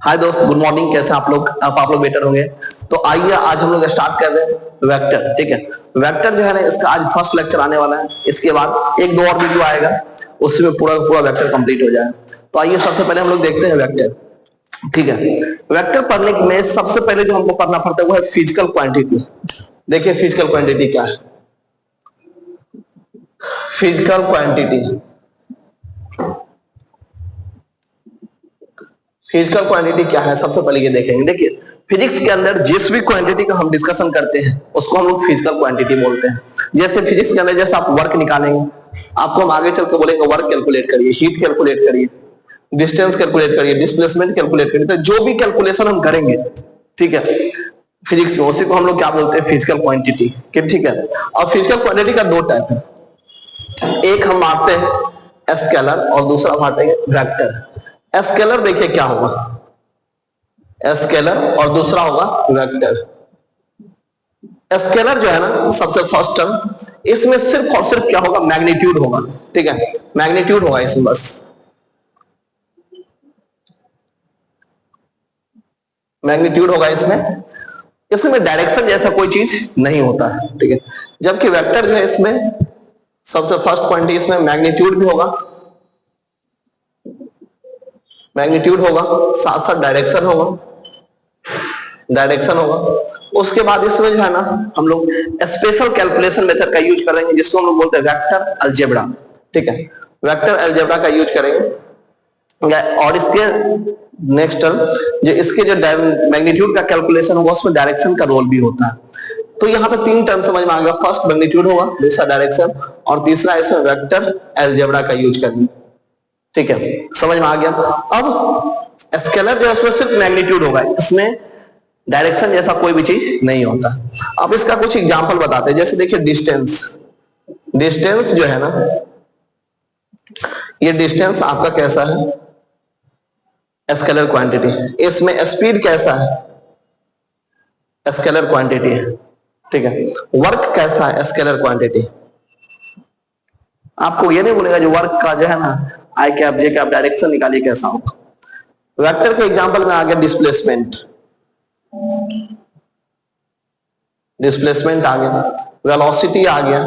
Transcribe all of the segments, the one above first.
हाय दोस्त, good morning. कैसे आप लोग? आप लोग बेटर होंगे। तो आइए आज हम लोग स्टार्ट कर रहे हैं वेक्टर। ठीक है, वेक्टर जो है ना, इसका आज फर्स्ट लेक्चर आने वाला है। इसके बाद एक दो और वीडियो आएगा, उसमें पूरा पूरा वेक्टर कंप्लीट हो जाएगा। तो आइए सबसे पहले हम लोग देखते हैं वेक्टर। ठीक है, वेक्टर पढ़ने में सबसे पहले जो हमको पढ़ना पड़ता है वो है फिजिकल क्वांटिटी। देखिए फिजिकल क्वांटिटी क्या है। फिजिकल क्वांटिटी, फिजिकल क्वांटिटी क्या है सबसे पहले ये देखेंगे। देखिए फिजिक्स के अंदर जिस भी क्वांटिटी का हम डिस्कशन करते हैं उसको हम लोग फिजिकल क्वांटिटी बोलते हैं। जैसे फिजिक्स के अंदर जैसे आप वर्क निकालेंगे, आपको हम आगे चल के बोलेंगे वर्क कैलकुलेट करिए, हीट कैलकुलेट करिए, डिस्टेंस कैलकुलेट करिए, डिस्प्लेसमेंट कैलकुलेट करिए। तो जो भी कैलकुलेशन हम करेंगे, ठीक है, फिजिक्स में, उसी को हम लोग क्या बोलते हैं, फिजिकल क्वांटिटी। ठीक है। और फिजिकल क्वांटिटी का दो टाइप है, एक हम मानते हैं स्केलर और दूसरा मानते हैं वेक्टर। स्केलर देखिए क्या होगा, स्केलर, और दूसरा होगा वेक्टर। स्केलर जो है ना, सबसे फर्स्ट टर्म, इसमें सिर्फ और सिर्फ क्या होगा, मैग्नीट्यूड होगा। ठीक है, मैग्नीट्यूड होगा इसमें, बस मैग्नीट्यूड होगा इसमें। इसमें डायरेक्शन जैसा कोई चीज नहीं होता है। ठीक है, जबकि वेक्टर जो है इसमें सबसे फर्स्ट पॉइंट, इसमें मैग्नीट्यूड भी होगा, मैग्नीट्यूड होगा, साथ साथ डायरेक्शन होगा, डायरेक्शन होगा। उसके बाद इसमें जो है ना, हम लोग स्पेशल कैलकुलेशन मेथड का यूज करेंगे, जिसको हम लोग बोलते हैं वेक्टर अलजेब्रा। ठीक है, वेक्टर अलजेब्रा का यूज करेंगे। और इसके नेक्स्ट टर्म, जो इसके जो मैग्नीट्यूड का कैलकुलेशन होगा उसमें डायरेक्शन का रोल भी होता है। तो यहाँ पे तीन टर्म समझ में आ गया, फर्स्ट मैग्नीट्यूड होगा, दूसरा डायरेक्शन, और तीसरा इसमें वेक्टर अलजेब्रा का यूज करेंगे। ठीक है, समझ में आ गया। अब स्केलर जो है उसमें सिर्फ मैग्नीट्यूड होगा, इसमें डायरेक्शन जैसा कोई भी चीज नहीं होता। अब इसका कुछ एग्जांपल बताते हैं। जैसे देखिए डिस्टेंस, डिस्टेंस जो है ना, ये डिस्टेंस आपका कैसा है, स्केलर क्वांटिटी। इसमें स्पीड कैसा है, स्केलर क्वांटिटी है। ठीक है, वर्क कैसा है, स्केलर क्वांटिटी। आपको ये नहीं बोलेगा जो वर्क का जो है ना, आई कैप जे कैप डायरेक्शन निकालिए कैसा होगा। वेक्टर के एग्जांपल में आ गया डिस्प्लेसमेंट, डिस्प्लेसमेंट आ गया, वेलोसिटी आ गया,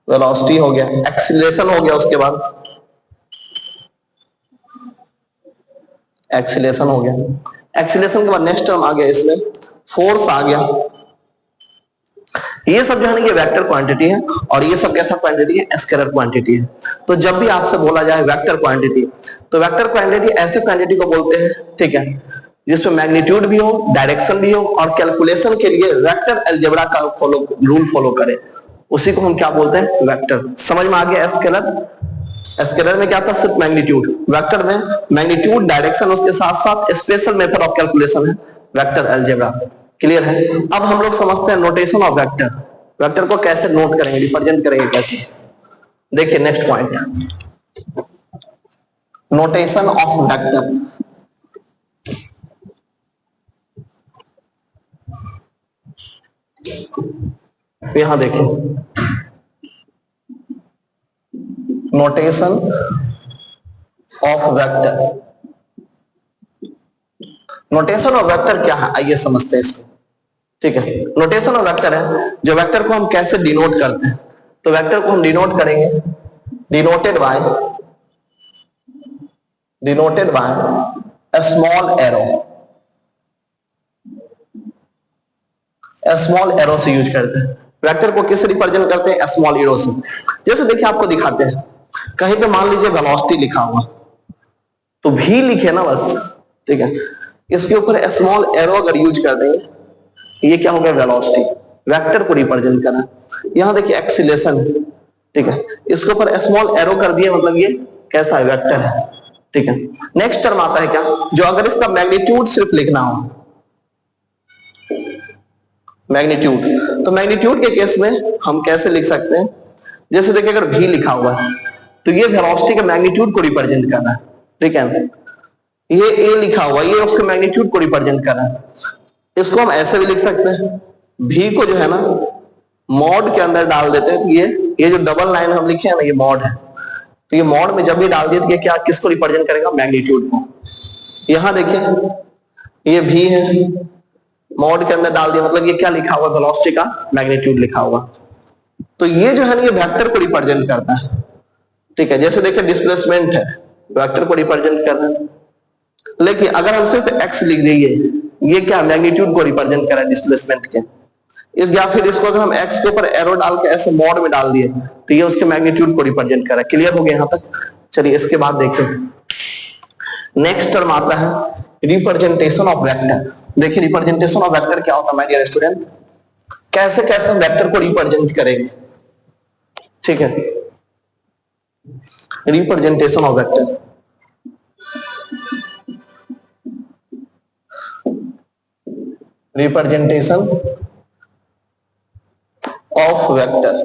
वेलोसिटी हो गया, एक्सीलरेशन हो गया, उसके बाद एक्सीलरेशन हो गया। एक्सीलरेशन के बाद नेक्स्ट टर्म आ गया इसमें फोर्स आ गया। ये सब जो है ना, ये वेक्टर क्वांटिटी है, और ये सब कैसा क्वांटिटी है, स्केलर क्वांटिटी है। तो जब भी आपसे बोला जाए वेक्टर क्वांटिटी, तो वेक्टर क्वांटिटी ऐसे क्वांटिटी को बोलते हैं, ठीक है, जिसमें मैग्नीट्यूड भी हो, डायरेक्शन भी हो, और कैलकुलेशन के लिए वेक्टर अलजेब्रा का रूल फॉलो करे, उसी को हम क्या बोलते हैं, वेक्टर। समझ में आ गया। स्केलर, स्केलर में क्या था, सिर्फ मैग्नीट्यूड। वेक्टर में मैग्नीट्यूड, डायरेक्शन, उसके साथ साथ स्पेशल मेथड ऑफ कैलकुलेशन है वेक्टर अलजेब्रा। क्लियर है। अब हम लोग समझते हैं नोटेशन ऑफ वेक्टर। वेक्टर को कैसे नोट करेंगे, रिप्रेजेंट करेंगे कैसे। देखिए next point, notation of vector. यहां देखिए notation of vector. Notation of vector क्या है, आइए समझते हैं इसको। ठीक है, नोटेशन ऑफ वेक्टर है जो वेक्टर को हम कैसे डिनोट करते हैं। तो वेक्टर को हम डिनोट करेंगे, denoted by small arrow, small arrow से यूज करते हैं। वेक्टर को किससे रिप्रेजेंट करते हैं, स्मॉल एरो से। जैसे देखिए आपको दिखाते हैं, कहीं पे मान लीजिए वेलोसिटी लिखा हुआ, तो भी लिखे ना बस। ठीक है, इसके ऊपर स्मॉल एरो अगर यूज कर देंगे, ये क्या होगा, वेलोसिटी, वेक्टर को रिप्रेजेंट करना। यहां देखिए एक्सीलरेशन, ठीक है, इसके ऊपर स्मॉल एरो कर दिए, मतलब ये कैसा है, वेक्टर है। ठीक है, नेक्स्ट टर्म आता है क्या, जो अगर इसका मैग्नीट्यूड सिर्फ लिखना हो, मैग्नीट्यूड, तो मैग्नीट्यूड के केस में हम कैसे लिख सकते हैं। जैसे देखिए अगर भी लिखा हुआ है, तो ये वेलोसिटी के मैग्नीट्यूड को रिप्रेजेंट करना है। ठीक है, ये ए लिखा हुआ, ये उसके मैग्नीट्यूड को रिप्रेजेंट करना है। इसको हम ऐसे भी लिख सकते हैं, भी को जो है ना मॉड के अंदर डाल देते हैं, तो ये जो डबल लाइन हम लिखे हैं ना, ये मॉड है। तो ये मॉड में जब भी डाल दिए तो ये क्या, किसको रिप्रेजेंट करेगा, मैग्नीट्यूड को। यहां देखिए ये भी है, मॉड के अंदर डाल दिया, मतलब ये क्या लिखा हुआ, वेलोसिटी का मैग्नीट्यूड लिखा हुआ। तो ये जो है ना ये वेक्टर को रिप्रेजेंट करता है, ठीक है। जैसे देखिए डिस्प्लेसमेंट है, वेक्टर को रिप्रेजेंट कर रहा है, लेकिन अगर हम सिर्फ एक्स लिख देंगे, ये क्या मैग्नीट्यूड को रिप्रेजेंट कर रहा है डिस्प्लेसमेंट के। इस या फिर इसको अगर हम एक्स के ऊपर एरो डाल के ऐसे मॉड में डाल दिए तो ये उसके मैग्नीट्यूड को रिप्रेजेंट कर रहा है। क्लियर हो गया यहां तक? चलिए इसके बाद देखें, नेक्स्ट टर्म आता है रिप्रेजेंटेशन ऑफ वेक्टर। देखिए रिप्रेजेंटेशन ऑफ वेक्टर क्या होता है माय डियर स्टूडेंट, कैसे कैसे वेक्टर को रिप्रेजेंट करेंगे, ठीक है। Representation of vector, representation of vector,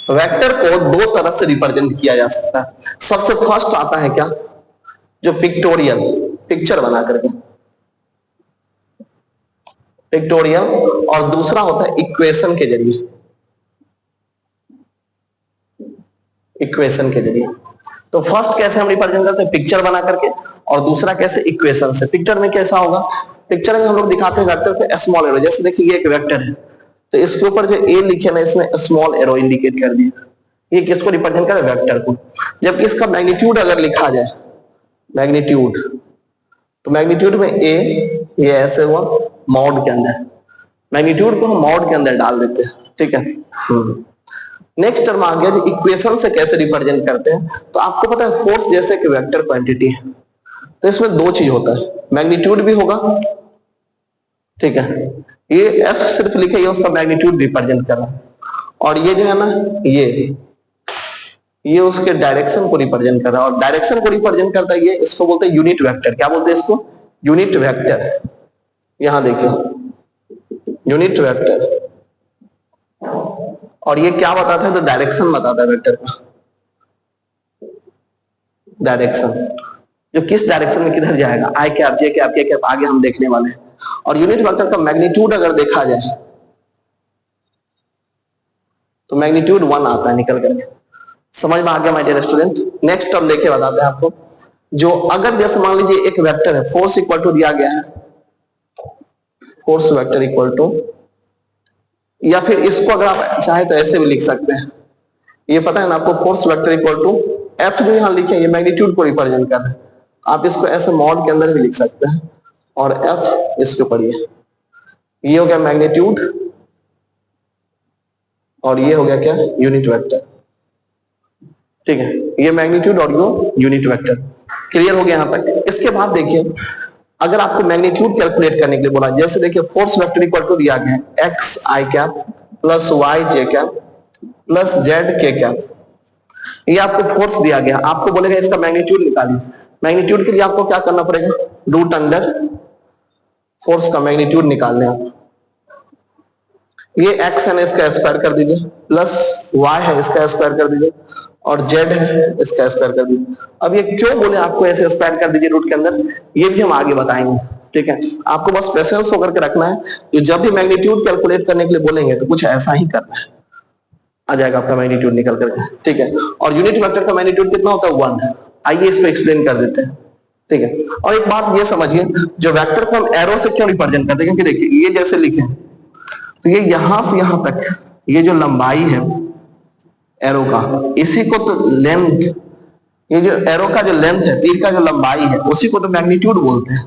vector को दो तरह से रिप्रेजेंट किया जा सकता है। सबसे फर्स्ट आता है क्या, जो पिक्टोरियल, पिक्चर बना करके, पिक्टोरियल, और दूसरा होता है इक्वेशन के जरिए, इक्वेशन के जरिए। तो फर्स्ट कैसे हम रिप्रेजेंट करते हैं, पिक्चर बना करके, और दूसरा कैसे, इक्वेशन से। पिक्चर में कैसा होगा, पिक्चर में हम लोग दिखाते हैं वेक्टर पे स्मॉल एरो, जैसे देखिए ये एक वेक्टर है, तो इसके ऊपर जो ए लिखे ना इसमें स्मॉल एरो इंडिकेट कर दिया, ये किसको रिप्रेजेंट कर रहा है, वेक्टर को। जबकि इसका मैग्नीट्यूड अगर लिखा जाए, मैग्नीट्यूड, तो मैग्नीट्यूड में ए, ये ऐसे हुआ मॉड के अंदर, मैग्नीट्यूड को हम मॉड के अंदर डाल देते हैं, ठीक है। नेक्स्ट टर्म आ गया जो इक्वेशन से कैसे रिप्रेजेंट करते हैं। तो आपको पता है फोर्स जैसे कि वेक्टर क्वांटिटी है, तो इसमें दो चीज होता है, मैग्नीट्यूड भी होगा, ठीक है, ये एफ सिर्फ लिखे, ये उसका मैग्नीट्यूड रिप्रेजेंट कर रहा है, और ये जो है ना ये उसके डायरेक्शन को रिप्रेजेंट कर रहा है, और डायरेक्शन को रिप्रेजेंट करता है ये, इसको बोलते हैं यूनिट वेक्टर। क्या बोलते हैं इसको, यूनिट वेक्टर। यहां देखिए यूनिट वेक्टर, और ये क्या बताता है, तो डायरेक्शन बताता है वेक्टर का, डायरेक्शन, जो किस डायरेक्शन में किधर जाएगा, आई कैप, जे कैप, के कैप, आगे हम देखने वाले हैं। और यूनिट वेक्टर का मैग्नीट्यूड अगर देखा जाए तो मैग्नीट्यूड 1 आता है निकल करके। समझ में आ गया my dear student? Next term देखे बताते हैं आपको, जो अगर जैसे मान लीजिए एक वेक्टर है, फोर्स इक्वल टू दिया गया है, फोर्स वेक्टर इक्वल टू, या फिर इसको अगर आप चाहे तो ऐसे भी लिख सकते हैं, ये पता है ना आपको, force vector equal to F, जो यहां लिखे ये मैग्नीट्यूड को रिप्रेजेंट कर रहा है। आप इसको ऐसे मॉड के अंदर भी लिख सकते हैं, और एफ इसके ऊपर ये हो गया मैग्नीट्यूड, और ये हो गया क्या, यूनिट वेक्टर, ठीक है। ये मैग्नीट्यूड और ये यूनिट वेक्टर। क्लियर हो गया यहां तक? इसके बाद देखिए, अगर आपको मैग्नीट्यूड कैलकुलेट करने के लिए बोला, जैसे देखिए फोर्स वेक्टर इक्वल टू दिया गया है x i cap plus Y J cap plus Z के कैप, ये आपको फोर्स दिया गया, आपको बोलेगा इसका मैग्नीट्यूड निकालिए। मैग्नीट्यूड के लिए आपको क्या करना पड़ेगा, रूट अंडर फोर्स का मैग्नीट्यूड निकालने आप, ये x है ना इसका स्क्वायर कर दीजिए, प्लस y है इसका स्क्वायर कर दीजिए, और z है इसका स्क्वायर कर दीजिए। अब ये क्यों बोले आपको ऐसे स्क्वायर कर दीजिए रूट के अंदर, ये भी हम आगे बताएंगे, ठीक है। आपको बस पेशेंस होकर के रखना है, जो जब भी मैग्नीट्यूड कैलकुलेट करने के लिए बोलेंगे तो कुछ ऐसा ही करना है, आ जाएगा आपका मैग्नीट्यूड निकल करके, ठीक है। और यूनिट वेक्टर का मैग्नीट्यूड कितना होता है, 1 है। आइए इसको एक्सप्लेन कर देते हैं, ठीक है। और एक बात ये समझिए, जो वेक्टर को हम एरो से क्यों रिप्रेजेंट करते हैं, क्योंकि देखिए ये जैसे लिखे तो ये यहां से यहां तक, ये जो लंबाई है एरो का, इसी को तो लेंथ, ये जो एरो का जो लेंथ है, तीर का जो लंबाई है, उसी को तो मैग्नीट्यूड बोलते हैं।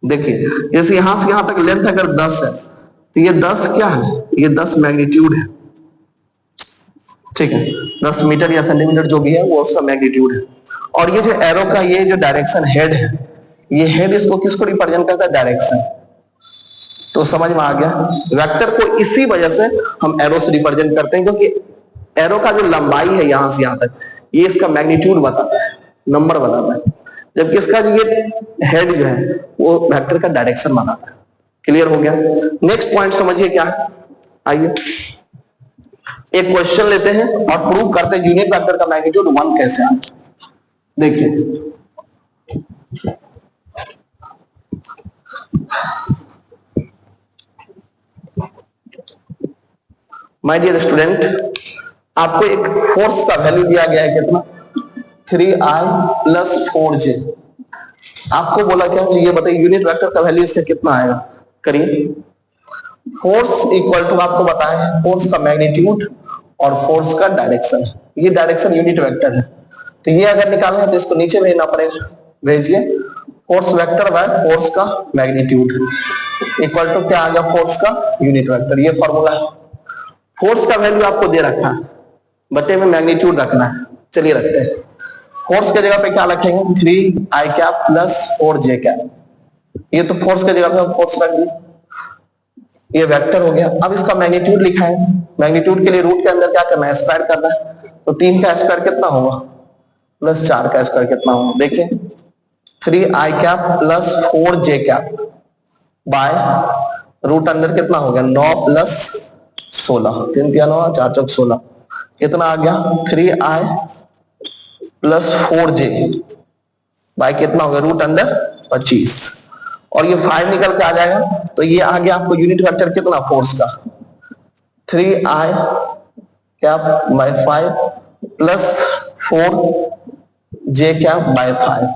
देखिए जैसे यहां से यहां तक लेंथ अगर 10 है, तो ये 10 क्या है, ये 10 मैग्नीट्यूड है, ठीक है। 10 मीटर या सेंटीमीटर जो भी है वो उसका मैग्नीट्यूड है। और ये जो एरो का ये जो डायरेक्शन हेड है, ये हेड इसको किसको रिप्रेजेंट करता है, डायरेक्शन। तो समझ में आ गया, वेक्टर को इसी वजह से हम एरो से रिप्रेजेंट करते हैं, क्योंकि एरो का जो लंबाई है यहां से यहां तक, ये इसका मैग्नीट्यूड बताता है, नंबर बताता है, जबकि इसका जो ये हेड जो है वो वेक्टर का डायरेक्शन बताता है। क्लियर हो गया? नेक्स्ट पॉइंट समझिए क्या है, आइए एक क्वेश्चन लेते हैं और प्रूव करते हैं यूनिट वेक्टर का मैग्नीट्यूड 1 कैसे है। देखिए माय डियर स्टूडेंट, आपको एक फोर्स का वैल्यू दिया गया है कितना, 3i प्लस 4j। आपको बोला क्या ये बताइए यूनिट वेक्टर का वैल्यू इसका कितना आएगा, करिए। फोर्स इक्वल टू आपको बताया है फोर्स का मैग्नीट्यूड और फोर्स का डायरेक्शन, ये डायरेक्शन यूनिट वेक्टर है, तो ये अगर निकालना है तो इसको नीचे भेजना पड़ेगा, भेजिए फोर्स वेक्टर बाय फोर्स का मैग्नीट्यूड इक्वल टू क्या आ गया, फोर्स का यूनिट वेक्टर, ये फॉर्मूला है। फोर्स का वैल्यू आपको दे रखा है, बटे में मैग्नीट्यूड रखना है, चलिए रखते हैं। फोर्स के जगह पे क्या रखेंगे, 3i cap plus 4j cap, ये तो फोर्स के जगह पे हम फोर्स रख दिए, ये वेक्टर हो गया। अब इसका मैग्नीट्यूड लिखा है, मैग्नीट्यूड के लिए रूट के अंदर क्या करना है, स्क्वायर करना है, तो 3 का स्क्वायर कितना होगा, प्लस 4 का स्क्वायर कितना होगा, देखिए 3i cap plus 4j cap by root अंदर कितना हो गया, 9 प्लस 16, 3 3 9 4 4 16, कितना आ गया 3i प्लस 4j बाय कितना हो गया, रूट अंदर 25, और ये 5 निकल के आ जाएगा, तो ये आ गया आपको यूनिट वेक्टर कितना, फोर्स का 3i cap by 5 plus 4j cap bye 5,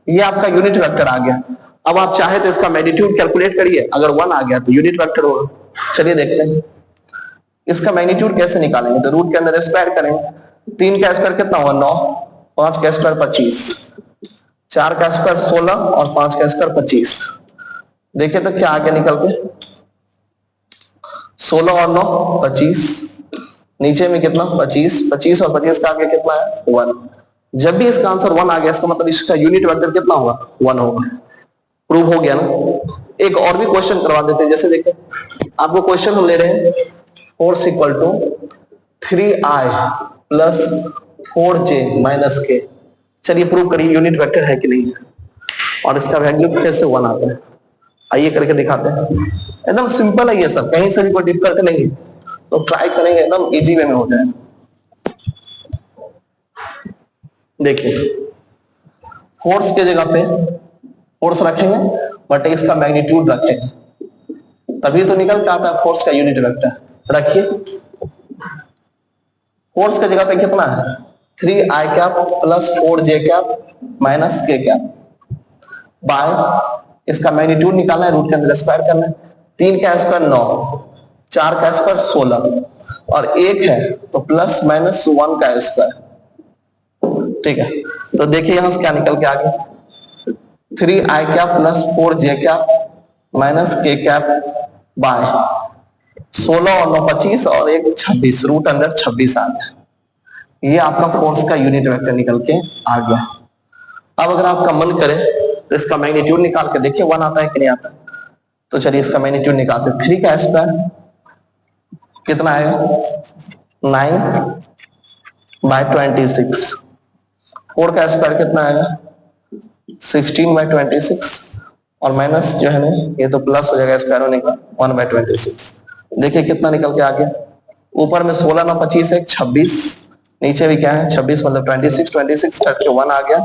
ये आपका यूनिट वेक्टर आ गया। अब आप चाहे तो इसका मैग्नीट्यूड कैलकुलेट करिए, अगर 1 आ गया तो यूनिट वेक्टर होगा। चलिए देखते हैं इसका मैग्नीट्यूड कैसे निकालेंगे, तो रूट के अंदर स्क्वायर करेंगे, 3 का स्क्वायर कितना हुआ 9, 5 का स्क्वायर 25, 4 का स्क्वायर 16 और 5 का स्क्वायर 25, देखिए तो क्या आगे निकल के 16 और 9 25, नीचे में कितना 25, 25 और 25 का आगे कितना है 1, जब भी इसका आंसर 1 आ गया इसका मतलब इसका यूनिट वेक्टर कितना होगा, 1 होगा। प्रूव हो गया ना। एक और भी क्वेश्चन करवा देते हैं, जैसे देखिए आपको क्वेश्चन हम ले रहे हैं force equal to 3i plus 4j minus k, चलिए प्रूव करिए यूनिट वेक्टर है कि नहीं है, और इसका वैल्यू कैसे 1 आता है, आइए करके दिखाते हैं। एकदम सिंपल है ये सब, कहीं से भी कोई डिफिकल्ट नहीं है, तो ट्राई करेंगे एकदम इजी वे में हो जाए। देखिए फोर्स के जगह पे फोर्स रखेंगे बट इसका मैग्नीट्यूड रखेंगे, तभी तो निकल के आता है फोर्स का यूनिट वेक्टर। रखिए फोर्स के जगह पे कितना है 3i cap plus 4j cap minus k cap by, इसका मैग्नीट्यूड निकालना है, रूट के अंदर स्क्वायर करना है, 3 का स्क्वायर 9, 4 का स्क्वायर 16 और 1 है तो प्लस माइनस 1 का स्क्वायर, ठीक है। तो देखिए यहां से क्या निकल के आ गया 3i cap plus 4j cap minus k cap by 16 और 9 25 और 1 26, रूट अंदर 26 आ गया, ये आपका फोर्स का यूनिट वेक्टर निकल के आ गया। अब अगर आपका मन करे तो इसका मैग्नीट्यूड निकाल के देखिए 1 आता है कि नहीं आता, तो चलिए इसका मैग्नीट्यूड निकालते, 3 का स्क्वायर कितना आएगा 9 बाय 26, 4 का स्क्वायर कितना आएगा 16 बाय 26, और माइनस जो है ना ये तो प्लस हो जाएगा स्क्वायर होने का 1 बाय 26, देखिए कितना निकल के आ गया, ऊपर में 16 ना 25 है 26, नीचे भी क्या है 26 मतलब 26, 26 करके 1 आ गया,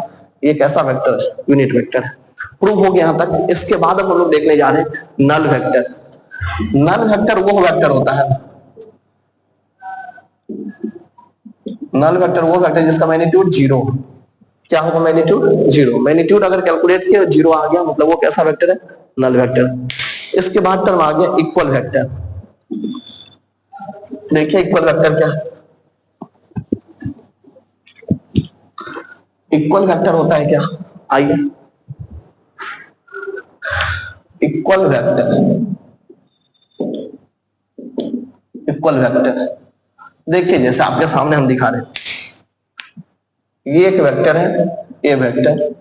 ये कैसा वेक्टर है, यूनिट वेक्टर है। प्रूव हो गया यहां तक। इसके बाद हम लोग देखने जा रहे हैं नल वेक्टर। नल वेक्टर वो वेक्टर होता है, नल वेक्टर वो वेक्टर जिसका मैग्नीट्यूड 0, क्या होगा मैग्नीट्यूड 0, मैग्नीट्यूड अगर कैलकुलेट किया 0 आ गया मतलब वो कैसा वेक्टर है, नल वेक्टर। इसके बाद टर्म आ गया इक्वल वेक्टर। देखिए इक्वल वेक्टर क्या, इक्वल वेक्टर होता है क्या, आइए इक्वल वेक्टर, इक्वल वेक्टर देखिए जैसे आपके सामने हम दिखा रहे हैं, ये एक वेक्टर है ए वेक्टर,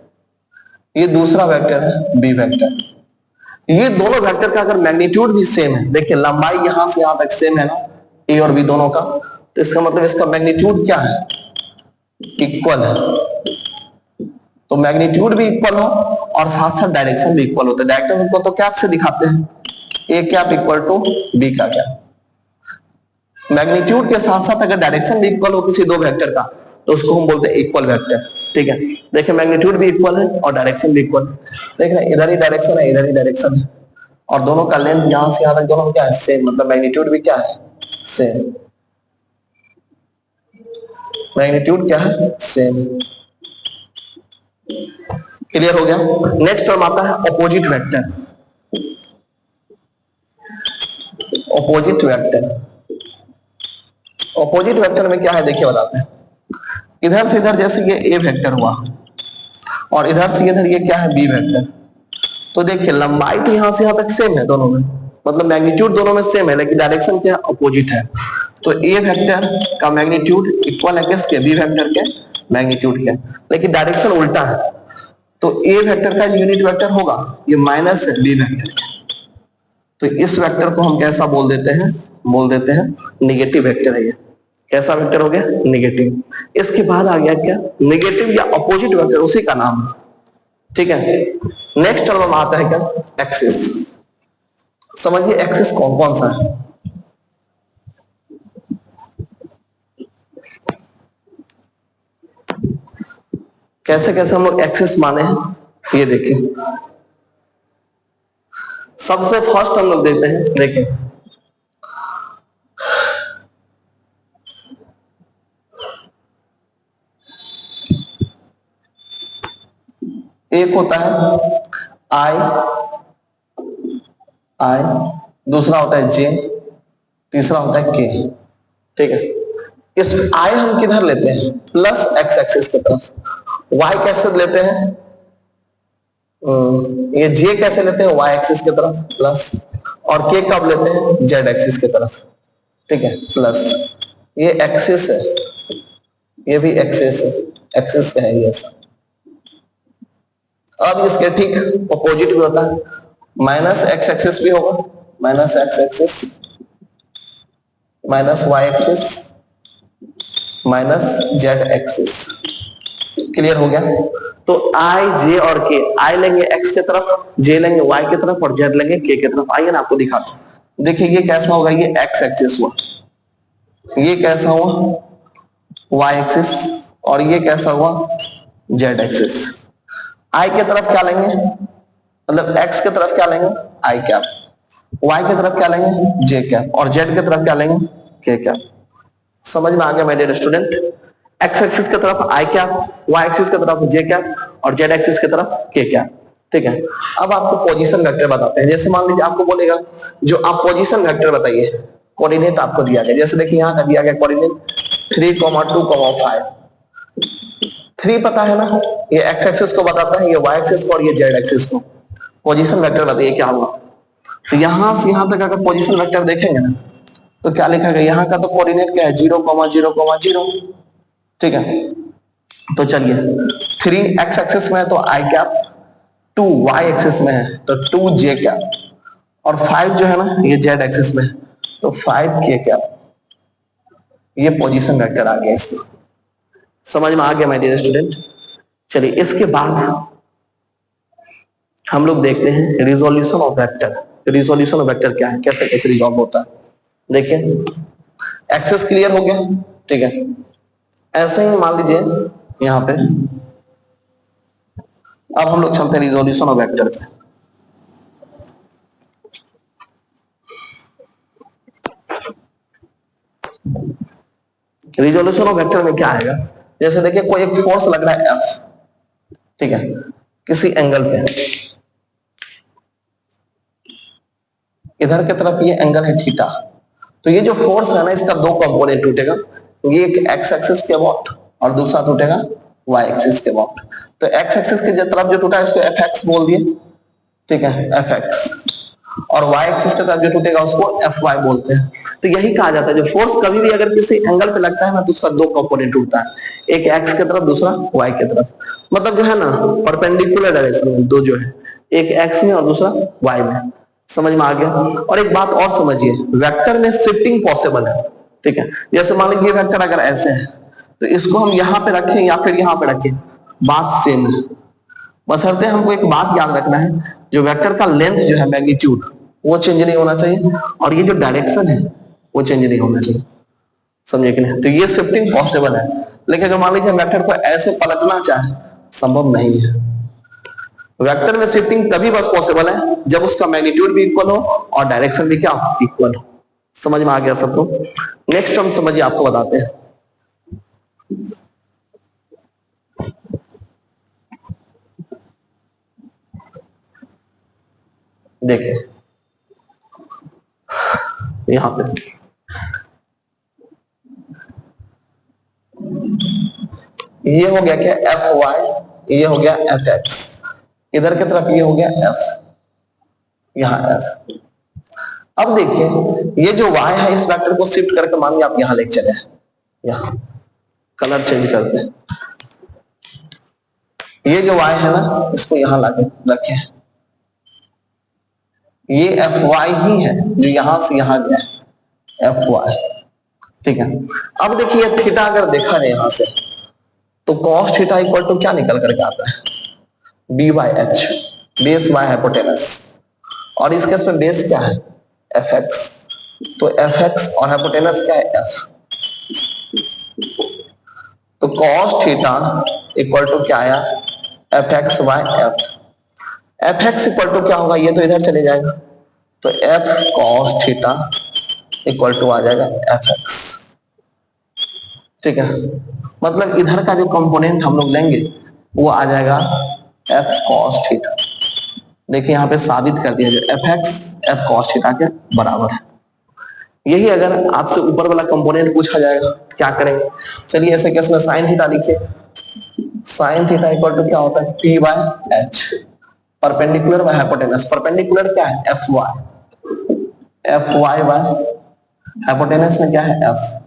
ये दूसरा वेक्टर है बी वेक्टर, ये दोनों वेक्टर का अगर मैग्नीट्यूड भी सेम है, देखिए लंबाई यहां से यहां तक सेम है ना ए और बी दोनों का, तो इसका मतलब इसका मैग्नीट्यूड क्या है, इक्वल है। तो मैग्नीट्यूड भी इक्वल हो और साथ साथ डायरेक्शन भी इक्वल होता है। डायरेक्शन को तो कैप से दिखाते हैं, A cap equal to be का कैप। मैग्नीट्यूड के साथ साथ अगर डायरेक्शन भी इक्वल हो किसी दो वेक्टर का तो उसको हम बोलते हैं इक्वल वेक्टर, ठीक है। देखिए मैग्नीट्यूड भी इक्वल है और डायरेक्शन भी इक्वल है, देख रहे हैं इधर ही डायरेक्शन है इधर ही डायरेक्शन है, और दोनों का लेंथ यहां से यहां तक दोनों क्या है सेम, मतलब मैग्नीट्यूड भी क्या है सेम, मैग्नीट्यूड क्या है सेम। क्लियर हो गया। नेक्स्ट टर्म आता है opposite vector. Opposite vector, opposite vector में क्या है देखिए बताते हैं। इधर से इधर जैसे ये ए वेक्टर हुआ और इधर से इधर ये क्या है बी वेक्टर, तो देखिए लंबाई तो यहां से यहां तक सेम है दोनों में, मतलब मैग्नीट्यूड दोनों में सेम है, लेकिन डायरेक्शन क्या अपोजिट है। तो ए वेक्टर का मैग्नीट्यूड इक्वल है किसके, बी वेक्टर के मैग्नीट्यूड के, लेकिन डायरेक्शन उल्टा है। तो ए वेक्टर का यूनिट वेक्टर होगा ये माइनस है बी वेक्टर, तो इस वेक्टर को हम कैसा बोल देते हैं, बोल देते हैं निगेटिव वेक्टर है ये। कैसा वेक्टर हो गया, निगेटिव। इसके बाद आ गया क्या, निगेटिव या अपोजिट वेक्टर, उसी का नाम है, ठीक है। नेक्स्ट टर्म आता है क्या, एक्सिस। समझिए एक्सिस कौन कौन सा है। कैसे कैसे हम लोग एक्सिस माने हैं ये देखिए। सबसे फर्स्ट हम लोग देखते हैं, देखिए एक होता है आई, आई, दूसरा होता है जे, तीसरा होता है के, ठीक है। इस आई हम किधर लेते हैं, प्लस एक्स एक्सिस की तरफ। वाई कैसे लेते हैं, ये जे कैसे लेते हैं, वाई एक्सिस की तरफ प्लस, और के कब लेते हैं, जेड एक्सिस की तरफ, ठीक है, प्लस। ये एक्सिस है, ये भी एक्सिस है, एक्सिस का है ये सब। अब इसके ठीक अपोजिट भी होता है, माइनस एक्स एक्सिस भी होगा, minus X axis, minus Y axis, minus Z axis. Clear हो गया। तो आई, जे और के, आई लेंगे एक्स की तरफ, जे लेंगे वाई की तरफ, और जेड लेंगे के की तरफ। आइए ना आपको दिखाता हूं। देखिए ये कैसा होगा, ये एक्स एक्सिस हुआ, ये कैसा हुआ वाई एक्सिस, और ये कैसा हुआ जेड एक्सिस। आई की तरफ क्या लेंगे, मतलब एक्स की तरफ क्या लेंगे, आई कैप, वाई की तरफ क्या लेंगे, जे कैप, और जेड की तरफ क्या लेंगे, के कैप। समझ में आ गया मेरे स्टूडेंट। एक्स एक्सिस की तरफ आई कैप, वाई एक्सिस की तरफ जे कैप, और जेड एक्सिस की तरफ के कैप, ठीक है। अब आपको पोजीशन वेक्टर बताते हैं। जैसे मान लीजिए आपको बोलेगा जो आप पोजीशन वेक्टर बताइए, कोऑर्डिनेट आपको दिया गया, जैसे देखिए यहाँ का दिया गया कोऑर्डिनेट 3, 2, 5। 3 पता है ना, ये एक्स एक्सिस को बताता है, ये वाई एक्सिस को, और ये जेड एक्सिस को। पोजीशन वेक्टर बताइए क्या हुआ। तो यहां से यहां तक अगर पोजीशन वेक्टर देखेंगे ना, तो क्या लिखा गया, यहाँ का तो कोऑर्डिनेट क्या है 0, 0, 0, ठीक है। तो चलिए 3 एक्स एक्सिस में है तो आई कैप, 2 वाई एक्सिस में है तो 2 जे कैप, और 5 जो है ना ये जेड एक्सिस में है तो 5 के कैप। ये पोजीशन वेक्टर आ गया इसमें। समझ में आ गया माय डियर स्टूडेंट। चलिए इसके बाद हम लोग देखते हैं resolution of vector. Resolution of vector क्या है, कैसे कैसे रिजॉल्व होता है। देखिए एक्सेस क्लियर हो गया, ठीक है। ऐसे ही मान लीजिए यहां पे, अब हम लोग चलते हैं रिजोल्यूशन ऑफ वेक्टर पे। रिजोल्यूशन ऑफ वेक्टर में क्या आएगा, जैसे देखिए कोई एक फोर्स लग रहा है एफ, ठीक है, किसी एंगल पे, इधर की तरफ ये एंगल है थीटा। तो ये जो फोर्स है ना इसका 2 कंपोनेंट टूटेगा, ये एक एक्स एक्सिस के अबाउट और दूसरा टूटेगा वाई एक्सिस के अबाउट। तो एक्स एक्सिस की तरफ जो टूटा है इसको एफ एक्स बोल दिए, ठीक है, एफ एक्स, और वाई एक्सिस की तरफ जो टूटेगा उसको एफ वाई बोलते हैं। तो यही कहा जाता है जो फोर्स कभी भी अगर किसी एंगल पे लगता है ना तो उसका 2 कंपोनेंट टूटता है, एक एक्स की तरफ दूसरा वाई की तरफ, मतलब जो है ना परपेंडिकुलर डायरेक्शन में दो जो है, एक एक्स में और दूसरा वाई में। समझ में आ गया। और एक बात और समझिए, वेक्टर में शिफ्टिंग पॉसिबल है, ठीक है। जैसे मान लीजिए वेक्टर अगर ऐसे है तो इसको हम यहां पे रखें या फिर यहां पे रखें, बात सेम है। बशर्ते हमको एक बात याद रखना है, जो वेक्टर का लेंथ जो है मैग्नीट्यूड वो चेंज नहीं होना चाहिए, और ये जो डायरेक्शन है वो चेंज नहीं होना चाहिए। समझे कि नहीं। तो ये शिफ्टिंग पॉसिबल है, लेकिन अगर मान लीजिए वेक्टर को ऐसे पलटना चाहे, संभव नहीं है। वेक्टर में शिफ्टिंग तभी बस पॉसिबल है जब उसका मैग्नीट्यूड भी इक्वल हो और डायरेक्शन भी क्या हो, इक्वल हो। समझ में आ गया सबको। नेक्स्ट हम समझिए आपको बताते हैं। देखिए यहां पे ये हो गया क्या एफ वाई, ये हो गया एफ एक्स, इधर की तरफ ये हो गया एफ, यहां एफ। अब देखिए ये जो y है इस वेक्टर को शिफ्ट करके मानिए आप यहां लेके चले, यहां कलर चेंज करते हैं, ये जो y है ना इसको यहां लाके रखे, ये एफ वाई ही है जो यहां से यहां गया है एफ वाई, ठीक है। अब देखिए थीटा अगर देखा है यहां से तो कॉस थीटा इक्वल टू क्या निकल करके आता है, B by H, base by hypotenuse, और इस केस में बेस क्या है एफ एक्स, तो एफ एक्स और हाइपोटेनस क्या है एफ, तो कॉस थीटा इक्वल टू क्या आया F X by F, F X equal to क्या होगा, ये तो इधर चले जाएगा, तो F cos theta equal to आ जाएगा एफ एक्स, ठीक है। मतलब इधर का जो कंपोनेंट हम लोग लेंगे वो आ जाएगा एफ कॉस थीटा, देखिए यहां पे साबित कर दिया जो F x F cos theta के बराबर है। यही अगर आपसे ऊपर वाला कंपोनेंट पूछा जाएगा तो क्या करेंगे, चलिए ऐसे केस में साइन थीटा लिखिए, साइन थीटा इक्वल टू क्या होता है P by H, perpendicular by hypotenuse, perpendicular क्या है एफ वाई बाय हाइपोटेनस में क्या है एफ,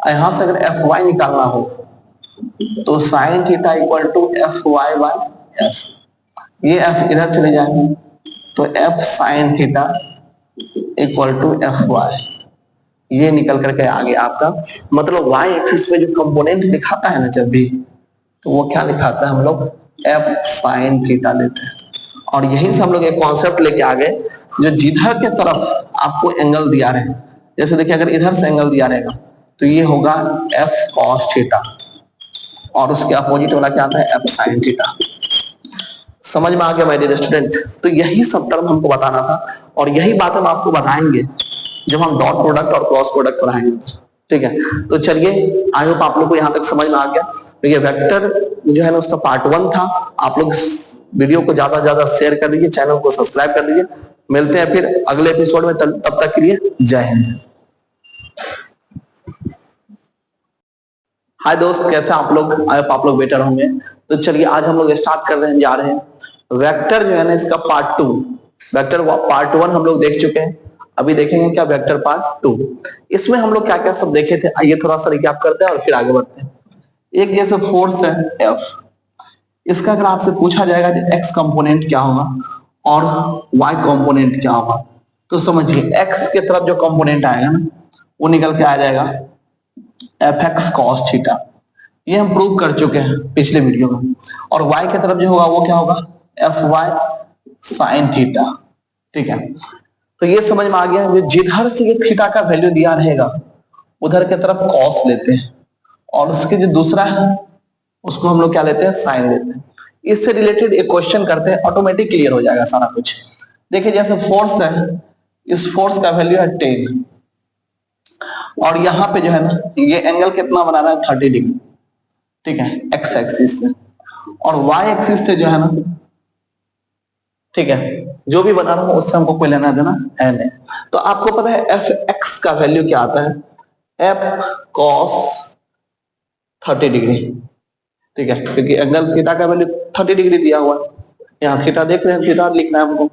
यहां से अगर एफ वाई निकालना हो तो sine theta equal to F Y by F, ये एफ इधर चले जाएंगे तो F sine theta equal to F Y, ये निकल करके आगे आपका मतलब y एक्सिस पे जो कंपोनेंट दिखाता है ना जब भी, तो वो क्या दिखाता है हम लोग एफ साइन थीटा लेते हैं, और यही से हम लोग एक कॉन्सेप्ट लेके आ गए जो जिधर के तरफ आपको एंगल दिया रहे, जैसे देखिए अगर इधर से एंगल दिया रहेगा तो ये होगा एफ कॉस थीटा, और उसके अपोजिट वाला क्या आता है एफ साइन थीटा। समझ में आ गया मेरे स्टूडेंट, तो यही सब टर्म हमको बताना था, और यही बात हम आपको बताएंगे जब हम डॉट प्रोडक्ट और क्रॉस प्रोडक्ट पढ़ाएंगे, ठीक है। तो चलिए आई होप आप लोग को यहां तक समझ में आ गया। तो ये वेक्टर जो है ना उसका पार्ट 1 था, आप लोग वीडियो को ज्यादा से ज्यादा शेयर कर दीजिए, चैनल को सब्सक्राइब कर दीजिए, मिलते हैं फिर अगले एपिसोड में, तब तक के लिए जय हिंद। हाय दोस्त, कैसे आप लोग, आई होप आप लोग बेटर होंगे। तो चलिए आज हम लोग स्टार्ट कर रहे हैं, जा रहे हैं वेक्टर जो है ना इसका पार्ट 2, वेक्टर पार्ट 1 हम लोग देख चुके हैं, अभी देखेंगे क्या वेक्टर पार्ट 2। इसमें हम लोग क्या क्या सब देखे थे, आइए थोड़ा सा रिकैप करते हैं और फिर आगे बढ़ते हैं। एक जैसे फोर्स है एफ, इसका अगर आपसे पूछा जाएगा कि एक्स कंपोनेंट क्या होगा और वाई कंपोनेंट क्या होगा, तो समझिए एक्स के तरफ जो कंपोनेंट आएगा ना वो निकल के आ जाएगा एफ एक्स कॉस थीटा, ये हम प्रूव कर चुके हैं पिछले वीडियो में, और वाई की तरफ जो होगा वो क्या होगा एफ वाई साइन थीटा, ठीक है। तो ये समझ में आ गया, जो जिधर से ये थीटा का वैल्यू दिया रहेगा उधर की तरफ कॉस लेते हैं, और उसके जो दूसरा है उसको हम लोग क्या लेते हैं साइन लेते हैं। इससे रिलेटेड एक क्वेश्चन करते हैं, ऑटोमेटिक क्लियर हो जाएगा सारा कुछ। देखिए जैसे फोर्स है, इस फोर्स का वैल्यू है 10, और यहां पे जो है ना ये एंगल कितना बना रहा है 30 डिग्री, ठीक है, एक्स एक्सिस से, और वाई एक्सिस से जो है ना, ठीक है, जो भी बना रहा हूं उससे हमको कोई लेना देना है नहीं। तो आपको पता है एफ एक्स का वैल्यू क्या आता है, एफ कॉस 30 डिग्री, ठीक है, क्योंकि एंगल थीटा का वैल्यू 30 डिग्री दिया हुआ है, यहाँ थीटा देख रहे हैं, थीटा लिखना है हमको,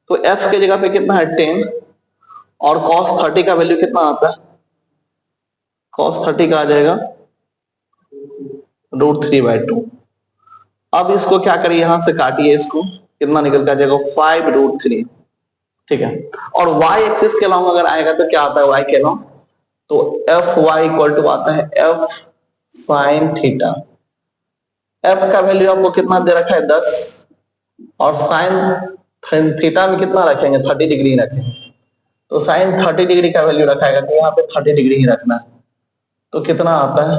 तो एफ के जगह पे कितना है 10, और कॉस 30 का वैल्यू कितना आता है, कॉस 30 का आ जाएगा √3/2। अब इसको क्या करिए, यहां से काटिए, इसको कितना निकल का जाएगा 5√3, ठीक है। और y एक्सिस के अलावा अगर आएगा तो क्या आता है y के अलावा, तो एफ वाई इक्वल टू आता है एफ साइन थीटा, एफ का वैल्यू आपको कितना दे रखा है 10, और साइन थीटा में कितना रखेंगे 30 डिग्री रखेंगे, तो साइन 30 डिग्री का वैल्यू रखा है तो यहाँ पे 30 डिग्री ही रखना है, तो कितना आता है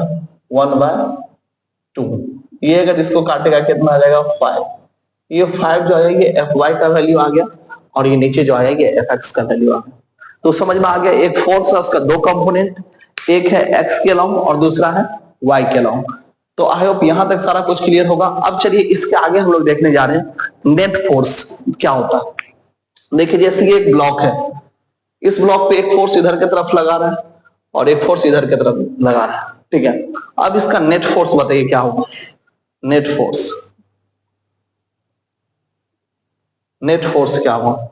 1/2, ये अगर इसको काटेगा कितना आ जाएगा 5, ये 5 जो है ये एफ वाई का वैल्यू आ गया, और ये नीचे जो आया ये एफ एक्स का वैल्यू आ गया। तो समझ में आ गया, एक फोर्स है उसका दो कंपोनेंट, एक है एक्स के अलाउ और दूसरा है वाई के अलाउ। तो आई होप यहां तक सारा कुछ क्लियर होगा। अब चलिए इसके आगे हम लोग देखने जा रहे हैं नेट फोर्स क्या होता है। देखिए जैसे ये एक ब्लॉक है, इस ब्लॉक पे एक फोर्स इधर की तरफ लगा रहा है और एक फोर्स इधर की तरफ लगा रहा है, ठीक है। अब इसका नेट फोर्स बताइए क्या होगा। नेट फोर्स, नेट फोर्स क्या होगा?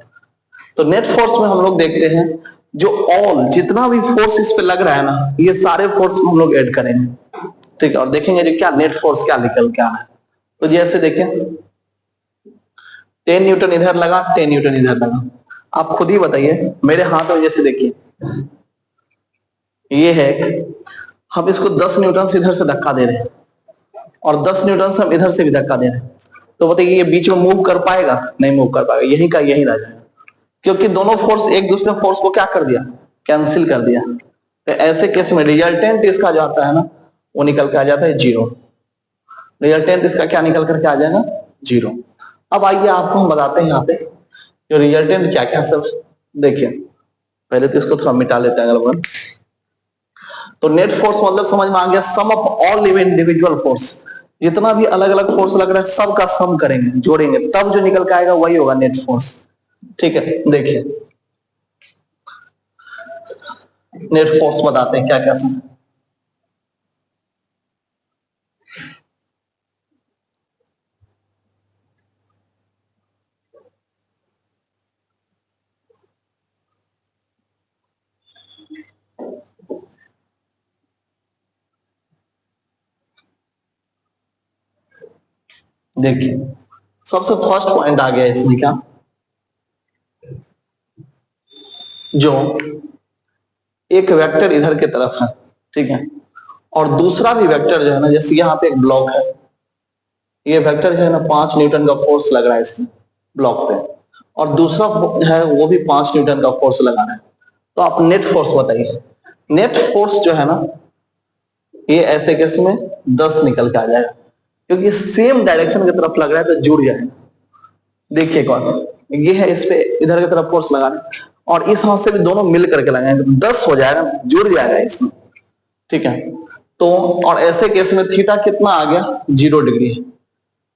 तो नेट फोर्स में हम लोग देखते हैं जो ऑल जितना भी फोर्स इस पे लग रहा है ना, ये सारे फोर्स को हम लोग ऐड करेंगे, ठीक है, और देखेंगे जो क्या नेट फोर्स क्या निकल के आ रहा है। तो जैसे देखें 10 न्यूटन इधर लगा, 10 न्यूटन इधर लगा, आप खुद ही बताइए। मेरे हाथ में जैसे देखिए ये है, हम इसको 10 न्यूटन से इधर से धक्का दे रहे हैं और 10 न्यूटन से हम इधर से भी धक्का दे रहे हैं, तो बताइए ये बीच में मूव कर पाएगा? नहीं मूव कर पाएगा, यही का यही रह जाएगा, क्योंकि दोनों फोर्स एक दूसरे फोर्स को क्या कर दिया? कैंसिल कर दिया। तो ऐसे केस में रिजल्टेंट इसका जो आता है ना, वो निकल के आ जाता है जीरो। रिजल्टेंट इसका क्या निकल करके आ जाएगा? जीरो। अब आइए आपको हम बताते हैं यहाँ पे जो रिजल्टेंट क्या क्या सब। देखिए पहले तो इसको थोड़ा मिटा लेते हैं अगर। तो नेट फोर्स मतलब समझ में आ गया, सम ऑफ ऑल इंडिविजुअल फोर्स, जितना भी अलग अलग फोर्स लग रहा है सबका सम करेंगे, जोड़ेंगे, तब जो निकल के आएगा वही होगा नेट फोर्स, ठीक है। देखिए नेट फोर्स बताते हैं क्या क्या सम। देखिए सबसे फर्स्ट पॉइंट आ गया इसमें क्या, जो एक वेक्टर इधर की तरफ है, ठीक है, और दूसरा भी वेक्टर जो है ना, जैसे यहाँ पे एक ब्लॉक है, ये वेक्टर जो है ना 5 न्यूटन का फोर्स लग रहा है इसमें ब्लॉक पे, और दूसरा है वो भी 5 न्यूटन का फोर्स लगा रहा है। तो आप नेट फोर्स बताइए। नेट फोर्स जो है ना, ये ऐसे केस में 10 निकल के आ जाएगा, क्योंकि सेम डायरेक्शन की तरफ लग रहा है तो जुड़ जाएगा। देखिए कौन ये है, इस पे इधर की तरफ फोर्स लगा रहे हैं और इस हाथ से भी दोनों मिल करके लगाएंगे तो 10 हो जाएगा, जुड़ जाएगा इसमें, ठीक है। तो और ऐसे केस में थीटा कितना आ गया? 0 डिग्री।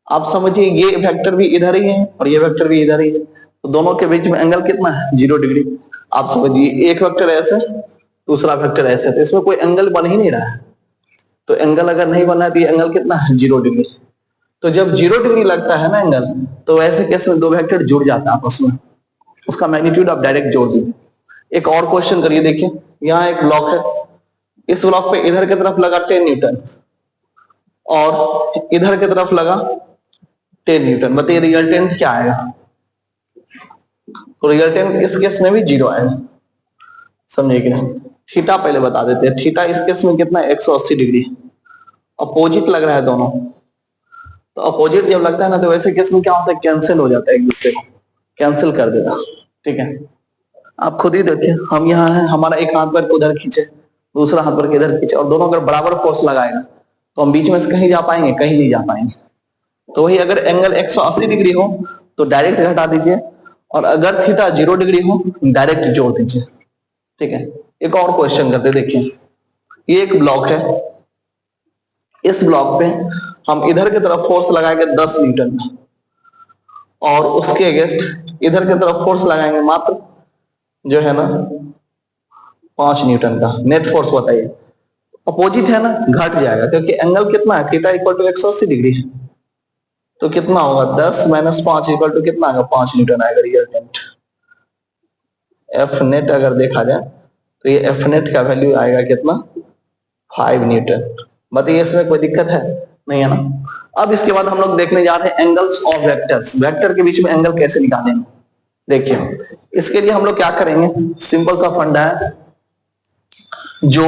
आप समझिए ये वेक्टर भी इधर ही है और ये वेक्टर भी इधर ही है, तो दोनों के बीच में एंगल कितना है? 0 डिग्री। आप समझिए एक वेक्टर ऐसे, दूसरा वेक्टर ऐसे, तो इसमें कोई एंगल बन ही नहीं रहा है, तो एंगल अगर नहीं बना है तो ये एंगल कितना है? 0 डिग्री। तो जब 0 डिग्री लगता है ना एंगल, तो ऐसे केस में दो वेक्टर जुड़ जाता है आपस में, उसका मैग्नीट्यूड आप डायरेक्ट जोड़ दीजिए। एक और क्वेश्चन करिए, देखिए यहाँ एक ब्लॉक है, इस ब्लॉक पे इधर की तरफ लगा 10 न्यूटन और इधर की तरफ लगा 10 न्यूटन, बताइए रिजल्टेंट क्या आएगा? तो रिजल्टेंट इस केस में भी 0 आएगा, समझे क्या? थीटा पहले बता देते हैं, थीटा इस केस में कितना है? 180 डिग्री। अपोजिट लग रहा है दोनों, तो अपोजिट जब लगता है ना, तो वैसे केस में क्या होता है? कैंसिल हो जाता है, एक दूसरे को कैंसिल कर देता, ठीक है। आप खुद ही देखिए, हम यहाँ हैं, हमारा एक हाथ पर उधर खींचे, दूसरा हाथ पर इधर खींचे, और दोनों अगर बराबर फोर्स लगाएगा तो हम बीच में से कहीं जा पाएंगे? कहीं नहीं जा पाएंगे। तो वही अगर एंगल 180 डिग्री हो तो डायरेक्ट घटा दीजिए, और अगर थीटा 0 डिग्री हो डायरेक्ट जोड़ दीजिए, ठीक है। एक और क्वेश्चन करते, देखिए ये एक ब्लॉक है, इस ब्लॉक पे हम इधर की तरफ फोर्स लगाएंगे 10 न्यूटन और उसके अगेंस्ट इधर की तरफ फोर्स लगाएंगे मात्र जो है ना 5 न्यूटन का। नेट फोर्स बताइए। अपोजिट है ना, घट जाएगा, क्योंकि एंगल कितना है? थीटा इक्वल टू 180 डिग्री है, तो कितना होगा? 10 माइनस 5 इक्वल टू कितना आएगा? 5 न्यूटन आएगा रिजल्टेंट। एफ नेट अगर देखा जाए तो ये एफ नेट का वैल्यू आएगा कितना? 5 न्यूटन। बताइए इसमें कोई दिक्कत है? नहीं है ना। अब इसके बाद हम लोग देखने जा रहे हैं एंगल्स ऑफ वेक्टर्स, वेक्टर के बीच में एंगल कैसे निकालेंगे। देखिए इसके लिए हम लोग क्या करेंगे, सिंपल सा फंडा है, जो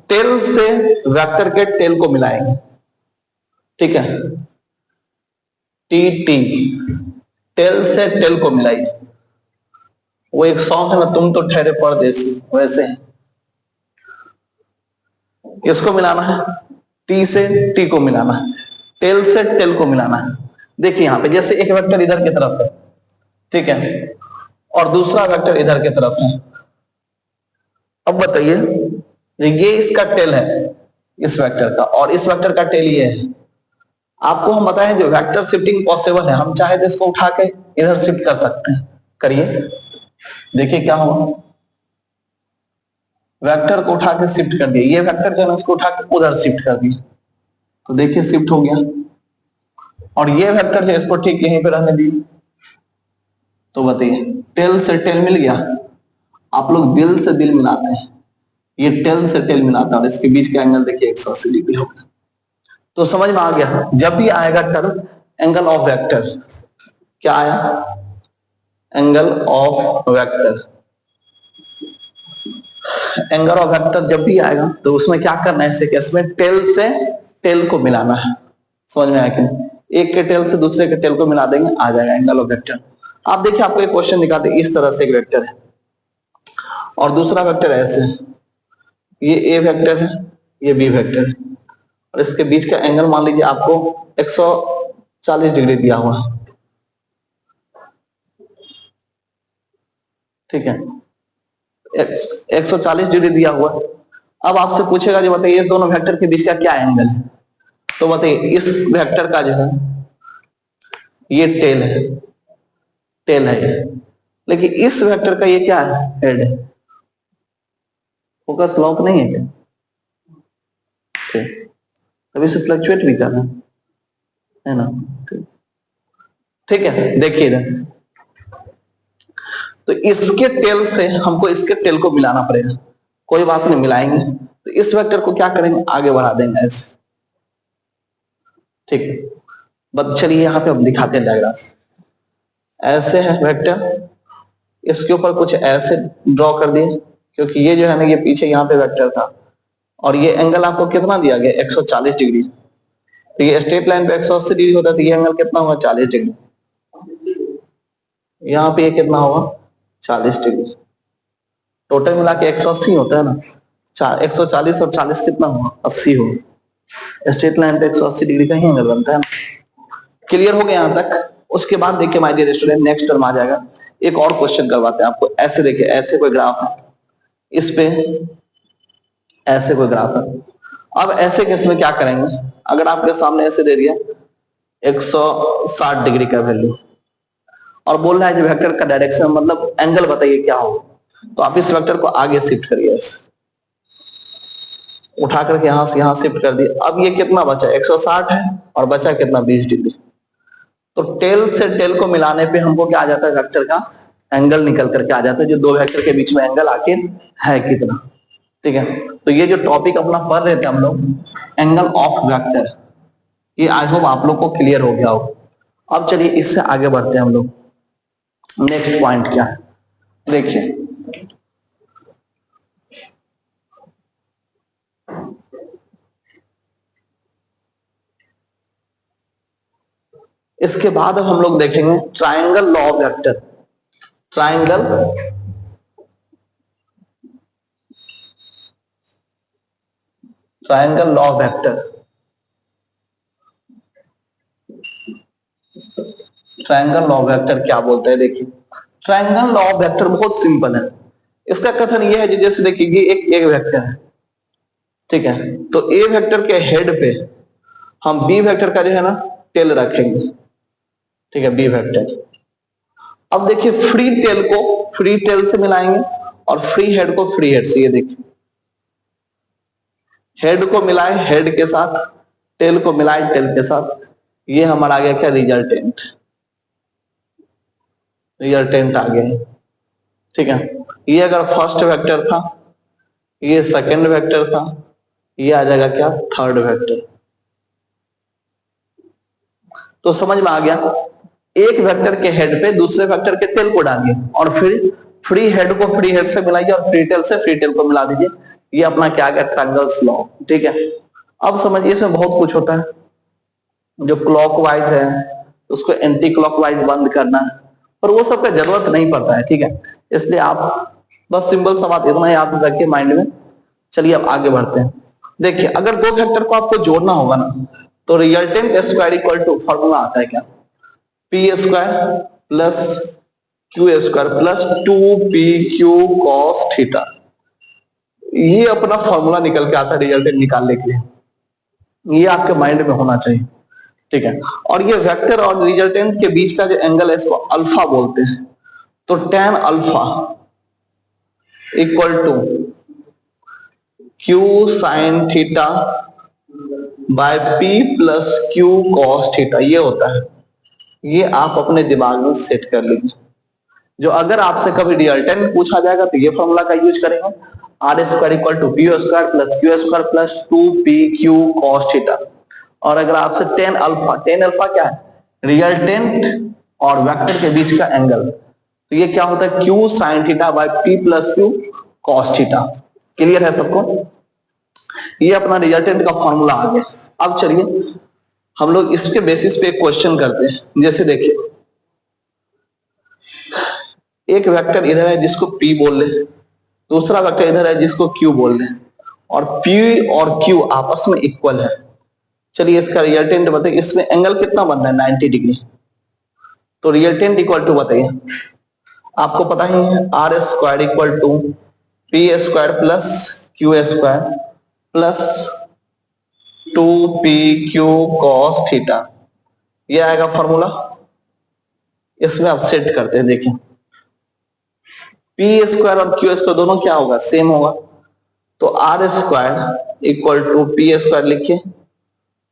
टेल से वेक्टर के टेल को मिलाएंगे, ठीक है। टी टी टेल से टेल को मिलाइए। वो एक सॉन्ग है ना, तुम तो ठहरे परदेसी, वैसे इसको मिलाना है, टी से टी को मिलाना है, टेल से टेल को मिलाना है। देखिए यहाँ पे जैसे एक वेक्टर इधर की तरफ है, ठीक है, और दूसरा वेक्टर इधर की तरफ है। अब बताइए ये इसका टेल है इस वेक्टर का, और इस वेक्टर का टेल ये है। आपको हम बताएं जो वेक्टर शिफ्टिंग पॉसिबल है, हम चाहे तो इसको उठा के इधर शिफ्ट कर सकते हैं, करिए, देखिए क्या हुआ, वेक्टर को उठा के शिफ्ट कर दिया, ये वेक्टर जो है उसको उठा के उधर शिफ्ट कर दिया, तो देखिए शिफ्ट हो गया, और ये वेक्टर जो इसको ठीक यहीं पे रहने दी, तो बताइए टेल से टेल मिल गया। आप लोग दिल से दिल मिलाते हैं, ये टेल से टेल मिलाता है और इसके बीच का एंगल देखिए 180 डिग्री होगा। तो समझ में आ गया, जब भी आएगा टर्म एंगल ऑफ वेक्टर, क्या आया, angle of vector, angle of vector जब भी आएगा तो उसमें क्या करना है, इसे केस में टेल से टेल को मिलाना है। समझ में आया कि एक के टेल से दूसरे के टेल को मिला देंगे, आ जाएगा एंगल ऑफ वेक्टर। आप देखिए आपको एक क्वेश्चन दिखाते हैं, इस तरह से एक वेक्टर है और दूसरा वेक्टर ऐसे है, ये ए वेक्टर है, ये बी वेक्टर है, और इसके बीच का एंगल मान लीजिए आपको 140 डिग्री दिया हुआ है, ठीक है, 140 डिग्री दिया हुआ। अब आपसे पूछेगा जो बताइए इस दोनों वेक्टर के बीच का क्या एंगल है, तो बताइए इस वेक्टर का जो है ये टेल है, टेल है, लेकिन इस वेक्टर का ये क्या है, हेड है। फोकस लॉक नहीं है क्या, अभी से फ्लक्चुएट भी कर रहा है ना, ठीक है। देखिए इधर, तो इसके टेल से हमको इसके टेल को मिलाना पड़ेगा, कोई बात नहीं मिलाएंगे, तो इस वेक्टर को क्या करेंगे, आगे बढ़ा देंगे ऐसे, ठीक। बस चलिए यहाँ पे हम दिखाते हैं डायग्राम, ऐसे है वेक्टर, इसके ऊपर कुछ ऐसे ड्रॉ कर दिए, क्योंकि ये जो है ना ये पीछे यहाँ पे वेक्टर था, और ये एंगल आपको कितना दिया गया, 140 डिग्री, तो ये स्ट्रेट लाइन पे 180 डिग्री होता है, तो ये एंगल कितना हुआ, 40 डिग्री, यहाँ पे ये कितना होगा, 40 डिग्री, टोटल मिला के 180 होता है ना, 140 और 40 कितना हुआ, 80 हुआ, स्ट्रेट लाइन पे 180 डिग्री का ही एंगल बनता है ना। क्लियर हो गया यहाँ तक। उसके बाद देखिए my dear student, next term आ जाएगा, एक और क्वेश्चन करवाते हैं आपको। ऐसे देखिए, ऐसे कोई ग्राफ है, इस पे ऐसे कोई ग्राफ है, अब ऐसे केस में क्या करेंगे, अगर आपके सामने ऐसे दे दिया 160 डिग्री का वैल्यू, और बोल रहा है जो वेक्टर का डायरेक्शन मतलब एंगल बताइए क्या हो, तो आप इस वेक्टर को आगे शिफ्ट करिए, ऐसे उठा करके यहां से यहां शिफ्ट कर दिए। अब ये कितना बचा, 160 है, और बचा कितना, 20 डिग्री। तो टेल से टेल को मिलाने पे हमको क्या आ जाता है, वेक्टर का एंगल निकल करके आ जाता है, जो दो वेक्टर के बीच में एंगल आखिर है कितना, ठीक है। तो ये जो टॉपिक अपना पढ़ रहे थे हम लोग, एंगल ऑफ वेक्टर, ये आई होप आप लोग को क्लियर हो गया हो। अब चलिए इससे आगे बढ़ते हैं हम लोग, नेक्स्ट पॉइंट क्या है, देखिए इसके बाद अब हम लोग देखेंगे triangle law of vector, triangle triangle law of vector, triangle law of vector क्या बोलते हैं। देखिए ट्राइंगल लॉ ऑफ वेक्टर बहुत सिंपल है, इसका कथन यह है जैसे देखिए ये एक वेक्टर है, ठीक है, तो ए वेक्टर के हेड पे हम बी वेक्टर का जो है ना टेल रखेंगे, ठीक है, बी वेक्टर। अब देखिए फ्री टेल को फ्री टेल से मिलाएंगे और फ्री हेड को फ्री हेड से, ये देखिए हेड को मिलाए हेड के साथ, टेल को मिलाए टेल के साथ, ये हमारा आ गया क्या, रिजल्टेंट, रिजल्टेंट आ गया, ठीक है। ये अगर फर्स्ट वेक्टर था, ये सेकंड वेक्टर था, ये आ जाएगा क्या, थर्ड वेक्टर। तो समझ में आ गया, एक वेक्टर के हेड पे दूसरे वेक्टर के टेल को डालिए और फिर फ्री हेड को फ्री हेड से मिलाइए और फ्री टेल से फ्री टेल को मिला दीजिए, ये अपना क्या गया, ट्रायंगल्स लॉ, ठीक है। अब समझिए इसमें बहुत कुछ होता है, जो क्लॉकवाइज है उसको एंटी क्लॉकवाइज बंद करना है, पर वो सबका जरूरत नहीं पड़ता है, ठीक है। इसलिए आप बस सिंपल सा बात इतना याद रखिए माइंड में। चलिए अब आगे बढ़ते हैं। देखिए अगर दो वेक्टर को आपको जोड़ना होगा ना, तो resultant square equal to, formula आता है क्या, P square plus Q square plus 2pq cos theta, ये अपना फॉर्मूला निकल के आता है रिजल्टेंट निकालने के लिए, ये आपके माइंड में होना चाहिए, ठीक है। और ये वेक्टर और रिजल्टेंट के बीच का जो एंगल है इसको अल्फा बोलते हैं, तो tan alpha equal to Q sine theta by P plus Q cos theta, ये होता है। ये आप अपने दिमाग में सेट कर लीजिए। जो अगर आपसे कभी रिजल्टेंट पूछा जाएगा तो ये फॉर्मूला का यूज करेंगे, R square equal to P square plus Q square plus 2p q cos theta. और अगर आपसे टेन अल्फा क्या है, रिजल्टेंट और वेक्टर के बीच का एंगल, तो ये क्या होता है, Q sine theta by P plus Q cos theta. Clear है सबको? ये अपना रिजल्टेंट का फॉर्मूला आ गया। अब चलिए हम लोग इसके बेसिस पे एक क्वेश्चन करते हैं। जैसे देखिए, एक वेक्टर इधर है जिसको P बोल ले, दूसरा वेक्टर इधर है जिसको Q बोल ले, और P और Q आपस में इक्वल है। चलिए इसका रिजल्टेंट बताइए। इसमें एंगल कितना बन रहा है, 90 डिग्री। तो रिजल्टेंट इक्वल टू बताइए, आपको पता ही है, R square equal to P square plus Q square plus 2pq cos theta, ये आएगा फॉर्मूला। इसमें आप सेट करते हैं, देखिए पी स्क्वायर और क्यू स्क्वायर दोनों क्या होगा, सेम होगा। तो R square equal to P square लिखिए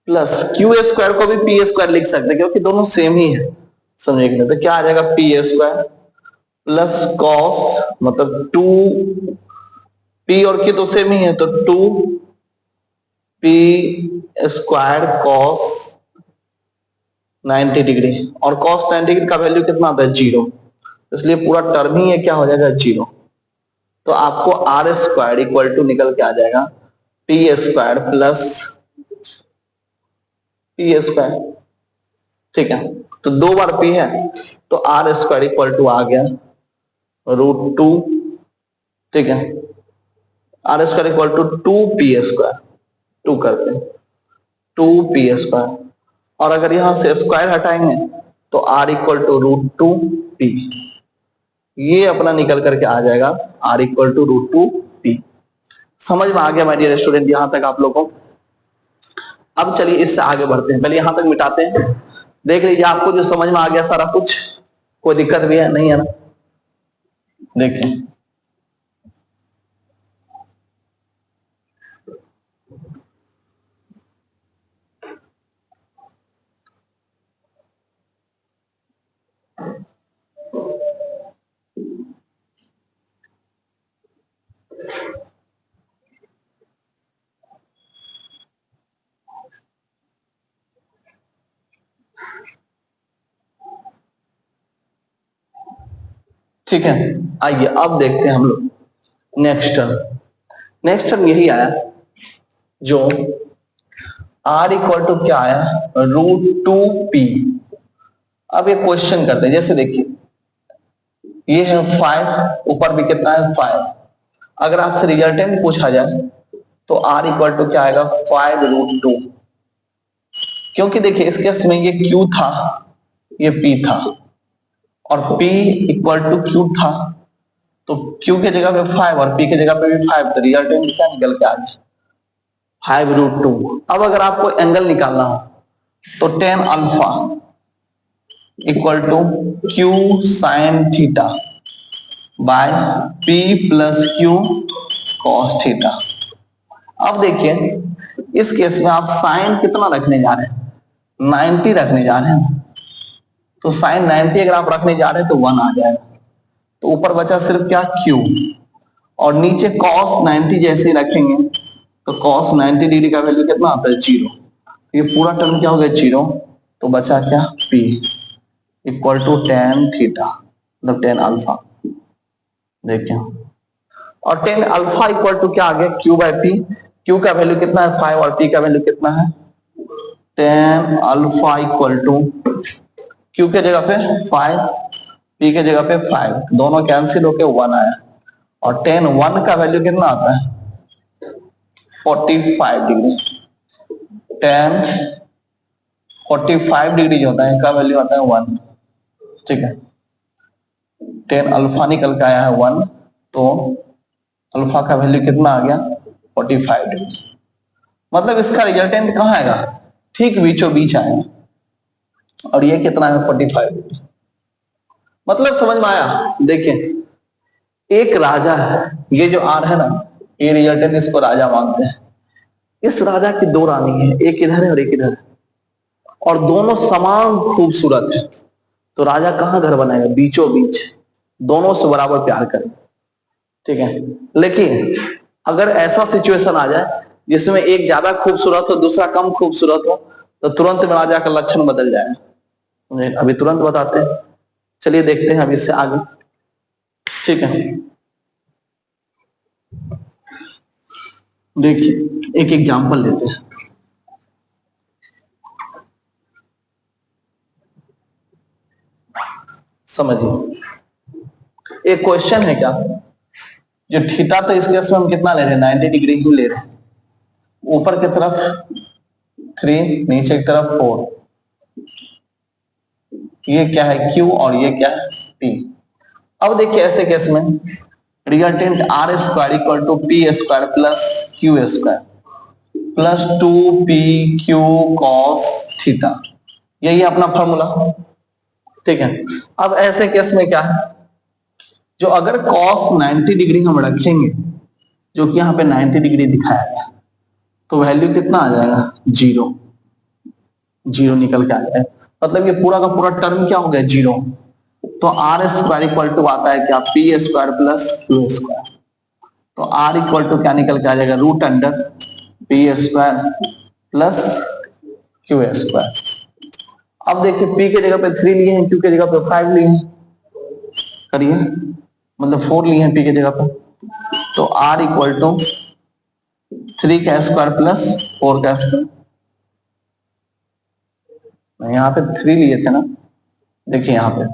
प्लस क्यू स्क्वायर को भी पी स्क्वायर लिख सकते हैं क्योंकि दोनों सेम ही है, समझने के लिए। तो क्या आ जाएगा, पी स्क्वायर प्लस कॉस, मतलब 2 पी और क्यू तो सेम ही है, तो 2p स्क्वायर कॉस 90 डिग्री, और कॉस 90 डिग्री का वैल्यू कितना आता है, 0, इसलिए पूरा टर्म ही है क्या हो जाएगा, 0। तो आपको आर स्क्वायर इक्वल टू निकल के आ जाएगा P square plus P square, ठीक है। तो 2 बार p है, तो आर स्क्वायर इक्वल टू आ गया √2, ठीक है। R square equal to 2p square, 2 करते हैं 2p स्क्वायर, और अगर यहां से स्क्वायर हटाएंगे तो r इक्वल टू √2p, ये अपना निकल करके आ जाएगा r इक्वल टू √2p। समझ में आ गया माय डियर स्टूडेंट यहां तक आप लोगों को? अब चलिए इससे आगे बढ़ते हैं, पहले यहां तक मिटाते हैं। देख लीजिए आपको जो समझ में आ गया सारा कुछ, कोई दिक्कत भी है नहीं है ना? देखिए ठीक है, आइए अब देखते हैं हम लोग नेक्स्ट टर्म। नेक्स्ट टर्म यही आया जो r इक्वल टू क्या आया, √2p। अब एक क्वेश्चन करते हैं, जैसे देखिए ये है 5, ऊपर भी कितना है 5। अगर आपसे रिजल्टेंट पूछा जाए तो r इक्वल टू क्या आएगा, 5√2, क्योंकि देखिए इस केस में ये q था, ये p था, और p इक्वल टू q था, तो q के जगह पे 5 और p के जगह पे भी 5, तो रिजल्टेंट क्या निकल के आ गया, 5√2। अब अगर आपको एंगल निकालना हो तो tan alpha equal to q sine theta by p plus q cos theta. अब देखिए इस केस में आप साइन कितना रखने जा रहे हैं, 90 रखने जा रहे हैं। तो साइन 90 अगर आप रखने जा रहे हैं तो 1 आ जाएगा, तो ऊपर बचा सिर्फ क्या, q, और नीचे cos 90 जैसे ही रखेंगे तो cos 90 डिग्री का वैल्यू कितना आता है, 0। ये पूरा टर्म क्या हो गया, 0। तो बचा क्या, p equal to tan theta, मतलब tan अल्फा। देखिए, और tan अल्फा इक्वल टू क्या आ गया, q बाय p। q का वैल्यू कितना है, 5, और p का वैल्यू कितना है, tan alpha equal to q के जगह पे 5, p के जगह पे 5, दोनों कैंसिल होके 1 आया, और tan 1 का वैल्यू कितना आता है, 45 डिग्री। tan 45 डिग्री जो होता है इसका वैल्यू आता है 1, ठीक है। tan अल्फा निकल के आया है 1, तो अल्फा का वैल्यू कितना आ गया, 45 डिग्री। मतलब इसका रिजल्टेंट कहाँ आएगा, ठीक बीचों बीच आएगा, और ये कितना है, 45 डिग्री। मतलब समझ में आया? देखिए एक राजा है, ये जो आर है ना, ये रिजल्टेंट इसको राजा मानते हैं। इस राजा की दो रानी है, एक इधर है और एक इधर है, और दोनों समान खूबसूरत है। तो राजा कहां घर बनाएगा? बीचों बीच, दोनों से बराबर प्यार करे, ठीक है। लेकिन अगर ऐसा सिचुएशन आ जाए जिसमें एक ज्यादा खूबसूरत हो, दूसरा कम खूबसूरत हो, तो तुरंत में राजा का लक्षण बदल जाए। अभी तुरंत बताते हैं, चलिए देखते हैं अब इससे आगे, ठीक है। देखिए एक एग्जांपल लेते हैं। समझिए एक क्वेश्चन है क्या, जो थीटा, तो इस केस में हम कितना ले रहे हैं? 90 डिग्री ही ले रहे हैं। ऊपर की तरफ 3, नीचे की तरफ 4, ये क्या है? Q, और ये क्या है? P। अब देखिए ऐसे केस में resultant R square equal to P square plus Q square plus 2pq cos theta, यही अपना फॉर्मूला, ठीक है। अब ऐसे केस में क्या है, जो अगर cos 90 डिग्री हम रखेंगे, जो कि यहाँ पे 90 डिग्री दिखाया गया, तो वैल्यू कितना आ जाएगा? 0, 0 निकल के आ जाएगा। मतलब ये पूरा का पूरा टर्म क्या हो गया? 0। तो आर स्क्वायर इक्वल टू आता है क्या? P square plus Q square. तो आर इक्वल टू क्या निकल के आ जाएगा? Root under P square plus Q square. अब देखिए पी के जगह पे 3 लिए हैं, क्यू के जगह पे 5 लिए हैं, करिए, मतलब 4 लिए हैं पी के जगह पे। तो आर इक्वल टू 3 का स्क्वायर प्लस 4 का स्क्वायर, यहाँ पे 3 लिए थे ना, देखिए यहाँ पे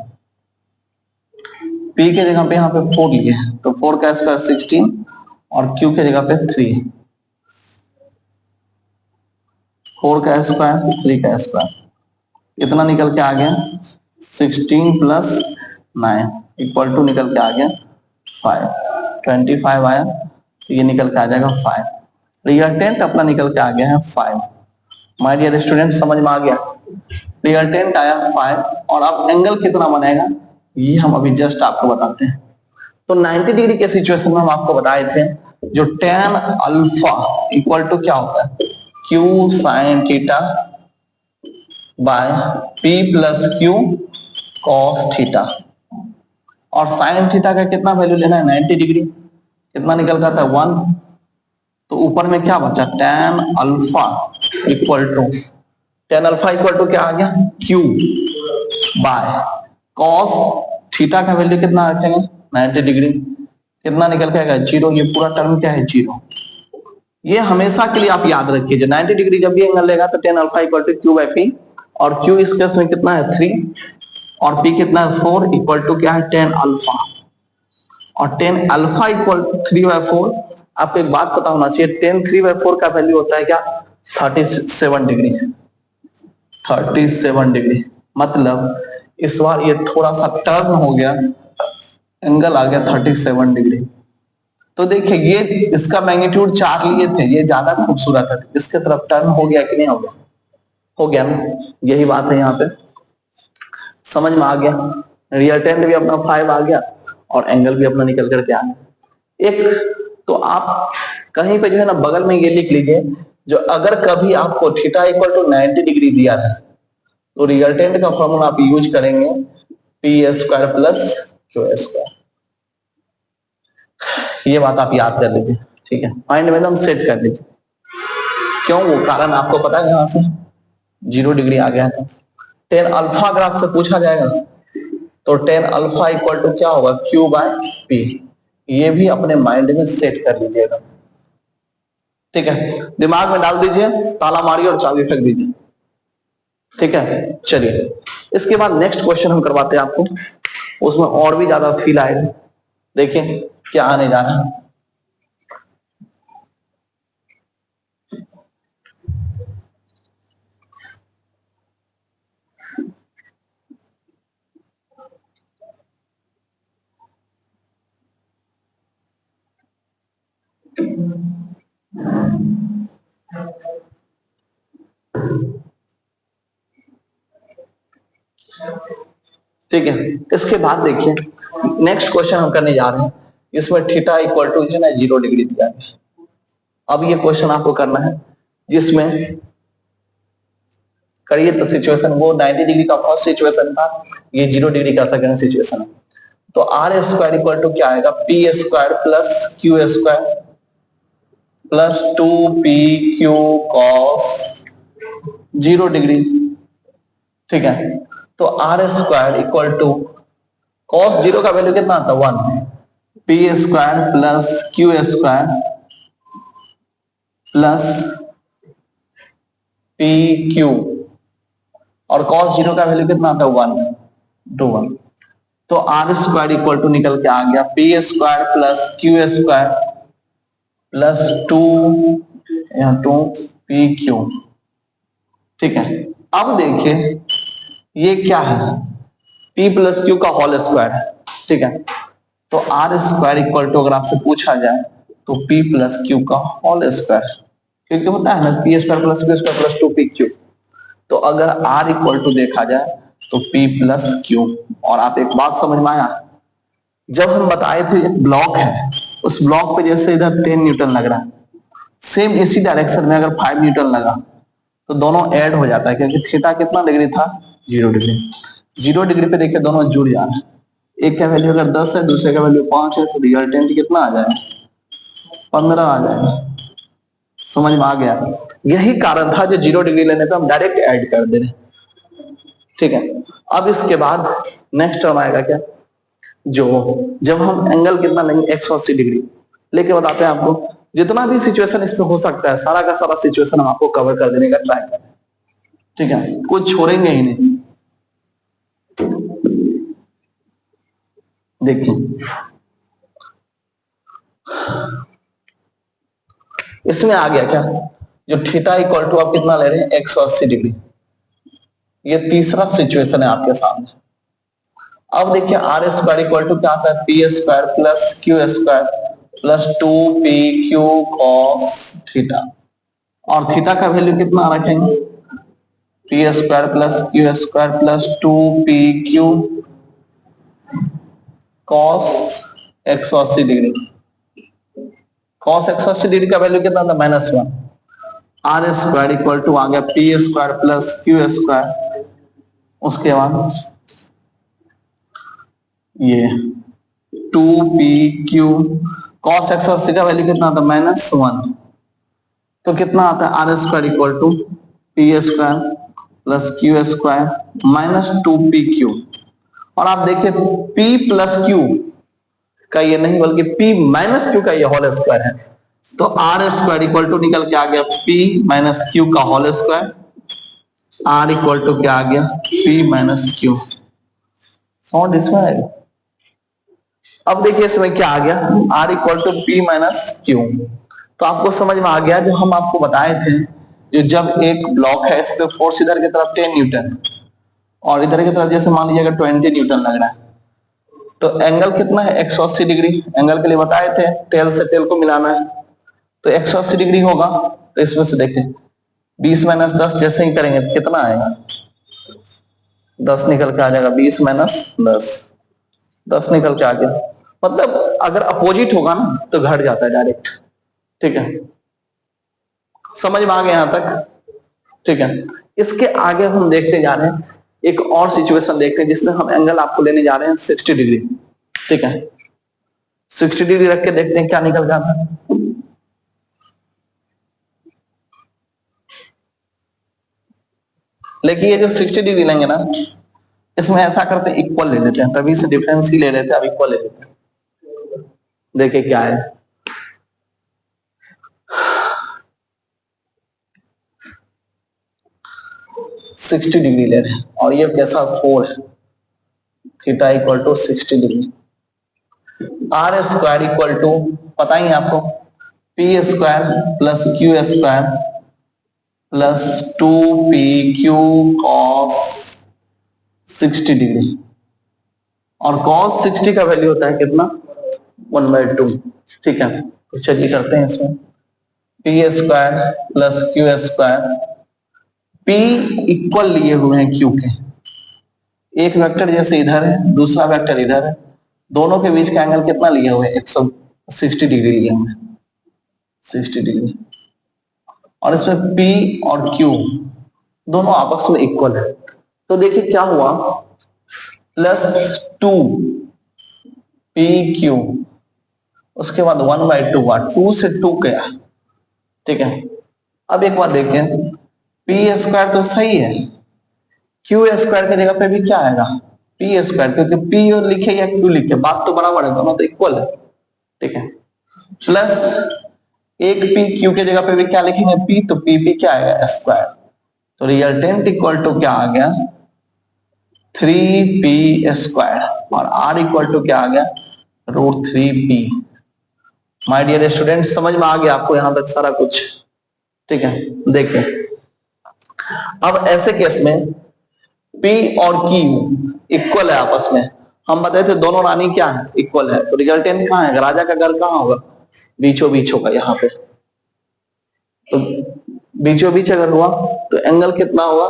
पी के जगह पे यहाँ पे 4 लिए हैं, तो 4 का स्क्वायर 16, और क्यू के जगह पे 3, 4 का स्क्वायर 3 का स्क्वायर, इतना निकल के आ गया 16 प्लस 9 इक्वल टू निकल के आ गया 5, 25 आया, तो ये निकल के आ जाएगा 5। रिजल्टेंट अपना निकल के आ गया है 5। माय डियर स्टूडेंट, समझ में आ गया? रिजल्टेंट आया 5, और अब एंगल कितना बनेगा ये हम अभी जस्ट आपको बताते हैं। तो 90 डिग्री के सिचुएशन में हम आपको बताए थे, जो tan अल्फा इक्वल टू क्या होता है? Q sin theta by P plus Q cos theta. और साइन थीटा का कितना वैल्यू लेना है? 90 डिग्री, कितना निकल जाता है? 1। तो ऊपर में क्या बचा? tan alpha equal to, tan alpha equal to क्या आ गया? Q बाय cos थीटा का वैल्यू कितना रखेंगे? 90 डिग्री, कितना निकल के आएगा? 0। ये पूरा टर्म क्या है? 0। ये हमेशा के लिए आप याद रखिए, जो 90 डिग्री जब भी एंगल लेगा तो tan alpha equal to Q by P, और Q इस केस में कितना है? 3, और P कितना है? 4, इक्वल टू क्या है? tan alpha. और tan अल्फा इक्वल 3/4। आपको एक बात पता होना चाहिए, tan 3/4 का वैल्यू होता है क्या? 37 डिग्री। 37 डिग्री, मतलब इस बार ये थोड़ा सा टर्न हो गया, एंगल आ गया 37 डिग्री। तो देखिए ये इसका मैग्नीट्यूड 4 लिए थे, ये ज्यादा खूबसूरत है, इसके तरफ टर्न हो गया कि नहीं हो गया? हो गया ना, यही बात है यहाँ पे, समझ में आ गया? रिजल्टेंट भी अपना 5 आ गया, और एंगल भी अपना निकल करके आ गया। एक तो आप कहीं पे जो है ना बगल में ये लिख लीजिए, जो अगर कभी आपको थीटा इक्वल टू 90 डिग्री दिया है, तो रिजल्टेंट का फॉर्मूला आप यूज करेंगे P square plus Q square. ये बात आप याद कर लीजिए, ठीक है, माइंड में एकदम सेट कर लीजिए। क्यों? वो कारण आपको पता है यहाँ से 0 डिग्री आ गया था। tan अल्फा अगर आपसे पूछा जाएगा तो tan अल्फा इक्वल टू क्या होगा? Q by P। ये भी अपने माइंड में सेट कर लीजिएगा, ठीक है, दिमाग में डाल दीजिए, ताला मारिए और चाबी फेंक दीजिए, ठीक है। चलिए इसके बाद नेक्स्ट क्वेश्चन हम करवाते हैं आपको, उसमें और भी ज्यादा फील आएगा। देखिए क्या आने जा रहा है। ठीक है। इसके बाद देखिए नेक्स्ट क्वेश्चन हम करने जा रहे हैं, इसमें थीटा इक्वल टू है ना 0 डिग्री दिया है। अब ये क्वेश्चन आपको करना है जिसमें करिए तो सिचुएशन वो 90 डिग्री का फर्स्ट सिचुएशन था, ये 0 डिग्री का सेकंड सिचुएशन है। तो आर स्क्वायर इक्वल टू क्या आएगा, P square plus Q square plus 2 P Q cos 0 degree. ठीक है, तो R square equal to cos 0 का वैल्यू कितना आता है 1, P square plus Q square plus P Q, और cos 0 का वैल्यू कितना आता है 1, 2 1। तो आर स्क्वायर इक्वल टू निकल के आ गया P square plus Q square plus 2 P Q. ठीक है, अब देखिए ये क्या है, p प्लस क्यू का होल स्क्वायर है। ठीक है, तो आर स्क्वायर इक्वल टू अगर आपसे पूछा जाए तो p प्लस क्यू का होल स्क्वायर, क्योंकि होता है ना P square plus Q square plus 2 P Q. तो अगर r इक्वल टू देखा जाए तो p प्लस क्यू। और आप एक बात समझ में आया, जब हम बताए थे एक ब्लॉक है, उस ब्लॉक पे जैसे इधर 10 न्यूटन लग रहा है, सेम इसी डायरेक्शन में अगर 5 न्यूटन लगा तो दोनों ऐड हो जाता है, क्योंकि थीटा कितना डिग्री था 0 डिग्री। 0 डिग्री पे देखिए दोनों जुड़ जा रहे हैं, एक का वैल्यू अगर 10 है दूसरे का वैल्यू 5 है तो रिजल्टेंट कितना आ जाएगा 15 आ जाएगा। समझ में आ गया, यही कारण था जो 0 डिग्री लेने पे हम डायरेक्ट ऐड कर दे रहे। ठीक है, अब इसके बाद नेक्स्ट टर्म आएगा क्या, जो जब हम एंगल कितना लेंगे 180 डिग्री लेके बताते हैं आपको, जितना भी सिचुएशन इसमें हो सकता है सारा का सारा सिचुएशन हम आपको कवर कर देने का ट्राई करें। ठीक है, कुछ छोड़ेंगे ही नहीं। देखिए इसमें आ गया क्या, जो थीटा इक्वल टू आप कितना ले रहे हैं 180 डिग्री, ये तीसरा सिचुएशन है आपके सामने। अब देखिए आर स्क्वायर इक्वल टू क्या आता है, P square plus Q square plus 2 P Q cos theta, और थीटा का वैल्यू कितना रखेंगे, P square plus Q square plus 2 P Q cos 180 degree. Cos 180 degree का वैल्यू कितना था -1। आर स्क्वायर इक्वल टू आ गया P square plus Q square, उसके बाद ये 2 पी क्यू कॉस 180 का वैल्यू कितना था -1, तो कितना आता है R square equal to P square plus Q square minus 2 P Q. और आप देखिए p प्लस क्यू का ये नहीं बल्कि p माइनस क्यू का ये होल स्क्वायर है, तो आर स्क्वायर इक्वल टू निकल के आ गया p माइनस क्यू का whole square, r equal to क्या आ गया p माइनस क्यू। समझ इसमें आएगा। अब देखिए इसमें क्या आ गया, r equal to p minus q. तो आपको समझ में आ गया जो हम आपको बताए थे, जो जब एक ब्लॉक है इस पे फोर्स इधर की तरफ 10 न्यूटन और इधर की तरफ जैसे मान लीजिए अगर 20 न्यूटन लग रहा है, तो एंगल कितना है 180 डिग्री। एंगल के लिए बताए थे टेल से टेल को मिलाना है, तो 180 डिग्री होगा। तो इसमें से देखें 20 माइनस 10 जैसे ही करेंगे तो कितना आएगा, 10 निकल के आ जाएगा, 20 माइनस 10 निकल के आ गया। मतलब अगर अपोजिट होगा ना तो घट जाता है डायरेक्ट। ठीक है, समझ में आ गया यहां तक। ठीक है, इसके आगे हम देखते जा रहे हैं एक और सिचुएशन देखते हैं जिसमें हम एंगल आपको लेने जा रहे हैं 60 डिग्री। ठीक है, 60 डिग्री रख के देखते हैं क्या निकल जाता है। लेकिन ये जो 60 डिग्री लेंगे ना, इसमें ऐसा करते हैं इक्वल ले लेते हैं, तभी से डिफरेंस ही ले लेते हैं, अब इक्वल ले लेते हैं। देखिए क्या है, सिक्सटी डिग्री ले रहे हैं और ये कैसा 4 है, theta equal to 60 degree. R square equal to पता ही आपको p square plus Q square plus 2 P Q cos 60 degree, और cos 60 का वैल्यू होता है कितना 1/2। ठीक है, तो चलिए करते हैं इसमें P square plus Q square, p equal लिए हुए हैं q के, एक वेक्टर जैसे इधर है, दूसरा वेक्टर इधर है, दोनों के बीच का एंगल कितना लिया हुआ है? 160 डिग्री लिया हुआ है, 60 डिग्री। और इसमें P और Q दोनों आपस में इक्वल है। तो देखिए क्या हुआ, +2 PQ, उसके बाद 1/2 हुआ, 2 से 2 गया, ठीक है। अब एक बात देखें, P² तो सही है, Q² की जगह पे भी क्या आएगा? P², क्योंकि P लिखे या Q लिखे बात तो बराबर है, दोनों तो इक्वल है, ठीक है। प्लस एक P Q की जगह पे भी क्या लिखेंगे? P, तो P क्या आएगा? स्क्वायर। तो रिजल्टेंट इक्वल टू क्या आ गया? 3P² और R इक्वल टू क्या आ गया? √3P। माय डियर स्टूडेंट, समझ में आ गया आपको यहां तक सारा कुछ? ठीक है, देखिए अब ऐसे केस में P और Q इक्वल है आपस में। हम बताए थे दोनों रानी क्या है? इक्वल है। तो रिजल्टेंट कहाँ है? राजा का घर कहाँ होगा? बीचों बीच होगा यहाँ पे। तो बीचों बीच अगर हुआ तो एंगल कितना होगा?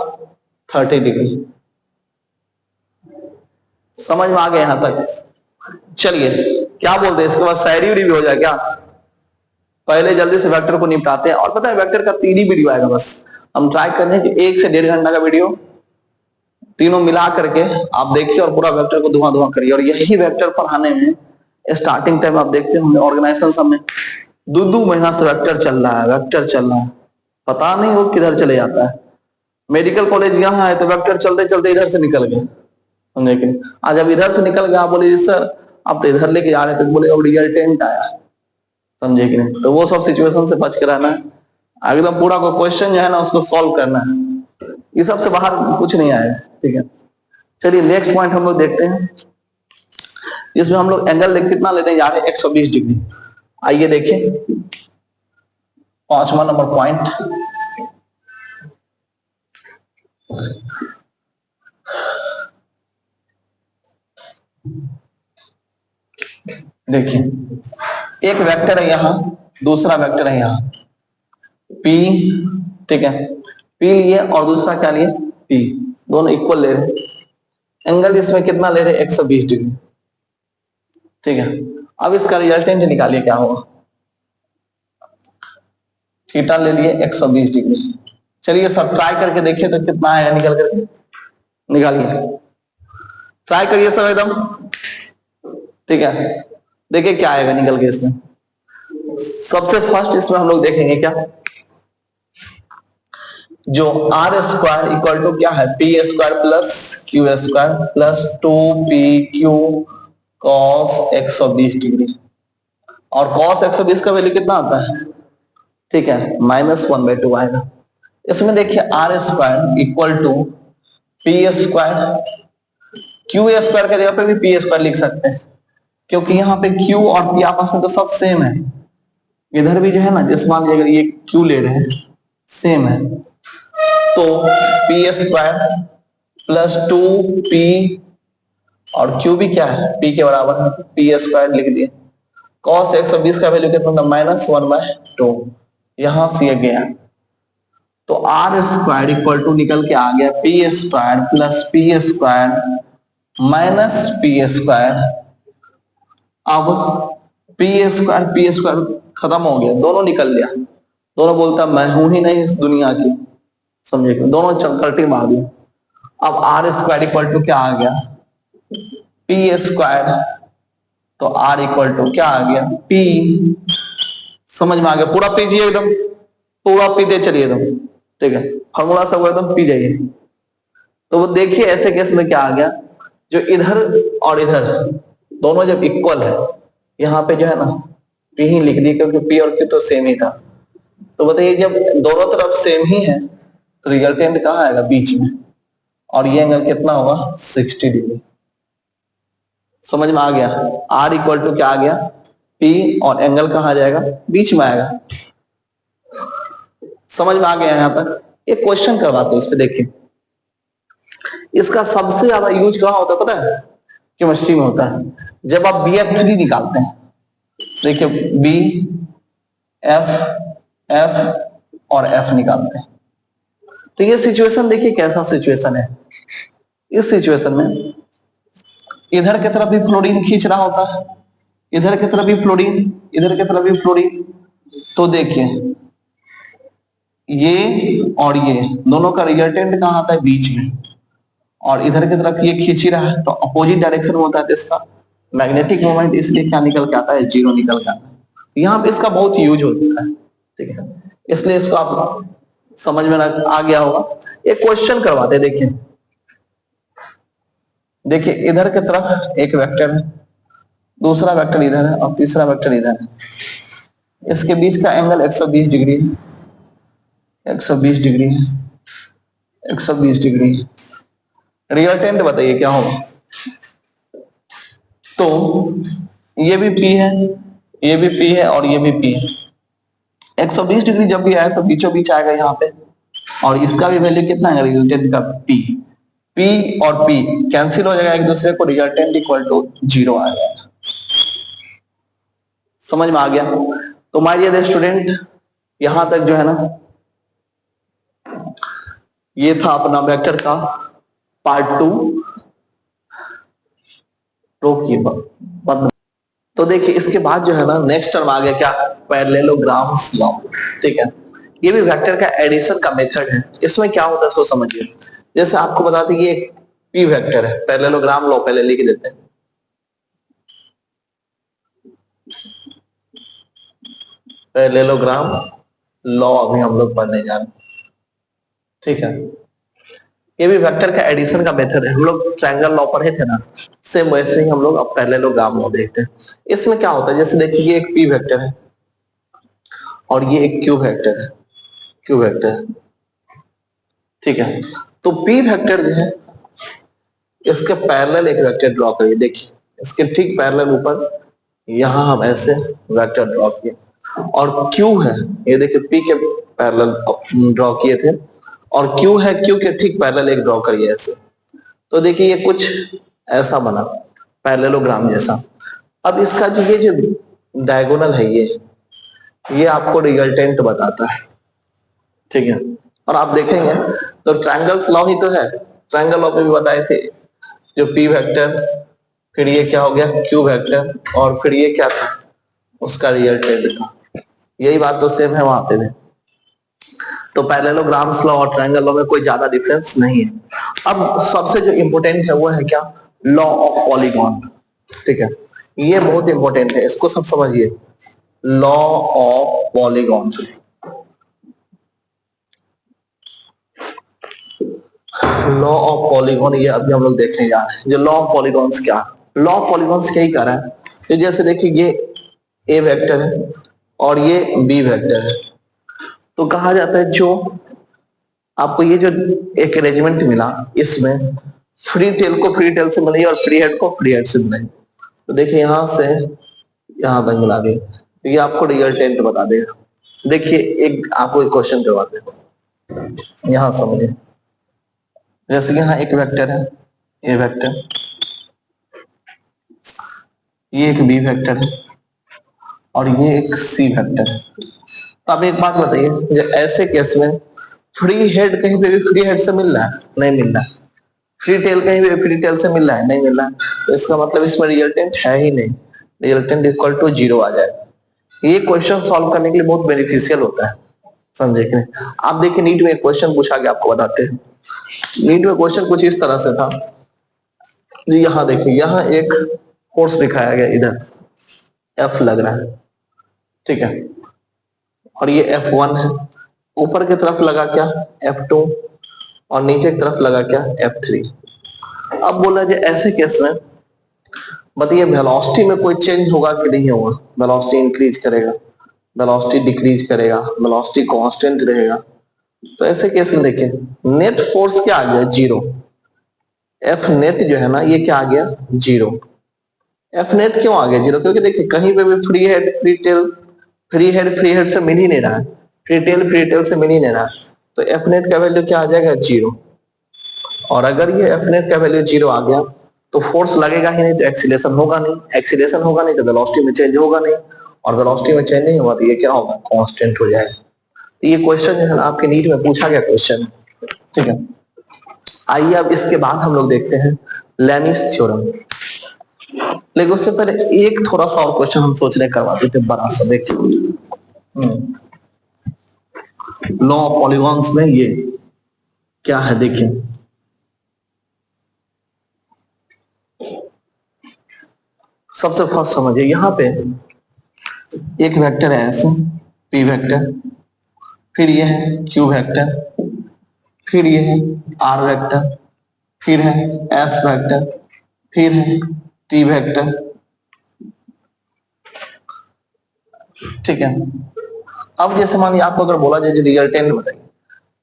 30 डिग्री। समझ में आ गया यहां तक? चलिए क्या बोलते हैं इसके बाद शायरी उड़ी भी हो जाए क्या? पहले जल्दी से वेक्टर को निपटाते हैं। और पता है वेक्टर का 3 ही वीडियो आएगा बस। हम ट्राई करने कि 1 से 1.5 घंटा का वीडियो तीनों मिला करके आप देखिए और पूरा वेक्टर को धुआं धुआं करिए। और यही वेक्टर पढ़ाने में स्टार्टिंग टाइम आप देखते होंगे ऑर्गेनाइजेशन सब में 2-2 महीना से वेक्टर चल रहा है, वेक्टर चल रहा है, पता नहीं वो किधर चले जाता है। मेडिकल कॉलेज यहाँ है तो वेक्टर चलते चलते इधर से निकल गए, समझे कि? आज जब इधर से निकल गया, आप बोले सर आप तो इधर लेके जा रहे थे, तो बोले अब रिजल्टेंट आया, समझे कि नहीं? तो वो सब सिचुएशन से बच के रहना है। एकदम पूरा कोई क्वेश्चन जो है ना उसको सॉल्व करना है, ये सबसे बाहर कुछ नहीं आएगा, ठीक है। चलिए नेक्स्ट पॉइंट हम लोग देखते हैं, जिसमें हम लोग एंगल कितना लेते जा रहे हैं? 120 डिग्री। आइए देखिए 5वां नंबर पॉइंट, देखिए एक वेक्टर है यहां, दूसरा वेक्टर है यहां P, ठीक है। P लिए और दूसरा क्या लिए? P, दोनों इक्वल ले रहे हैं। एंगल इसमें कितना ले रहे हैं? 120 डिग्री, ठीक है। अब इसका रिजल्टेंट निकालिए क्या होगा? थीटा ले लिए 120 डिग्री। चलिए सब ट्राई करके देखिए तो कितना आएगा निकल करके, निकालिए, ट्राई करिए सब एकदम, ठीक है। देखिए क्या आएगा निकल के इसमें। सबसे फर्स्ट इसमें हम लोग देखेंगे क्या, जो R² इक्वल टू क्या है? P² plus Q² plus 2PQ cos 120 degree. और cos 120 का वैल्यू कितना आता है? ठीक है, -1/2 आएगा। इसमें देखिए R² equal to P², Q² के जगह पे भी P² लिख सकते हैं, क्योंकि यहाँ पे Q और P आपस में तो सब सेम है। इधर भी जो है ना, जिस मान लीजिए ये Q ले रहे हैं, सेम है, तो P² प्लस 2P और Q भी क्या है? P के बराबर है, P² लिख दिए। cos 120 का वैल्यू कितना? -1/2, यहां से ये गया, तो R² इक्वल टू निकल के आ गया P² plus P² minus P²। अब P² खत्म हो गया, दोनों निकल गया, दोनों बोलता मैं हूं ही नहीं इस दुनिया की, समझे? दोनों चलकल्टी मार दिया। अब R² इक्वल टू क्या आ गया? P², तो R इक्वल टू क्या आ गया? P। समझ में आ गया? पूरा पीजिए एकदम, पूरा पीते चलिए एकदम, ठीक है। फॉर्मूला सब एकदम पी जाइए। तो वो देखिए ऐसे केस में क्या आ गया, जो इधर और इधर दोनों जब इक्वल है, यहाँ पे जो है ना P ही लिख दी, क्योंकि P और Q तो सेम ही था। तो बताइए जब दोनों तरफ सेम ही है तो रिजल्टेंट कहाँ आएगा? बीच में। और ये एंगल कितना होगा? 60 डिग्री। समझ में आ गया? R इक्वल टू क्या आ गया? P, और एंगल कहाँ जाएगा? बीच में आएगा। समझ में आ गया यहाँ तक? एक क्वेश्चन करवाते हैं इस पे, देखिए इसका सबसे ज्यादा यूज कहाँ होता है पता है? केमिस्ट्री में होता है, जब आप BF3 निकालते हैं। देखिए B, F और F निकालते हैं। तो ये सिचुएशन देखिए कैसा सिचुएशन है। इस सिचुएशन में इधर की तरफ भी फ्लोरीन खींच रहा होता है, इधर की तरफ भी फ्लोरीन, इधर की तरफ भी फ्लोरीन। तो देखिए ये और ये दोनों का रिजल्टेंट कहाँ आता है, बीच में, और इधर की तरफ ये खींच ही रहा है, तो अपोजिट डायरेक्शन में होता है, तो इसका मैग्नेटिक मोमेंट इसलिए क्या निकल के आता है, जीरो निकल के आता है। यहाँ पे इसका बहुत यूज होता है, ठीक है, इसलिए इसको आप समझ में आ गया होगा। एक क्वेश्चन करवाते हैं, देखिए देखिए इधर की तरफ एक वेक्टर है, दूसरा वेक्टर इधर है और तीसरा वेक्टर इधर है। इसके बीच का एंगल 120 डिग्री है, 120 डिग्री है, 120 डिग्री। रिजल्टेंट बताइए क्या होगा। तो ये भी P है, ये भी P है और ये भी P है। 120 डिग्री जब भी आए तो बीचों बीच आएगा यहाँ पे, और इसका भी वैल्यू कितना है, रिजल्टेंट का P। P और P कैंसिल हो जाएगा एक दूसरे को, रिजल्टेंट इक्वल टू 0 आ जाएगा। समझ में आ गया। तो माय डियर स्टूडेंट, यहां तक जो है ना, ये था अपना वेक्टर का पार्ट 2। रोकिए बंद। तो देखिए इसके बाद जो है ना, नेक्स्ट टर्म आ गया क्या, पैरेललोग्राम्स लॉ। ठीक है, ये भी वेक्टर का एडिशन का मेथड है। इसमें क्या होता है इसको समझिए। जैसे आपको बताते कि ये एक पी वेक्टर है, पैरेललोग्राम लॉ पहले लिख देते हैं। पैरेललोग्राम लॉ अभी हम लोग पढ़ने जा रहे हैं, ठीक है। ये भी वेक्टर का एडिशन का मेथड है। हम लोग ट्रायंगल लॉ पढ़े थे ना, सेम वैसे ही हम लोग अब पैरेललोग्राम लॉ देखते हैं। इसमें क्या होता है, जैसे देखिए ये एक पी वेक्टर है और ये एक क्यू वेक्टर है, क्यू वेक्टर है, ठीक है। तो पी वेक्टर जो है, इसके पैरेलल एक वेक्टर ड्रॉ करिए। देखिए इसके ठीक पैरेलल ऊपर यहां हम ऐसे वेक्टर ड्रॉ किए, और क्यू है, ये देखिए पी के पैरेलल ड्रॉ किए थे, और क्यू है, क्यू के ठीक पैरेलल एक ड्रॉ करिए ऐसे। तो देखिए ये कुछ ऐसा बना पैरेललोग्राम जैसा। अब इसका जो ये जो डायगोनल है, ये आपको रिजल्टेंट बताता है, ठीक है। और आप देखेंगे तो ट्रायंगल्स लॉ ही तो है, ट्रायंगल लॉ पे भी बताए थे, जो पी वेक्टर, फिर ये क्या हो गया क्यू वेक्टर, और फिर ये क्या था, उसका रिजल्टेंट था। यही बात तो सेम है वहां पे भी। तो पैरेललोग्राम्स लॉ और ट्रायंगल लॉ में कोई ज्यादा डिफरेंस नहीं है। अब सबसे जो इंपॉर्टेंट है वो है क्या, लॉ ऑफ पॉलीगॉन, ठीक है। ये बहुत इंपॉर्टेंट है, इसको सब समझिए। Law of polygon, law of polygon, ये अभी हम लोग देखने जा रहे हैं। जो लॉ ऑफ पॉलीगॉन्स क्या है, लॉ ऑफ पॉलीगॉन्स क्या ही कर रहा है, तो जैसे देखिए ये ए वेक्टर है और ये बी वेक्टर है, तो कहा जाता है जो आपको ये जो एक अरेंजमेंट मिला, इसमें फ्री टेल को फ्री टेल से मिलाई और फ्री हेड को फ्री हेड से मिलाई। तो देखिए यहां से यहां तक मिला दी, तो ये आपको रिजल्टेंट बता देगा। देखिए एक आपको एक क्वेश्चन करवाते हैं, यहां समझिए। जैसे यहाँ एक वेक्टर है, ए वेक्टर, ये एक बी वेक्टर है और ये एक सी वेक्टर है। तो अब एक बात बताइए, जो ऐसे केस में फ्री हेड कहीं पे भी फ्री हेड से मिल रहा है, नहीं मिल रहा है, फ्री टेल कहीं पे फ्री टेल से मिल रहा है, नहीं मिल रहा है, तो इसका मतलब इसमें रिजल्टेंट है ही नहीं, रिजल्टेंट इक्वल टू 0 आ जाए। ये क्वेश्चन सॉल्व करने के लिए बहुत बेनिफिशियल होता है, समझे कि नहीं। आप देखिए नीट में एक क्वेश्चन पूछा गया, आपको बताते हैं। नीट में क्वेश्चन कुछ इस तरह से था जी, यहाँ देखिए यहाँ एक फोर्स दिखाया गया, इधर एफ लग रहा है, ठीक है, और ये F1 है, ऊपर की तरफ लगा क्या F2 और नीचे की तरफ लगा क्या F3। अब बोला जाए ऐसे केस में बताइए वेलोसिटी में कोई चेंज होगा कि नहीं होगा, वेलोसिटी इंक्रीज करेगा, वेलोसिटी डिक्रीज करेगा, वेलोसिटी कांस्टेंट रहेगा। तो ऐसे केस में देखिए नेट फोर्स क्या आ गया 0, एफ नेट जो है ना ये क्या आ गया 0। एफ नेट क्यों आ गया 0, क्योंकि देखिए कहीं पे भी free head free tail, free head से मिल ही नहीं रहा है, फ्री टेल से मिल ही नहीं रहा है, तो एफ नेट का वैल्यू क्या आ जाएगा 0। और अगर ये एफ नेट का वैल्यू 0 आ गया तो फोर्स लगेगा ही नहीं, तो एक्सीलरेशन होगा नहीं, एक्सीलरेशन होगा नहीं तो वेलोसिटी में चेंज होगा नहीं, और वेलोसिटी में चेंज नहीं होगा तो ये क्या होगा कांस्टेंट हो जाएगा। तो ये क्वेश्चन जो है ना आपके नीट में पूछा गया क्वेश्चन, ठीक है। आइए अब इसके बाद हम लोग देखते हैं लेमिस थ्योरम। लेकिन उससे पहले एक थोड़ा सा और क्वेश्चन हम सोच रहे करवा देते बड़ा सा। देखिए लॉ ऑफ पॉलीगॉन्स में ये क्या है, देखिए सबसे फर्स्ट समझिए, यहां पे एक वेक्टर है ऐसे पी वेक्टर, फिर ये है क्यू वेक्टर, फिर ये है आर वेक्टर, फिर है एस वेक्टर, फिर है टी वेक्टर। ठीक है, अब जैसे मानिए आपको अगर बोला जाए रिजल्टेंट बताइए,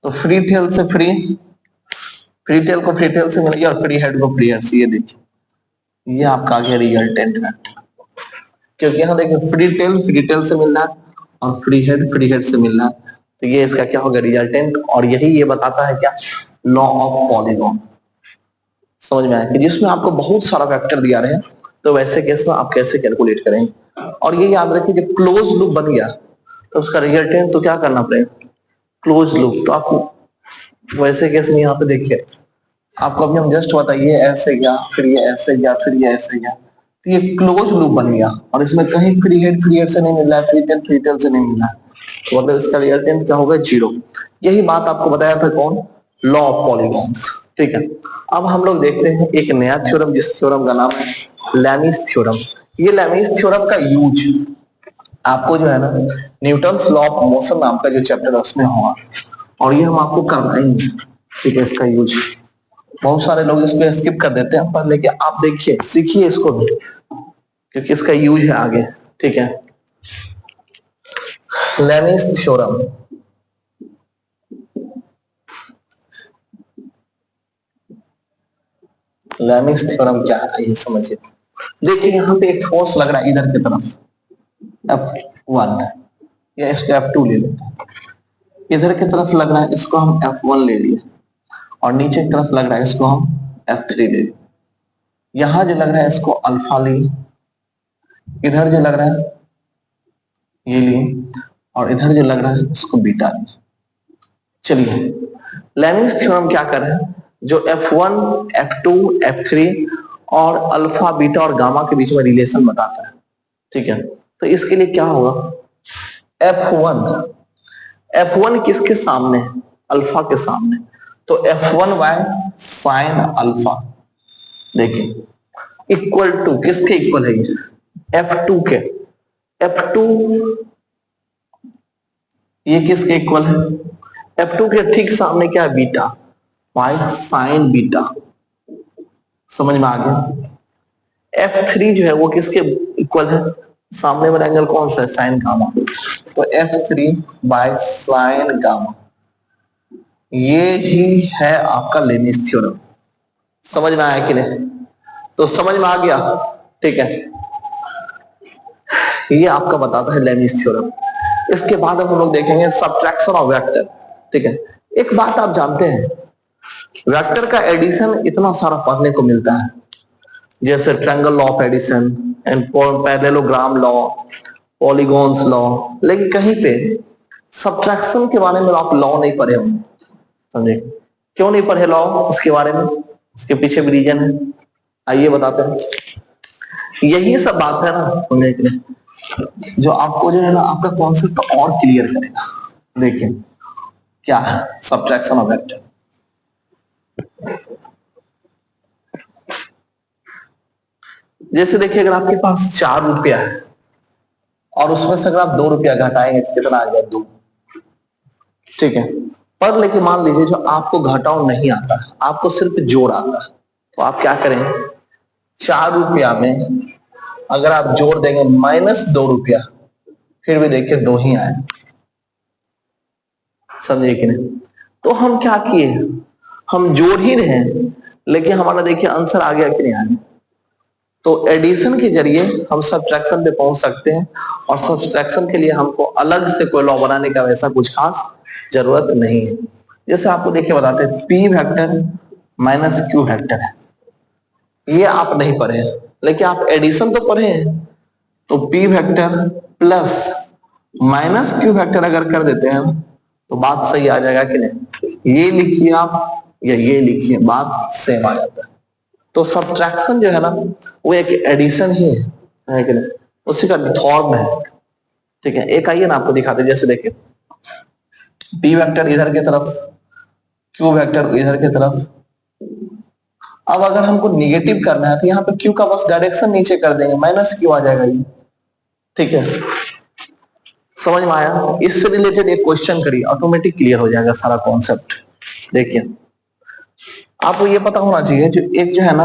तो फ्री टेल से फ्री टेल को फ्री टेल से मिलेगी और फ्री हेड को फ्री हेड से। ये देखिए ये आपका आ गया रिजल्टेंट वेक्टर, क्योंकि यहाँ देखिए फ्री टेल से मिल रहा है और फ्री हेड से मिल रहा है, तो ये इसका क्या होगा रिजल्टेंट। और यही ये बताता है क्या, लॉ ऑफ पॉलीगॉन। समझ में आया कि जिसमें आपको बहुत सारा वेक्टर दिया रहे, तो वैसे केस में आप कैसे कैलकुलेट करेंगे। और ये याद रखिए जब क्लोज लूप बन गया तो उसका रिजल्टेंट तो क्या करना पड़ेगा, क्लोज लूप। तो आपको वैसे केस में यहाँ पे देखिए आपको अभी हम जस्ट बताइए ऐसे गया, फिर ये ऐसे गया, फिर ये ऐसे गया, तो ये क्लोज लूप बन गया और इसमें कहीं फ्री हेड से नहीं मिल रहा है, फ्री टेल से नहीं मिल रहा है, तो मतलब इसका रिजल्टेंट क्या होगा, जीरो। यही बात आपको बताया था कौन, लॉ ऑफ पॉलीगॉन्स। ठीक है, अब हम लोग देखते हैं एक नया थ्योरम, जिस थ्योरम का नाम है लेमिस थ्योरम। ये लेमिस थ्योरम का यूज आपको जो है ना न्यूटन्स लॉ ऑफ मोशन नाम का जो चैप्टर है उसमें होगा, और ये हम आपको करवाएंगे। ठीक है, इसका यूज बहुत सारे लोग इसको स्किप कर देते हैं, पर लेकिन आप देखिए सीखिए इसको भी, क्योंकि इसका यूज है आगे। ठीक है, लेमिस थ्योरम। लेमिस थ्योरम क्या है ये समझिए। देखिए यहाँ पे एक फोर्स लग रहा है इधर की तरफ F1, या इसको F2 ले लेते हैं। इधर की तरफ लग रहा है, इसको हम F1 ले लिए, और नीचे की तरफ लग रहा है इसको हम F3 ले लिए। यहां जो लग रहा है इसको अल्फा लिए, इधर जो लग रहा है ये लिए, और इधर जो लग रहा है इसको बीटा लिए। चलिए लेमिस थ्योरम क्या कर रहे हैं, जो F1, F2, F3 और अल्फा बीटा और गामा के बीच में रिलेशन बताता है। ठीक है, तो इसके लिए क्या होगा, F1 किसके सामने, अल्फा के सामने, तो F1 बाय साइन अल्फा। देखिए इक्वल टू किसके इक्वल है ये, F2 के। F2 ये किसके इक्वल है, F2 के ठीक सामने क्या है, बीटा बाय साइन बीटा। समझ में आ गया। F3 जो है वो किसके इक्वल है, सामने वाला एंगल कौन सा है, साइन गामा, तो F3 बाय साइन गामा। ये ही है आपका लेमिस थ्योरम। समझ में आया कि नहीं, तो समझ में आ गया। ठीक है, ये आपका बताता है लेमिस थ्योरम। इसके बाद हम लोग देखेंगे सब्ट्रैक्शन ऑफ वेक्टर। ठीक है, एक बात आप जानते हैं, वेक्टर का एडिशन इतना सारा पढ़ने को मिलता है, जैसे triangle law of addition and parallelogram law, polygons law, लेकिन कहीं पे सब्ट्रैक्शन के बारे में आप लॉ नहीं पढ़े होंगे। समझे क्यों नहीं पढ़े लॉ उसके बारे में, उसके पीछे भी रीजन है, आइए बताते हैं। यही सब बात है ना समझने के लिए, जो आपको जो है ना आपका कॉन्सेप्ट और क्लियर करेगा। देखिए क्या है सब्ट्रैक्शन ऑफ वेक्टर। जैसे देखिए अगर आपके पास 4 रुपया है और उसमें से अगर आप 2 रुपया घटाएंगे तो कितना आ गया, 2। ठीक है, पर लेकिन मान लीजिए जो आपको घटाव नहीं आता, आपको सिर्फ जोड़ आता, तो आप क्या करेंगे, 4 रुपया में अगर आप जोड़ देंगे -2 रुपया, फिर भी देखिए 2 ही आए। समझे कि नहीं, तो हम क्या किए, हम जोड़ ही रहे हैं, लेकिन हमारा देखिए आंसर आ गया कि नहीं आ गया। तो एडिशन के जरिए हम सब्ट्रैक्शन पे पहुंच सकते हैं, और सब्ट्रैक्शन के लिए हमको अलग से कोई लॉ बनाने का वैसा कुछ खास जरूरत नहीं है। जैसे आपको देखिए बताते हैं P vector minus Q vector है, ये आप नहीं पढ़े, लेकिन आप एडिशन तो पढ़े हैं। तो P vector plus minus Q vector अगर कर देते हैं तो बात सही आ जाएगा कि नहीं। ये लिखिए आप या ये लिखिए, बात सेम आ जाता है। तो सब्ट्रैक्शन जो है ना वो एक एडिशन ही है कि नहीं, उसी का फॉर्म है। ठीक है, एक आइए ना आपको दिखाते, जैसे देखिए पी वेक्टर इधर की तरफ, क्यू वेक्टर इधर की तरफ। अब अगर हमको निगेटिव करना है तो यहाँ पे क्यू का बस डायरेक्शन नीचे कर देंगे, माइनस क्यू आ जाएगा ये। ठीक है, समझ में आया? इससे रिलेटेड एक क्वेश्चन करिए, ऑटोमेटिक क्लियर हो जाएगा सारा कॉन्सेप्ट। देखिए आपको ये पता होना चाहिए, जो एक जो है ना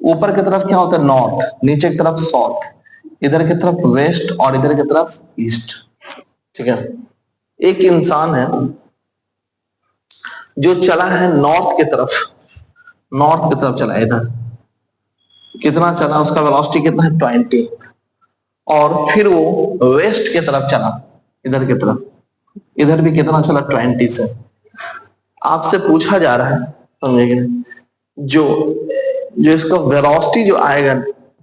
ऊपर की तरफ क्या होता है नॉर्थ, नीचे की तरफ साउथ, इधर की तरफ वेस्ट और इधर की तरफ ईस्ट। ठीक है, एक इंसान है जो चला है नॉर्थ की तरफ, नॉर्थ की तरफ चला इधर, कितना चला, उसका वेलोसिटी कितना है 20, और फिर वो वेस्ट की तरफ चला, इधर की तरफ, इधर भी कितना चला 20 से। आपसे पूछा जा रहा है, समझेंगे, जो जो इसका वेलोसिटी जो आएगा,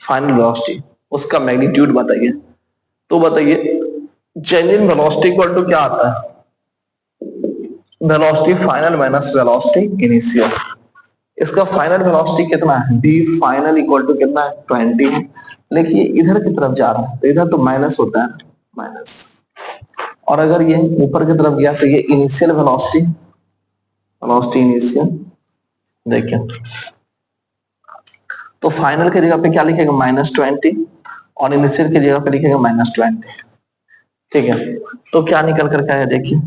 फाइनल वेलोसिटी, उसका मैग्नीट्यूड बताइए। तो बताइए change in velocity equal to क्या आता है, velocity final minus velocity initial. इसका फाइनल वेलोसिटी कितना है, बी फाइनल इक्वल टू कितना है 20 है, लेकिन ये इधर की तरफ जा रहा है तो इधर तो माइनस होता है, माइनस, और अगर ये ऊपर की तरफ गया तो ये इनिशियल वेलोसिटी, वेलोसिटी इनिशियल। देखिए तो फाइनल की जगह पे क्या लिखेगा -20, और इनिशियल की जगह पे लिखेगा -20। ठीक है, तो क्या निकल कर क्या है देखिए,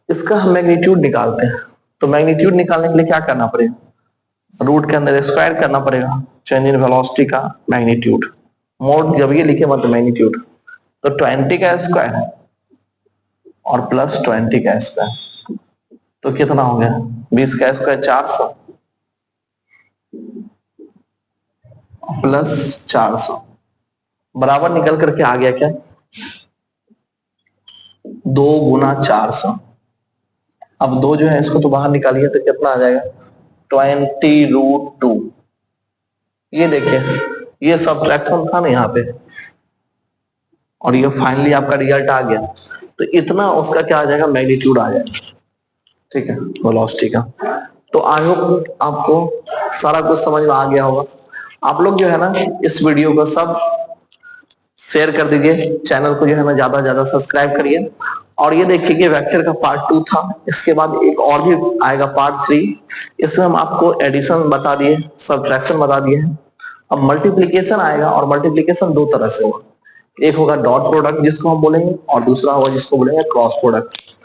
इसका हम मैग्नीट्यूड निकालते हैं। तो मैग्नीट्यूड निकालने के लिए क्या करना पड़ेगा, रूट के अंदर स्क्वायर करना पड़ेगा चेंज इन वेलोसिटी का मैग्नीट्यूड। मोड जब ये लिखे मतलब मैग्नीट्यूड, तो 20 का स्क्वायर और प्लस 20 का स्क्वायर, तो कितना हो गया 20 का स्क्वायर 400 प्लस 400 बराबर निकल करके आ गया क्या 2 गुना 400। अब दो जो है इसको तो बाहर निकालिए तो कितना आ जाएगा 20√2। ये देखिए ये सब्ट्रैक्शन था ना यहाँ पे, और ये फाइनली आपका रिजल्ट आ गया, तो इतना उसका क्या आ जाएगा मैग्नीट्यूड आ जाएगा। ठीक है, वेलोसिटी का। तो आई होप आपको सारा कुछ समझ में आ गया होगा। आप लोग जो है ना इस वीडियो को सब शेयर कर दीजिए, चैनल को जो है ना ज्यादा ज्यादा सब्सक्राइब करिए, और ये देखिए कि वेक्टर का पार्ट 2 था, इसके बाद एक और भी आएगा पार्ट 3। इसमें हम आपको एडिशन बता दिए, सब्ट्रैक्शन बता दिए हैं। अब मल्टीप्लीकेशन आएगा, और मल्टीप्लीकेशन दो तरह से होगा, एक होगा डॉट प्रोडक्ट जिसको हम बोलेंगे, और दूसरा होगा जिसको बोलेंगे क्रॉस प्रोडक्ट।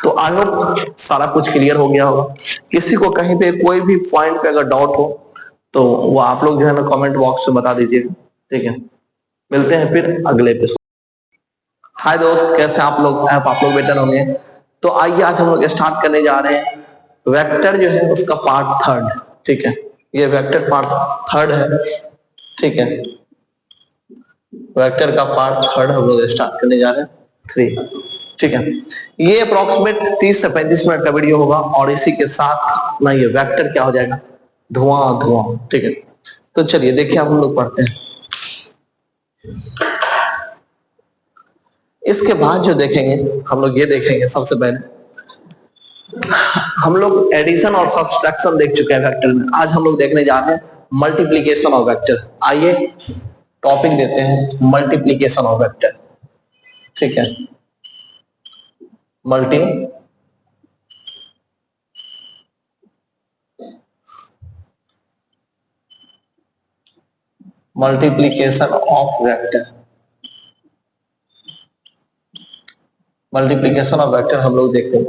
तो आई होप सारा कुछ क्लियर हो गया होगा। किसी को कहीं पे कोई भी पॉइंट पे अगर डाउट हो तो वो आप लोग जो है ना कमेंट बॉक्स में बता दीजिएगा। ठीक है, मिलते हैं फिर अगले एपिसोड। हाय दोस्त, कैसे आप लोग, आप लोग बेटर होंगे। तो आइए आज हम लोग स्टार्ट करने जा रहे हैं वेक्टर जो है उसका पार्ट 3। ठीक है, ये वेक्टर पार्ट 3 है। ठीक है, वेक्टर का पार्ट 3 हम लोग स्टार्ट करने जा रहे हैं 3। ठीक है, ये अप्रोक्सीमेट 30 से 35 मिनट का वीडियो होगा, और इसी के साथ ना ये वेक्टर क्या हो जाएगा, धुआं धुआं। ठीक है, तो चलिए देखिए हम लोग पढ़ते हैं। इसके बाद जो देखेंगे हम लोग ये देखेंगे, सबसे पहले हम लोग एडिशन और सब्ट्रैक्शन देख चुके हैं वेक्टर में। आज हम लोग देखने जा रहे हैं मल्टीप्लीकेशन ऑफ वेक्टर। आइए टॉपिक देते हैं मल्टीप्लीकेशन ऑफ वेक्टर। ठीक है, multiplication of vector. Multiplication of vector हम लोग देखते हैं।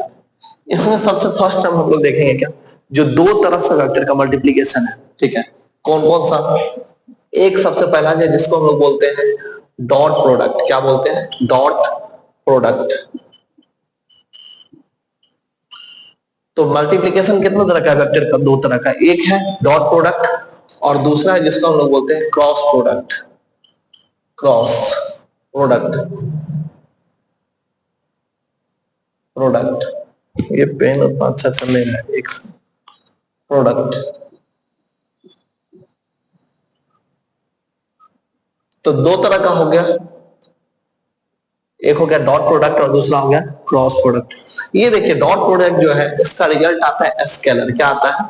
इसमें सबसे फर्स्ट हम लोग देखेंगे क्या, जो दो तरह से वेक्टर का मल्टीप्लीकेशन है। ठीक है, कौन कौन सा, एक सबसे पहला है जिसको हम लोग बोलते हैं डॉट प्रोडक्ट। क्या बोलते हैं, डॉट प्रोडक्ट। तो मल्टीप्लीकेशन कितना तरह का वेक्टर का, दो तरह का, एक है डॉट प्रोडक्ट और दूसरा है जिसको हम लोग बोलते हैं cross product. Cross product, product. ये पेन उतना अच्छा चल नहीं रहा है, एक प्रोडक्ट। तो दो तरह का हो गया, एक हो गया डॉट प्रोडक्ट और दूसरा हो गया क्रॉस प्रोडक्ट। ये देखिए डॉट प्रोडक्ट जो है इसका रिजल्ट आता है स्केलर। क्या आता है?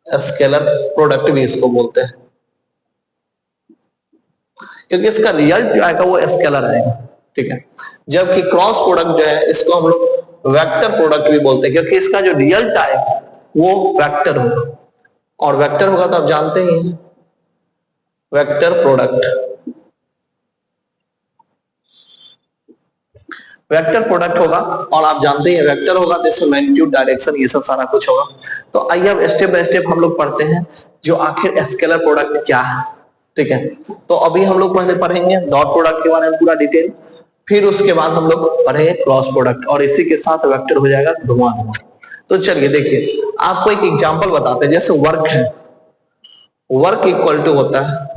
स्केलर प्रोडक्ट भी इसको बोलते हैं, क्योंकि इसका रिजल्ट जो आएगा वो स्केलर आएगा। ठीक है, जबकि क्रॉस प्रोडक्ट जो है इसको हम लोग वेक्टर प्रोडक्ट भी बोलते हैं, क्योंकि इसका जो रिजल्ट आएगा वो वेक्टर होगा, और वेक्टर होगा तो आप जानते ही हैं वेक्टर प्रोडक्ट। वेक्टर प्रोडक्ट होगा और आप जानते हैं वेक्टर होगा तो इसमें मैग्नीट्यूड, डायरेक्शन, ये सब सारा कुछ होगा। तो आइए अब स्टेप बाय स्टेप हम लोग पढ़ते हैं जो आखिर स्केलर प्रोडक्ट क्या है। ठीक है, तो अभी हम लोग पहले पढ़ेंगे डॉट प्रोडक्ट के बारे में पूरा डिटेल, फिर उसके बाद हम लोग पढ़ेंगे क्रॉस प्रोडक्ट, और इसी के साथ वेक्टर हो जाएगा धुआं। तो चलिए देखिए, आपको एक एग्जांपल बताते हैं। जैसे वर्क है, वर्क इक्वल टू होता है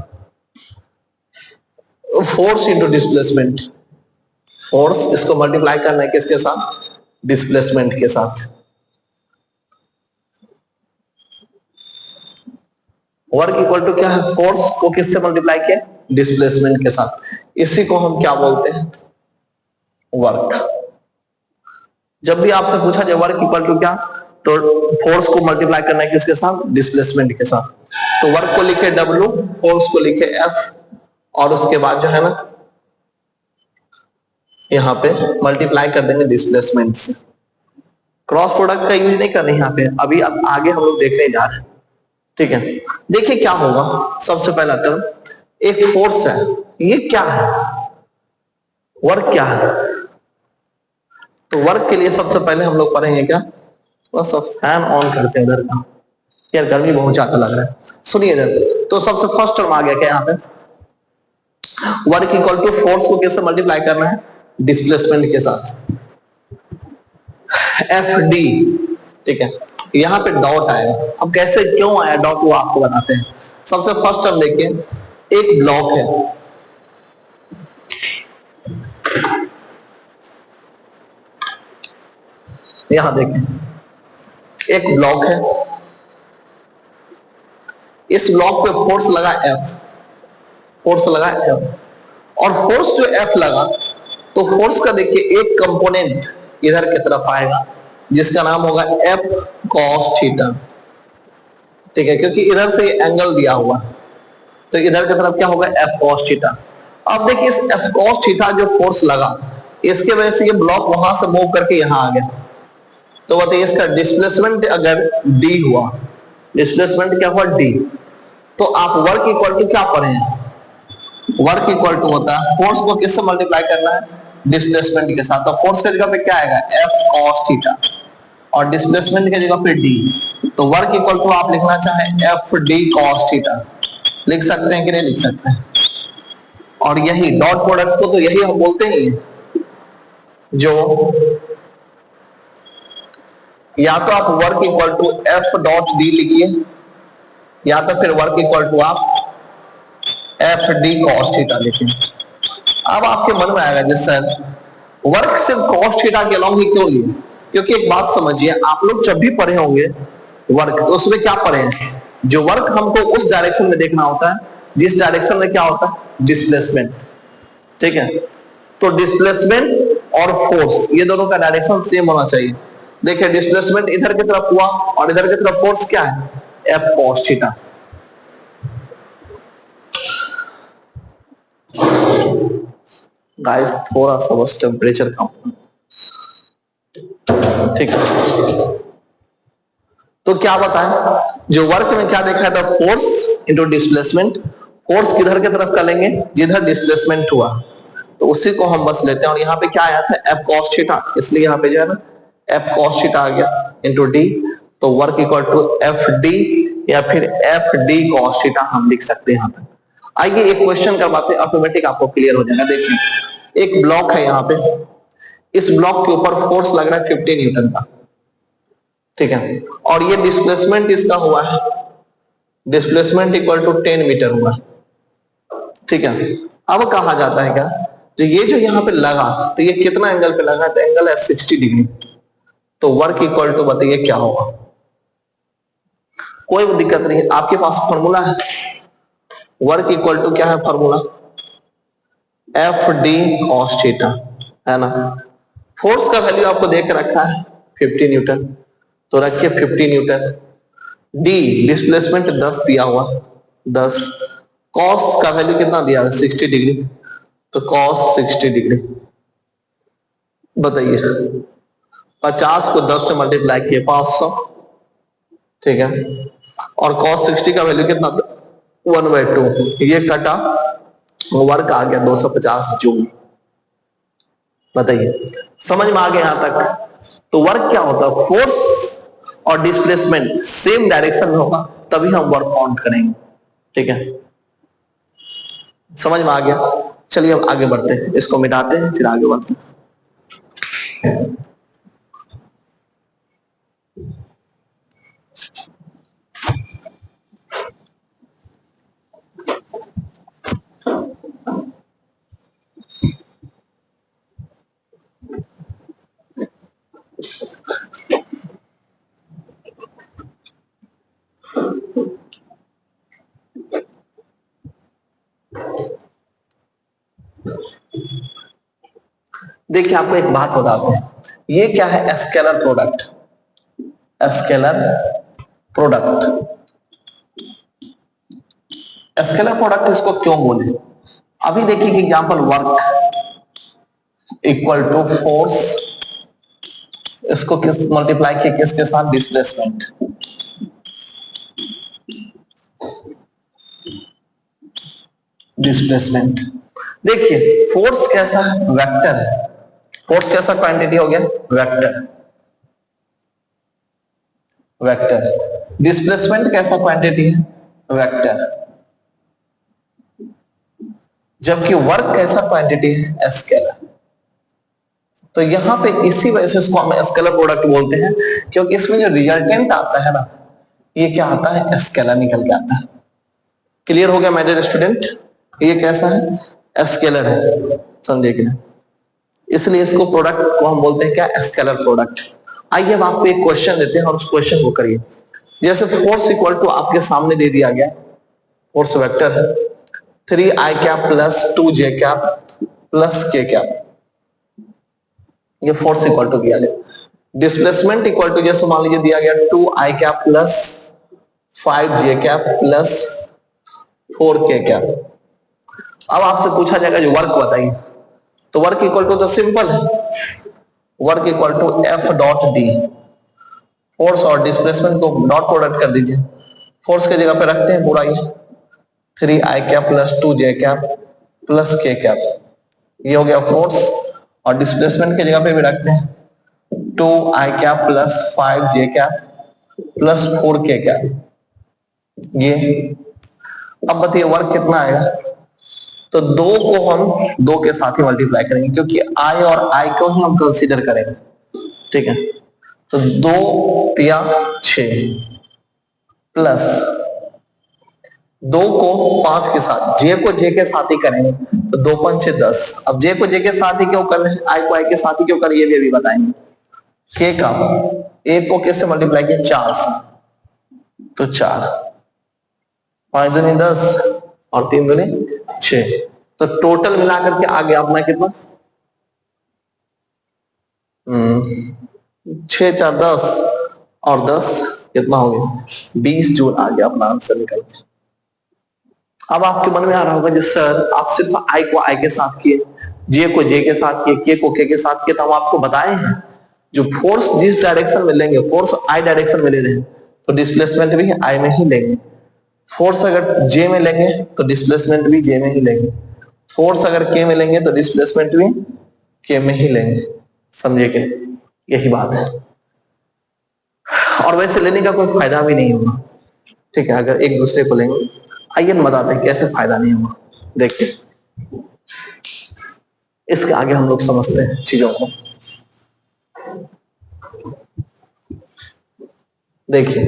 फोर्स इंटू डिस्प्लेसमेंट। फोर्स इसको मल्टीप्लाई करना है किसके साथ? डिस्प्लेसमेंट के साथ। वर्क इक्वल टू क्या है? फोर्स को किससे मल्टीप्लाई किया? डिस्प्लेसमेंट के साथ। इसी को हम क्या बोलते हैं? वर्क। जब भी आपसे पूछा जाए वर्क इक्वल टू क्या, तो फोर्स को मल्टीप्लाई करना है किसके साथ? डिस्प्लेसमेंट के साथ। तो वर्क को लिखे W, फोर्स को लिखे F, और उसके बाद जो है ना यहाँ पे मल्टीप्लाई कर देंगे डिस्प्लेसमेंट से। क्रॉस प्रोडक्ट का यूज नहीं करना यहाँ पे, अभी अब आगे हम लोग देखने जा रहे हैं। ठीक है, देखिए क्या होगा। सबसे पहला टर्म एक फोर्स है, ये क्या है? वर्क क्या है? तो वर्क के लिए सबसे पहले हम लोग पढ़ेंगे क्या, बस फैन ऑन करते हैं इधर का, यार गर्मी बहुत ज्यादा लग रहा है। सुनिए इधर, तो सबसे फर्स्ट टर्म आ गया क्या यहाँ पे? वर्क इक्वल टू फोर्स को किससे मल्टीप्लाई करना है? डिस्प्लेसमेंट के साथ, FD। ठीक है, यहाँ पे डॉट आएगा। अब कैसे क्यों आया डॉट वो आपको बताते हैं। सबसे फर्स्ट टर्म देखिए, एक ब्लॉक है, यहां देखें एक ब्लॉक है, इस ब्लॉक पे फोर्स लगा F, फोर्स लगा F, और फोर्स जो F लगा तो फोर्स का देखिए एक कंपोनेंट इधर की तरफ आएगा जिसका नाम होगा F cos थीटा। ठीक है, क्योंकि इधर से एंगल दिया हुआ तो इधर की तरफ क्या होगा? F cos theta. अब देखिए इस F cos थीटा जो फोर्स लगा इसके वजह से ये ब्लॉक वहां से मूव करके यहां आ गया, तो बताइए इसका डिस्प्लेसमेंट अगर D हुआ, डिस्प्लेसमेंट क्या हुआ? D। तो आप वर्क इक्वल टू क्या पढ़े हैं? वर्क इक्वल टू होता है फोर्स को किससे मल्टीप्लाई करना है? डिस्प्लेसमेंट के साथ। तो फोर्स की जगह पे क्या आएगा? F cos थीटा, और डिस्प्लेसमेंट की जगह पे D। तो वर्क इक्वल टू आप लिखना चाहे FD cos थीटा, लिख सकते हैं कि नहीं लिख सकते हैं? और यही डॉट प्रोडक्ट को तो यही हम बोलते हैं, जो या तो आप work equal to F dot D लिखिए, या तो फिर वर्क इक्वल टू आप FD cos थीटा लिखिए। अब आपके मन में आएगा जी सर वर्क सिर्फ cos थीटा के अलॉन्ग ही क्यों लिए? क्योंकि एक बात समझिए, आप लोग जब भी पढ़े होंगे वर्क तो उसमें क्या पढ़े हैं? जो वर्क हमको उस डायरेक्शन में देखना होता है जिस डायरेक्शन में क्या होता है? डिस्प्लेसमेंट। ठीक है, तो डिस्प्लेसमेंट और फोर्स ये दोनों का डायरेक्शन सेम होना चाहिए। देखिए डिस्प्लेसमेंट इधर की तरफ हुआ और इधर की तरफ फोर्स क्या है? F cos theta. गाइस थोड़ा सा बस टेम्परेचर कम। ठीक है, तो क्या बताएं, जो वर्क में क्या देखा था? Force into displacement. फोर्स किधर की तरफ कर लेंगे? जिधर डिस्प्लेसमेंट हुआ, तो उसी को हम बस लेते हैं। और यहाँ पे क्या आया था? F cos थीटा, इसलिए यहाँ पे जो है ना F cos थीटा आ गया इंटू D। तो वर्क इक्वल टू FD या फिर FD cos थीटा हम लिख सकते हैं यहाँ पे। आइए एक क्वेश्चन करवाते हैं, ऑटोमेटिक आपको क्लियर हो जाएगा। देखिए एक ब्लॉक है यहाँ पे, इस ब्लॉक के ऊपर फोर्स लग रहा है 50 न्यूटन का। ठीक है, और ये डिस्प्लेसमेंट इसका हुआ है, डिस्प्लेसमेंट इक्वल टू 10 मीटर हुआ। ठीक है, अब कहा जाता है क्या, तो ये जो यहाँ पे लगा तो ये कितना एंगल पे लगा? तो एंगल है 60 डिग्री। तो वर्क इक्वल टू बताइए क्या होगा? कोई दिक्कत नहीं है, आपके पास फॉर्मूला है। वर्क इक्वल टू क्या है formula? F D cos theta, है ना। फोर्स का वैल्यू आपको देख रखा है 50 न्यूटन, तो रखिए 50 न्यूटन। डी डिस्प्लेसमेंट 10 दिया हुआ, 10। कॉस का वैल्यू कितना दिया है 60 डिग्री, तो कॉस 60 डिग्री। बताइए 50 को 10 से मल्टीप्लाई किए 500, ठीक है। और cos 60 का वैल्यू कितना था 1/2, ये कटा, वर्क आ गया 250 जूल। बताइए समझ में आ गया यहां तक। तो वर्क क्या होता है, फोर्स और डिस्प्लेसमेंट सेम डायरेक्शन में होगा तभी हम वर्क काउंट करेंगे, ठीक है। समझ में आ गया। चलिए अब आगे बढ़ते हैं, इसको मिटाते हैं फिर आगे बढ़ते हैं। देखिए आपको एक बात बताते हैं, ये क्या है scalar product, scalar product. Scalar product इसको क्यों बोले, अभी देखिए कि example work equal to force, इसको किस मल्टीप्लाई किया किसके साथ, डिस्प्लेसमेंट। डिस्प्लेसमेंट देखिए फोर्स कैसा है, वेक्टर है। फोर्स कैसा क्वांटिटी हो गया, वेक्टर, वेक्टर। डिस्प्लेसमेंट कैसा क्वांटिटी है, वेक्टर। जबकि वर्क कैसा क्वांटिटी है, स्केलर। तो यहां पे इसी वजह से इसको हम स्केलर प्रोडक्ट बोलते हैं, क्योंकि इसमें जो रिजल्टेंट आता है ना, ये क्या आता है, स्केलर निकल के आता है। क्लियर हो गया मेरे स्टूडेंट, ये कैसा है, स्केलर है, समझे कि नहीं। इसलिए इसको प्रोडक्ट को हम बोलते हैं क्या, स्केलर प्रोडक्ट। आइए अब आपको एक क्वेश्चन देते हैं और उस क्वेश्चन को करिए। जैसे फोर्स इक्वल टू आपके सामने दे दिया गया, फोर्स वेक्टर है 3i cap plus 2j cap plus k cap, ये फोर्स इक्वल टू किया गया। डिस्प्लेसमेंट इक्वल टू जैसे मान लीजिए दिया गया 2i cap plus 5j cap plus 4k cap. अब आपसे पूछा जाएगा जो वर्क बताइए, तो वर्क इक्वल टू तो सिंपल है, work equal to F dot D, force और डिस्प्लेसमेंट को डॉट प्रोडक्ट कर दीजिए। फोर्स की जगह पे रखते हैं पूरा ये 3i cap plus 2j cap plus k cap, ये हो गया फोर्स। और डिस्प्लेसमेंट की जगह पे भी रखते हैं 2i cap plus 5j cap plus 4k cap, ये। अब बताइए वर्क कितना आएगा, तो दो को हम दो के साथ ही मल्टीप्लाई करेंगे, क्योंकि i और i को ही हम कंसीडर करेंगे, ठीक है। तो 2 तिया 6 प्लस 2 को 5 के साथ, j को j के साथ ही करेंगे, तो 2 5 6 10। अब j को j के साथ ही क्यों कर रहे हैं, i को i के साथ ही क्यों कर रहे हैं, ये भी अभी बताएंगे। k का एक को किससे मल्टीप्लाई किया, 4 से, तो 4, 5 दूनी 10 और 3 दूनी 6, तो टोटल मिलाकर के आ गया अपना कितना, 6 4 10 और 10 कितना हो गया, 20 जूल आ गया अपना आंसर निकल के। अब आपके मन में आ रहा होगा जो सर आप सिर्फ i को i के साथ किए, j को j के साथ किए, k को k के साथ किए, तो हम आपको बताए हैं जो फोर्स जिस डायरेक्शन में लेंगे, फोर्स i डायरेक्शन में ले रहे हैं तो डिस्प्लेसमेंट भी i में ही लेंगे। फोर्स अगर j में लेंगे तो डिस्प्लेसमेंट भी j में ही लेंगे। फोर्स अगर k में लेंगे तो डिस्प्लेसमेंट भी k में ही लेंगे, समझे कि यही बात है। और वैसे लेने का कोई फायदा भी नहीं होगा, ठीक है, अगर एक दूसरे को लेंगे। आइए हम बताते हैं कैसे फायदा नहीं होगा, देखिए इसके आगे हम लोग समझते हैं चीजों को। देखिए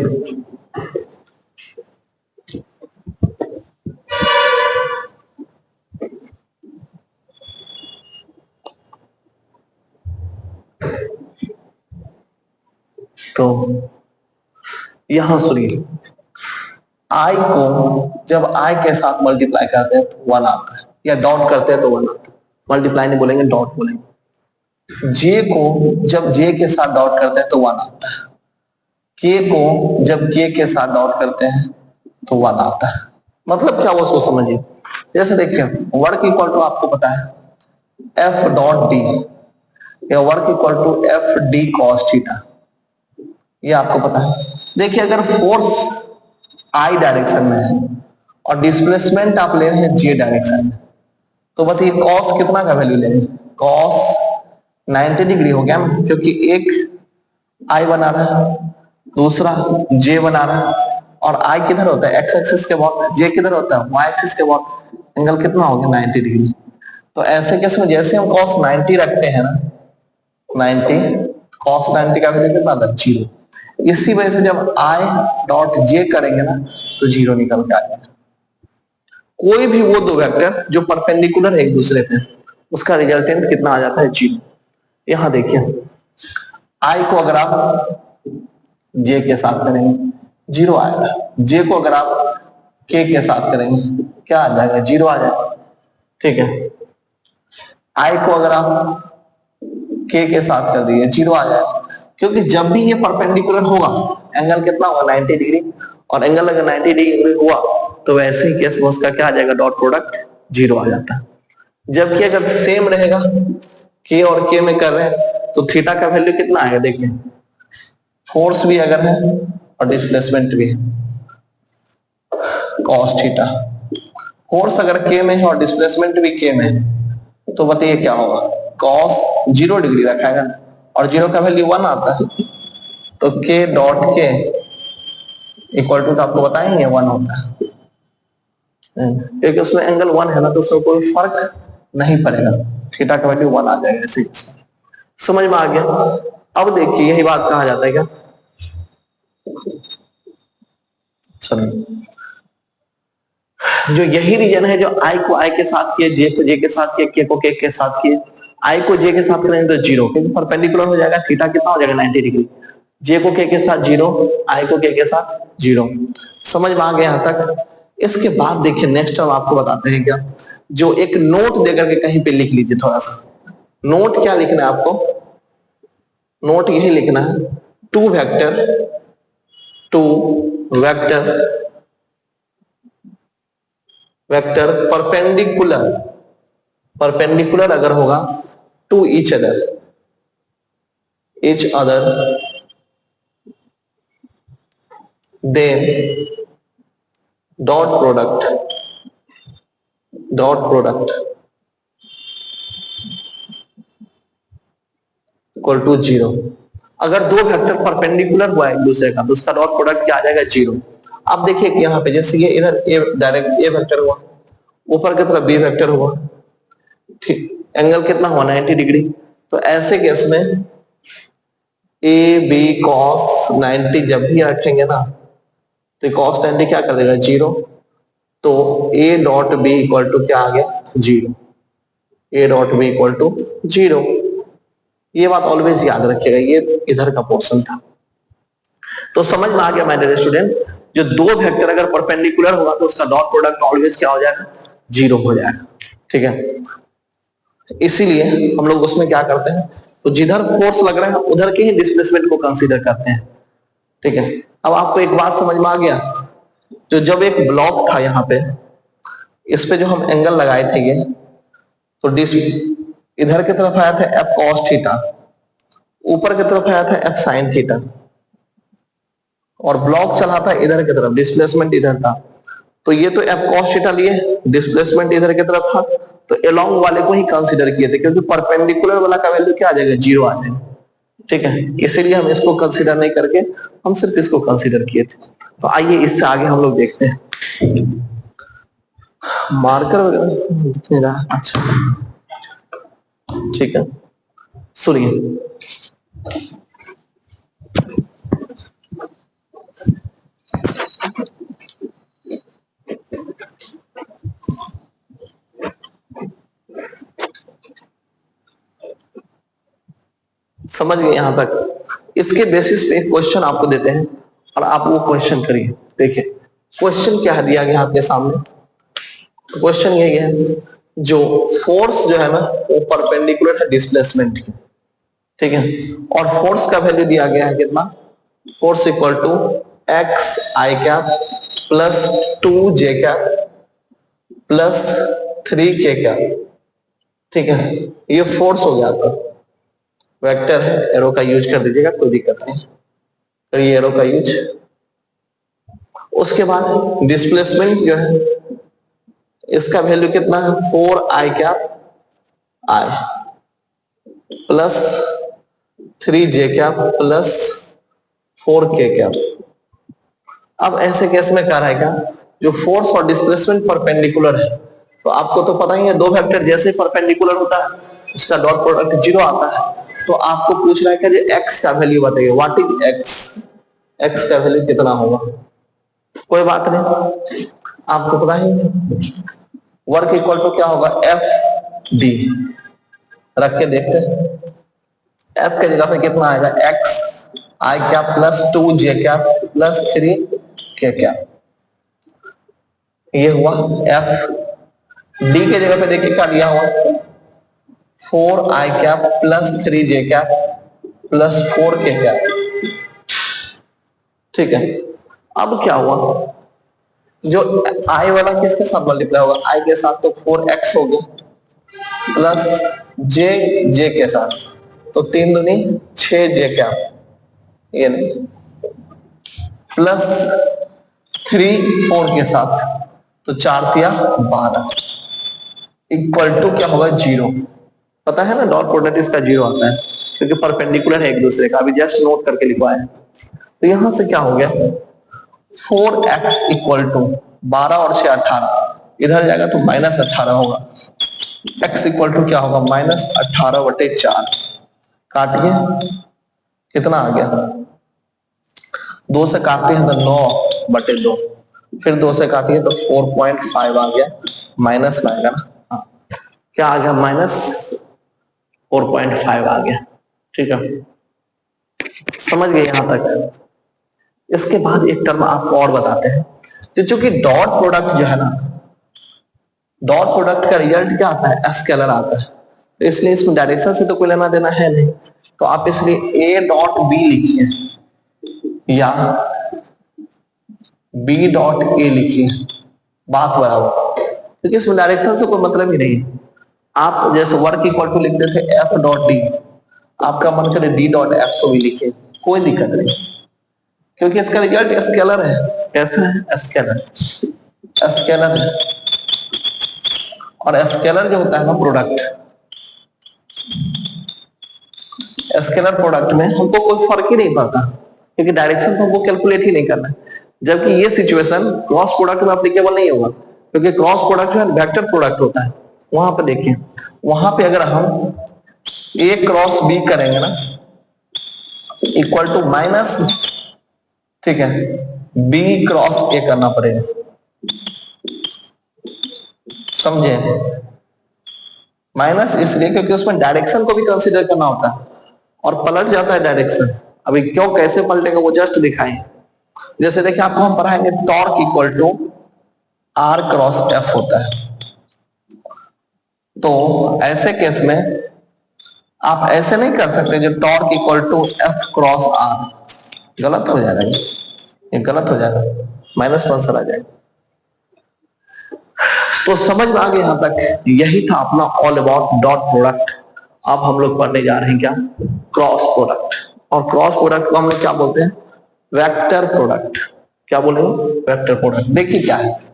तो यहां सुनिए, i को जब i के साथ मल्टीप्लाई करते हैं तो 1 आता है, या डॉट करते हैं तो 1 आता है। मल्टीप्लाई नहीं बोलेंगे, डॉट बोलेंगे। जे को जब जे के साथ डॉट करते हैं तो 1 आता है। के को जब के के साथ डॉट करते हैं तो 1 आता है। मतलब क्या वो उसको समझिए। जैसे देखिए वर्क इक्वल टू आपको पता है एफ डॉट डी, या work equal to F D cos theta, ये आपको पता है। देखिए अगर फोर्स आई डायरेक्शन में है और डिस्प्लेसमेंट आप ले रहे हैं जे डायरेक्शन में, तो बताइए कॉस कितना का वैल्यू लेंगे? कॉस 90 डिग्री हो गया ना, क्योंकि एक आई बना रहा है, दूसरा जे बना रहा है, और आई किधर होता है? एक्स एक्सिस के बहुत, जे किधर होता है? वाई एक्सिस के बहुत। एंगल कितना हो गया? 90 डिग्री। तो ऐसे केस में जैसे हम कॉस 90 रखते हैं ना, 90 कॉस 90 का वैल्यू कितना था? 0। इसी वजह से जब आई डॉट जे करेंगे ना तो 0 निकल के आ जाएगा। कोई भी वो दो वेक्टर जो परपेंडिकुलर है एक दूसरे पे, उसका रिजल्टेंट कितना आ जाता है? 0। यहां देखिए आई को अगर आप जे के साथ करेंगे 0 आएगा, जे को अगर आप के साथ करेंगे क्या आ जाएगा? 0 आ जाएगा। ठीक है, आई को अगर आप के साथ कर दिए 0 आ जाएगा, क्योंकि जब भी ये परपेंडिकुलर होगा एंगल कितना होगा? 90 डिग्री। और एंगल अगर 90 डिग्री हुआ तो वैसे ही केस में उसका क्या आ जाएगा? डॉट प्रोडक्ट 0 आ जाता है। जबकि अगर सेम रहेगा के और के में कर रहे हैं तो थीटा का वैल्यू कितना आएगा? देखिए फोर्स भी अगर है और डिस्प्लेसमेंट भी है, कॉस थीटा। फोर्स अगर के में है और डिस्प्लेसमेंट भी के में है तो बताइए क्या होगा? कॉस 0 डिग्री रखाएगा और 0 का वैल्यू 1 आता है, तो के डॉट के इक्वल टू, तो आपको बताएंगे 1 होता है, क्योंकि उसमें एंगल 1 है ना, तो उसमें कोई फर्क नहीं पड़ेगा, थीटा का वैल्यू 1 आ जाएगा। ऐसे समझ में आ गया? अब देखिए यही बात कहा जाता है क्या? चलिए, जो यही रीजन है जो आई को आई के साथ किए, जे को जे के साथ किए, के को के साथ किए, आई को जे के साथ करेंगे तो 0, क्योंकि परपेंडिकुलर हो जाएगा, थीटा कितना हो जाएगा? 90 डिग्री। जे को के साथ 0, आई को के साथ 0। समझ में आ गया यहां तक? इसके बाद देखिए नेक्स्ट हम आपको बताते हैं क्या, जो एक नोट देकर के कहीं पे लिख लीजिए थोड़ा सा। नोट क्या लिखना है आपको? नोट यही लिखना है, टू वेक्टर परपेंडिकुलर अगर होगा to each other then dot product equal to 0। अगर दो वेक्टर परपेंडिकुलर हुआ एक दूसरे का तो उसका डॉट प्रोडक्ट क्या आ जाएगा? 0। अब देखिए कि यहाँ पे जैसे ये इधर ए डायरेक्ट ए वेक्टर हुआ, ऊपर की तरफ बी वेक्टर हुआ, ठीक, एंगल कितना हुआ? 90 डिग्री। तो ऐसे केस में ए बी कॉस 90 जब भी रखेंगे ना तो कॉस 90 क्या कर देगा? 0। तो A dot B equal to क्या आ गया? 0। A dot B equal to 0। ये बात ऑलवेज याद रखिएगा, ये इधर का पोर्शन था। तो समझ में आ गया माय डियर स्टूडेंट, जो दो वेक्टर अगर परपेंडिकुलर होगा तो उसका डॉट प्रोडक्ट ऑलवेज क्या हो जाएगा? 0 हो जाएगा। ठीक है, इसीलिए हम लोग उसमें क्या करते हैं, तो जिधर फोर्स लग रहा है उधर के ही डिस्प्लेसमेंट को कंसीडर करते हैं। ठीक है, अब आपको एक बात समझ में आ गया, जो जब एक ब्लॉक था यहाँ पे, इस पे जो हम एंगल लगाए थे ये, तो इधर की तरफ आया था एफ कॉस थीटा, ऊपर की तरफ आया था एफ साइन थीटा, और ब्लॉक चला था इधर की तरफ, डिस्प्लेसमेंट इधर था। तो ये तो एफ कॉस थीटा लिए, डिस्प्लेसमेंट इधर की तरफ था, तो एलोंग वाले को ही कंसीडर किए थे, क्योंकि परपेंडिकुलर वाला का वैल्यू क्या आ जाएगा? 0 आ जाएगा। ठीक है, इसीलिए हम इसको कंसीडर नहीं करके हम सिर्फ इसको कंसीडर किए थे। तो आइए इससे आगे हम लोग देखते हैं। मार्कर वगैरह दिख नहीं रहा, अच्छा ठीक है, सुनिए। समझ गए यहां तक? इसके बेसिस पे एक क्वेश्चन आपको देते हैं और आप वो क्वेश्चन करिए। देखिए क्वेश्चन क्या दिया गया आपके सामने, क्वेश्चन यही है जो फोर्स जो है ना वो परपेंडिकुलर है डिस्प्लेसमेंट की, ठीक है। और फोर्स का वैल्यू दिया गया है कितना, force equal to x i cap plus 2 j cap plus 3 k cap, ठीक है। ये फोर्स हो गया आपका, वेक्टर है, एरो का यूज कर दीजिएगा, कोई दिक्कत नहीं, करिए एरो का यूज। उसके बाद डिस्प्लेसमेंट जो है इसका वैल्यू कितना है, 4 आई कैप आई प्लस 3 जे कैप प्लस 4 के कैप। अब ऐसे केस में क्या रहेगा, जो फोर्स और डिस्प्लेसमेंट परपेंडिकुलर है, तो आपको तो पता ही है दो वेक्टर जैसे परपेंडिकुलर होता है उसका डॉट प्रोडक्ट 0 आता है। तो आपको पूछ रहा है कि एक्स का वैल्यू बताइए, व्हाट इज एक्स, एक्स का वैल्यू कितना होगा। कोई बात नहीं, आपको पता ही वर्क इक्वल टू क्या होगा, एफ डी, रख के देखते हैं। एफ के जगह पे कितना आएगा, x i cap plus 2 j cap plus 3 k cap, ये हुआ एफ। डी के जगह पे देखिए क्या दिया हुआ, 4 आई कैप प्लस 3 जे कैप प्लस 4 के कैप, ठीक है। अब क्या हुआ, जो आई वाला किसके साथ मल्टीप्लाई होगा, आई के साथ, तो 4x हो गया प्लस जे के साथ, तो 3 दूनी 6 जे कैप, ये नहीं, प्लस 4 के साथ, तो 4×3 = 12 इक्वल टू क्या होगा, 0। पता है ना डॉट प्रोडक्ट इसका 0 आता है क्योंकि परपेंडिकुलर है एक दूसरे का, अभी जस्ट नोट करके लिखवाया। तो यहां से क्या हो गया, 4x इक्वल टू 12 और 6 18, इधर जाएगा तो -18 होगा, x इक्वल टू क्या होगा, -18/4, काटिए कितना आ गया, 2 से काटते हैं तो 9/2, फिर 2 से काटिए तो 4.5 आ गया, माइनस में आएगा ना, हाँ, क्या आ गया, -4.5 आ गया, ठीक है। समझ गए यहां तक। इसके बाद एक टर्म आपको और बताते हैं, तो चूंकि डॉट प्रोडक्ट जो है ना, डॉट प्रोडक्ट का रिजल्ट क्या आता है, स्केलर आता है, तो इसलिए इसमें डायरेक्शन से तो कोई लेना देना है नहीं, तो आप इसलिए ए डॉट बी लिखिए या बी डॉट ए लिखिए, बात बराबर, क्योंकि इसमें डायरेक्शन से कोई मतलब ही नहीं है। आप जैसे वर्क इक्वल टू लिखते थे एफ डॉट डी, आपका मन करे डी डॉट एफ को भी लिखिए, कोई दिक्कत नहीं, क्योंकि इसका रिजल्ट स्केलर है। कैसा है, स्केलर, स्केलर है। और स्केलर जो होता है ना प्रोडक्ट, स्केलर प्रोडक्ट में हमको कोई फर्क ही नहीं पड़ता, क्योंकि डायरेक्शन तो हमको कैलकुलेट ही नहीं करना है। जबकि ये सिचुएशन क्रॉस प्रोडक्ट में एप्लीकेबल नहीं होगा, क्योंकि क्रॉस प्रोडक्ट जो है वेक्टर प्रोडक्ट होता है। वहां पे देखिए, वहां पे अगर हम ए क्रॉस बी करेंगे ना, इक्वल टू माइनस, ठीक है, बी क्रॉस ए करना पड़ेगा, समझे। माइनस इसलिए क्योंकि उसमें डायरेक्शन को भी कंसीडर करना होता है और पलट जाता है डायरेक्शन। अभी क्यों कैसे पलटेगा वो जस्ट दिखाएं। जैसे देखिए आपको हम पढ़ाएंगे torque equal to r cross F होता है, तो ऐसे केस में आप ऐसे नहीं कर सकते जो torque equal to F cross r, गलत हो जाएगा, ये गलत हो जाएगा, -1 आ जाएगा। तो समझ में आ गया यहां तक, यही था अपना ऑल अबाउट डॉट प्रोडक्ट। अब हम लोग पढ़ने जा रहे हैं क्या, क्रॉस प्रोडक्ट। और क्रॉस प्रोडक्ट को हम लोग क्या बोलते हैं, वेक्टर प्रोडक्ट। क्या बोलेंगे, वेक्टर प्रोडक्ट। देखिए क्या है,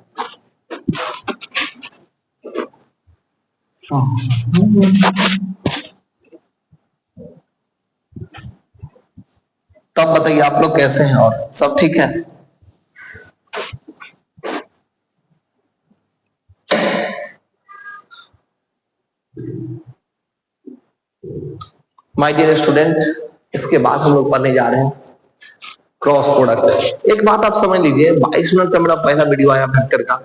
तब बताइए आप लोग कैसे हैं और सब ठीक है। माय डियर स्टूडेंट, इसके बाद हम लोग पढ़ने जा रहे हैं क्रॉस प्रोडक्ट। एक बात आप समझ लीजिए, 22 मिनट का मेरा पहला वीडियो आया वेक्टर का,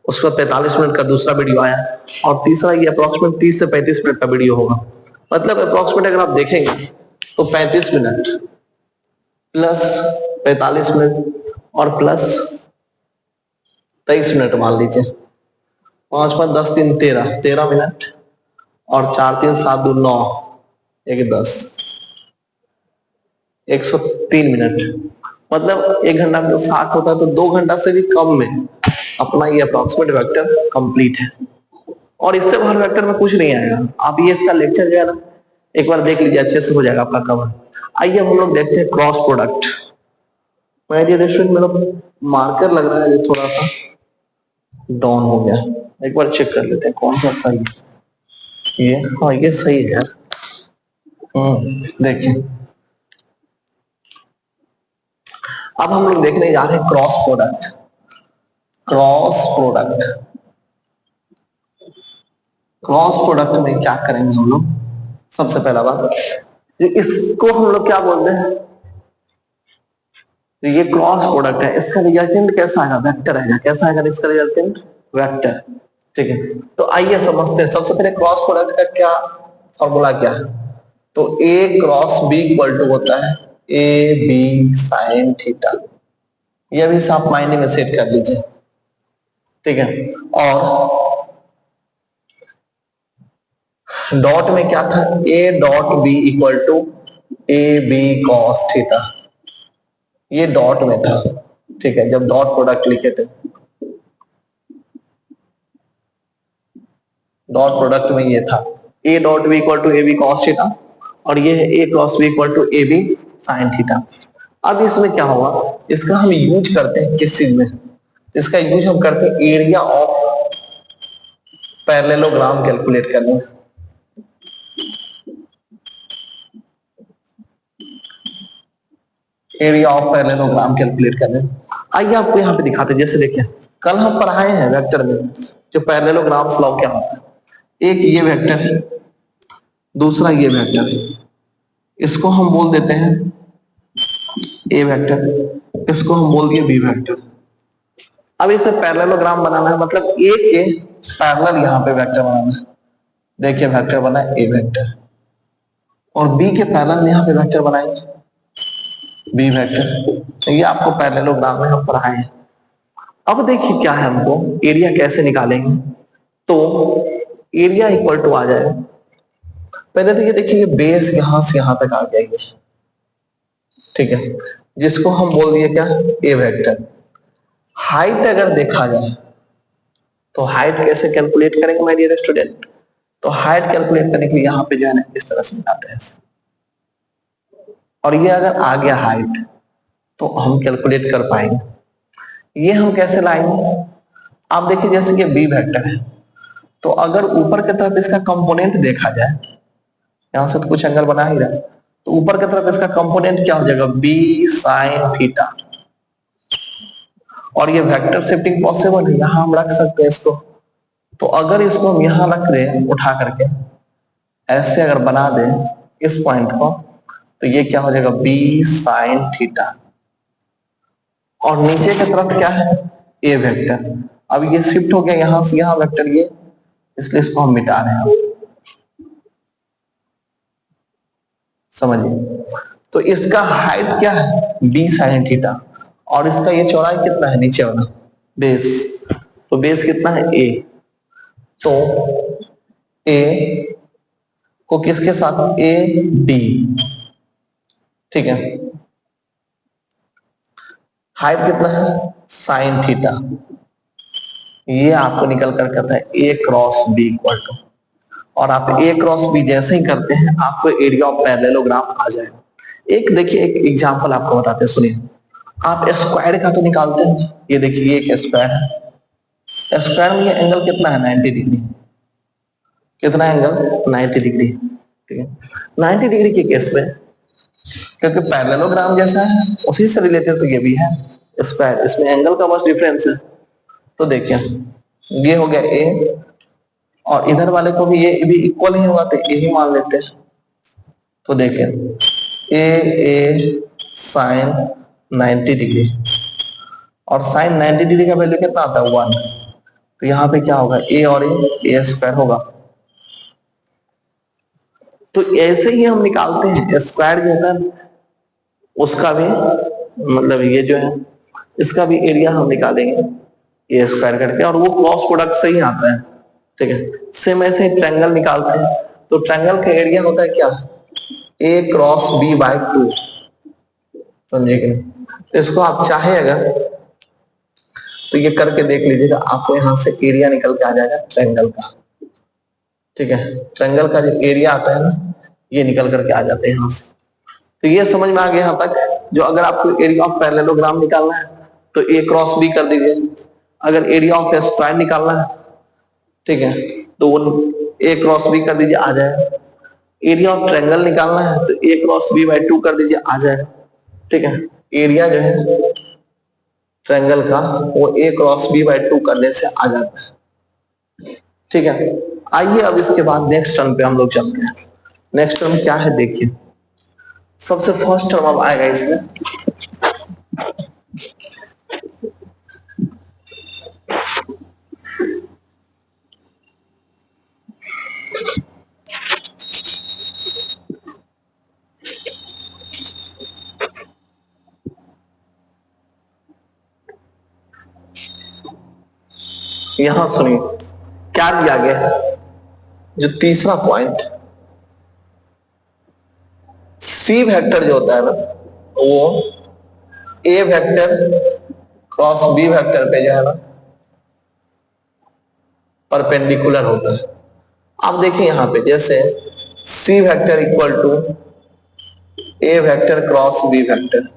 उस पर 45 मिनट का दूसरा वीडियो आया, और तीसरा ये अप्रोक्सीमेट 30 से 35 मिनट का वीडियो होगा। मतलब अप्रोक्सीमेट अगर आप देखेंगे तो 35 मिनट प्लस 45 मिनट और प्लस 23 मिनट मान लीजिए, 5 5 10 3 13, 13 मिनट, और 4 3 7 2 9, 1 10, 103 मिनट। मतलब 1 घंटा में तो 60 होता है, तो 2 घंटा से भी कम में अपना ये अप्रोक्सीमेट वेक्टर कंप्लीट है। और इससे बाहर वेक्टर में कुछ नहीं आएगा। आप ये इसका लेक्चर जो है ना एक बार देख लीजिए, अच्छे से हो जाएगा आपका कवर। आइए हम लोग देखते हैं क्रॉस प्रोडक्ट। स्टूडेंट मेरा मार्कर लग रहा है ये थोड़ा सा डाउन हो गया, एक बार चेक कर लेते हैं कौन सा सही है। ये हाँ ये सही है यार। देखिए अब हम लोग देखने जा रहे हैं cross product. Cross product, cross product में क्या करेंगे हम लोग? सबसे पहला बात, इसको हम लोग क्या बोलते हैं? तो ये क्रॉस प्रोडक्ट है, इसका रिजल्टेंट कैसा आएगा? वेक्टर आएगा। कैसा आएगा इसका रिजल्टेंट? वेक्टर। ठीक है, तो आइए समझते हैं। सबसे पहले क्रॉस प्रोडक्ट का क्या फॉर्मूला क्या है? तो A cross B equal to होता है ए बी साइन थीटा। ये भी आप माइंड में सेट कर लीजिए। ठीक है, और डॉट में क्या था? A dot B equal to A B cos theta. ये डॉट में था। ठीक है, जब डॉट प्रोडक्ट लिखे थे, डॉट प्रोडक्ट में ये था A dot B equal to A B cos theta, और ये है A cross B equal to A B sine theta. अब इसमें क्या होगा? इसका हम यूज करते हैं किस चीज में? इसका यूज हम करते हैं एरिया ऑफ पैरेललोग्राम कैलकुलेट करने में। एरिया ऑफ पैरेललोग्राम कैलकुलेट करने में आइए आपको यहाँ पे दिखाते हैं। जैसे देखिए कल हम पढ़ाए हैं वेक्टर में जो पैरेललोग्राम्स लॉ क्या होता है। एक ये वेक्टर है, दूसरा ये वेक्टर है, इसको हम बोल देते हैं ए वेक्टर, इसको हम बोल दिए बी वेक्टर। अब इसे पैरेललोग्राम बनाना है, मतलब ए के पैरेलल यहाँ पे वेक्टर बनाना है। देखिए वेक्टर बना ए वेक्टर, और बी के पैरेलल यहाँ पे वेक्टर बनाएंगे बी वेक्टर। तो ये आपको पैरेललोग्राम में हम पढ़ाए हैं। अब देखिए क्या है, हमको एरिया कैसे निकालेंगे? तो एरिया इक्वल टू आ जाएगा, पहले तो ये देखिए ये बेस यहां से यहां तक आ जाएगी। ठीक है, जिसको हम बोल दिए क्या? ए वेक्टर। हाइट अगर देखा जाए तो हाइट कैसे कैलकुलेट करेंगे माय डियर स्टूडेंट? तो हाइट कैलकुलेट करने के लिए यहाँ पे जो है ना इस तरह से बनाते हैं, और ये अगर आ गया हाइट तो हम कैलकुलेट कर पाएंगे। ये हम कैसे लाएंगे? आप देखिए जैसे कि बी वेक्टर है, तो अगर ऊपर की तरफ इसका कंपोनेंट देखा जाए, यहां से तो कुछ एंगल बना ही रहा, तो ऊपर की तरफ इसका कंपोनेंट क्या हो जाएगा? B sine theta. और ये वेक्टर शिफ्टिंग पॉसिबल है, यहां हम रख सकते हैं इसको। तो अगर इसको हम यहां रख दें उठा करके, ऐसे अगर बना दें इस पॉइंट को, तो ये क्या हो जाएगा? B sine theta. और नीचे की तरफ क्या है? A vector. अब ये शिफ्ट हो गया यहां से यहां वेक्टर, ये इसलिए इसको हम मिटा रहे हैं। समझिए, तो इसका हाइट क्या है? बी साइन थीटा, और इसका ये चौड़ाई कितना है? नीचे वाला बेस, तो बेस कितना है? ए। तो ए को किसके साथ? A B. ठीक है, हाइट कितना है? Sine theta. ये आपको निकल कर कहता है A cross B equal to, और आप ए क्रॉस बी जैसे ही करते हैं आपको एरिया ऑफ पैरेललोग्राम आ जाएगा। एक देखिए एक एग्जांपल आपको बताते हैं, सुनिए। आप स्क्वायर का तो निकालते हैं, ये देखिए ये एक स्क्वायर है, स्क्वायर में ये एंगल कितना है? 90 डिग्री। कितना एंगल? 90 डिग्री। ठीक है, 90 डिग्री के केस में क्योंकि पैरेललोग्राम जैसा है उसी से रिलेटेड तो ये भी है स्क्वायर, इसमें एंगल का बस डिफरेंस है। तो देखिए ये हो गया ए, और इधर वाले को भी ये भी इक्वल ही होगा, तो ए ही मान लेते हैं। तो देखिए ए साइन 90 डिग्री, और साइन 90 डिग्री का वैल्यू कितना आता है? 1। तो यहाँ पे क्या होगा? ए और ए स्क्वायर होगा। तो ऐसे ही हम निकालते हैं स्क्वायर जो होता है उसका भी, मतलब ये जो है इसका भी एरिया हम निकालेंगे। ए स्क्वायर करके, और वो क्रॉस प्रोडक्ट से ही आता है, ठीक है। सेम ऐसे ही ट्रायंगल निकालते हैं, तो ट्रायंगल का एरिया होता है क्या, ए क्रॉस बी बाय 2, समझे कि नहीं। तो इसको आप चाहे अगर तो ये करके देख लीजिएगा, आपको यहां से एरिया निकल के आ जाएगा ट्रायंगल का, ठीक है। ट्रायंगल का जो एरिया आता है ना, ये निकल करके आ जाते हैं यहां से। तो ये समझ में आ गया यहां तक। जो अगर आपको एरिया ऑफ पैरेललोग्राम निकालना है तो ए क्रॉस बी कर दीजिए। अगर एरिया ऑफ स्क्वायर निकालना है, ठीक है, तो वो ए क्रॉस बी कर दीजिए, आ जाएगा। एरिया ऑफ ट्रायंगल निकालना है तो ए क्रॉस बी बाय 2 कर दीजिए, आ जाएगा, ठीक है। एरिया जो है ट्रायंगल का वो ए क्रॉस बी बाय 2 करने से आ जाता है, ठीक है। आइए अब इसके बाद नेक्स्ट टर्म पे हम लोग चलते हैं। नेक्स्ट टर्म क्या है देखिए, सबसे फर्स्ट टर्म अब आएगा इसमें, यहां सुनिए क्या दिया गया है। जो तीसरा पॉइंट, सी वेक्टर जो होता है ना, वो ए वेक्टर क्रॉस बी वेक्टर पे जो है ना परपेंडिकुलर होता है। आप देखिए यहां पे, जैसे C vector equal to A vector cross B vector,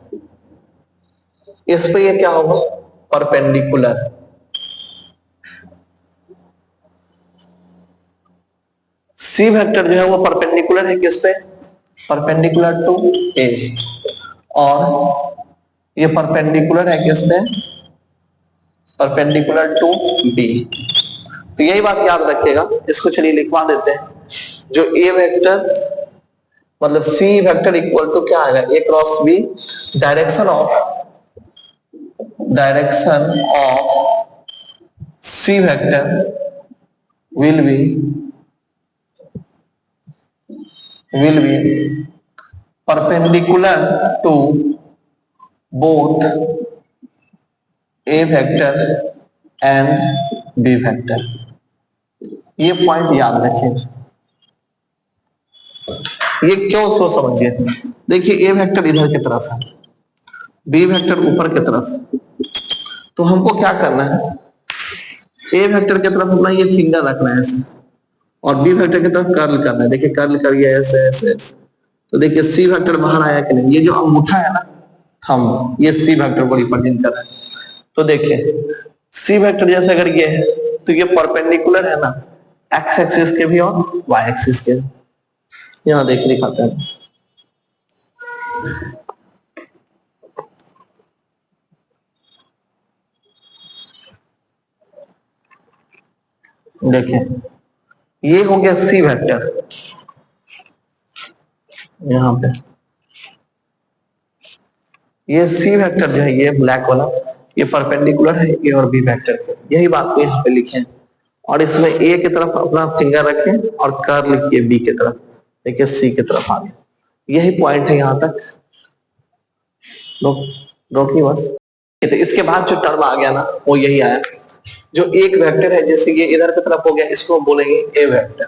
इस पे ये क्या होगा, परपेंडिकुलर। सी वेक्टर जो है वो परपेंडिकुलर है किस पे, परपेंडिकुलर टू ए, और ये परपेंडिकुलर है किस पे, परपेंडिकुलर टू बी। तो यही बात याद रखिएगा, इसको चलिए लिखवा देते हैं। जो ए वेक्टर मतलब सी वेक्टर इक्वल टू क्या आएगा, A cross B, direction of C vector will be perpendicular to both a vector and b vector। ये पॉइंट याद रखें, ये क्यों सो समझिए। देखिए ए वेक्टर इधर की तरफ है, बी वेक्टर ऊपर की तरफ है, तो हमको क्या करना है, ए वेक्टर की तरफ अपना ये फिंगर रखना है ऐसे, और बी वेक्टर की तरफ कर्ल करना है। देखिए कर्ल करिए ऐसे ऐसे ऐसे, तो देखिए सी वेक्टर बाहर आया कि नहीं, ये जो अंगूठा है ना थंब, ये सी वेक्टर को रिप्रेजेंट कर रहा है। तो देखिए सी वेक्टर जैसे अगर ये है तो ये परपेंडिकुलर है ना एक्स एक्सिस के भी और वाई एक्सिस के। यहां देखिए दिखाते हैं, देखिए ये हो गया सी वेक्टर, यहां पे ये सी वेक्टर जो है ये ब्लैक वाला, ये परपेंडिकुलर है ए और बी वेक्टर के। यही बात को यहाँ पे लिखे, और इसमें ए की तरफ अपना फिंगर रखें और कर्ल किए बी की तरफ, देखिए सी की तरफ आ गया। यही पॉइंट है यहां तक, रोकिए बस। तो इसके बाद जो टर्म आ गया ना वो यही आया, जो एक वेक्टर है जैसे ये इधर की तरफ हो गया, इसको हम बोलेंगे ए वेक्टर,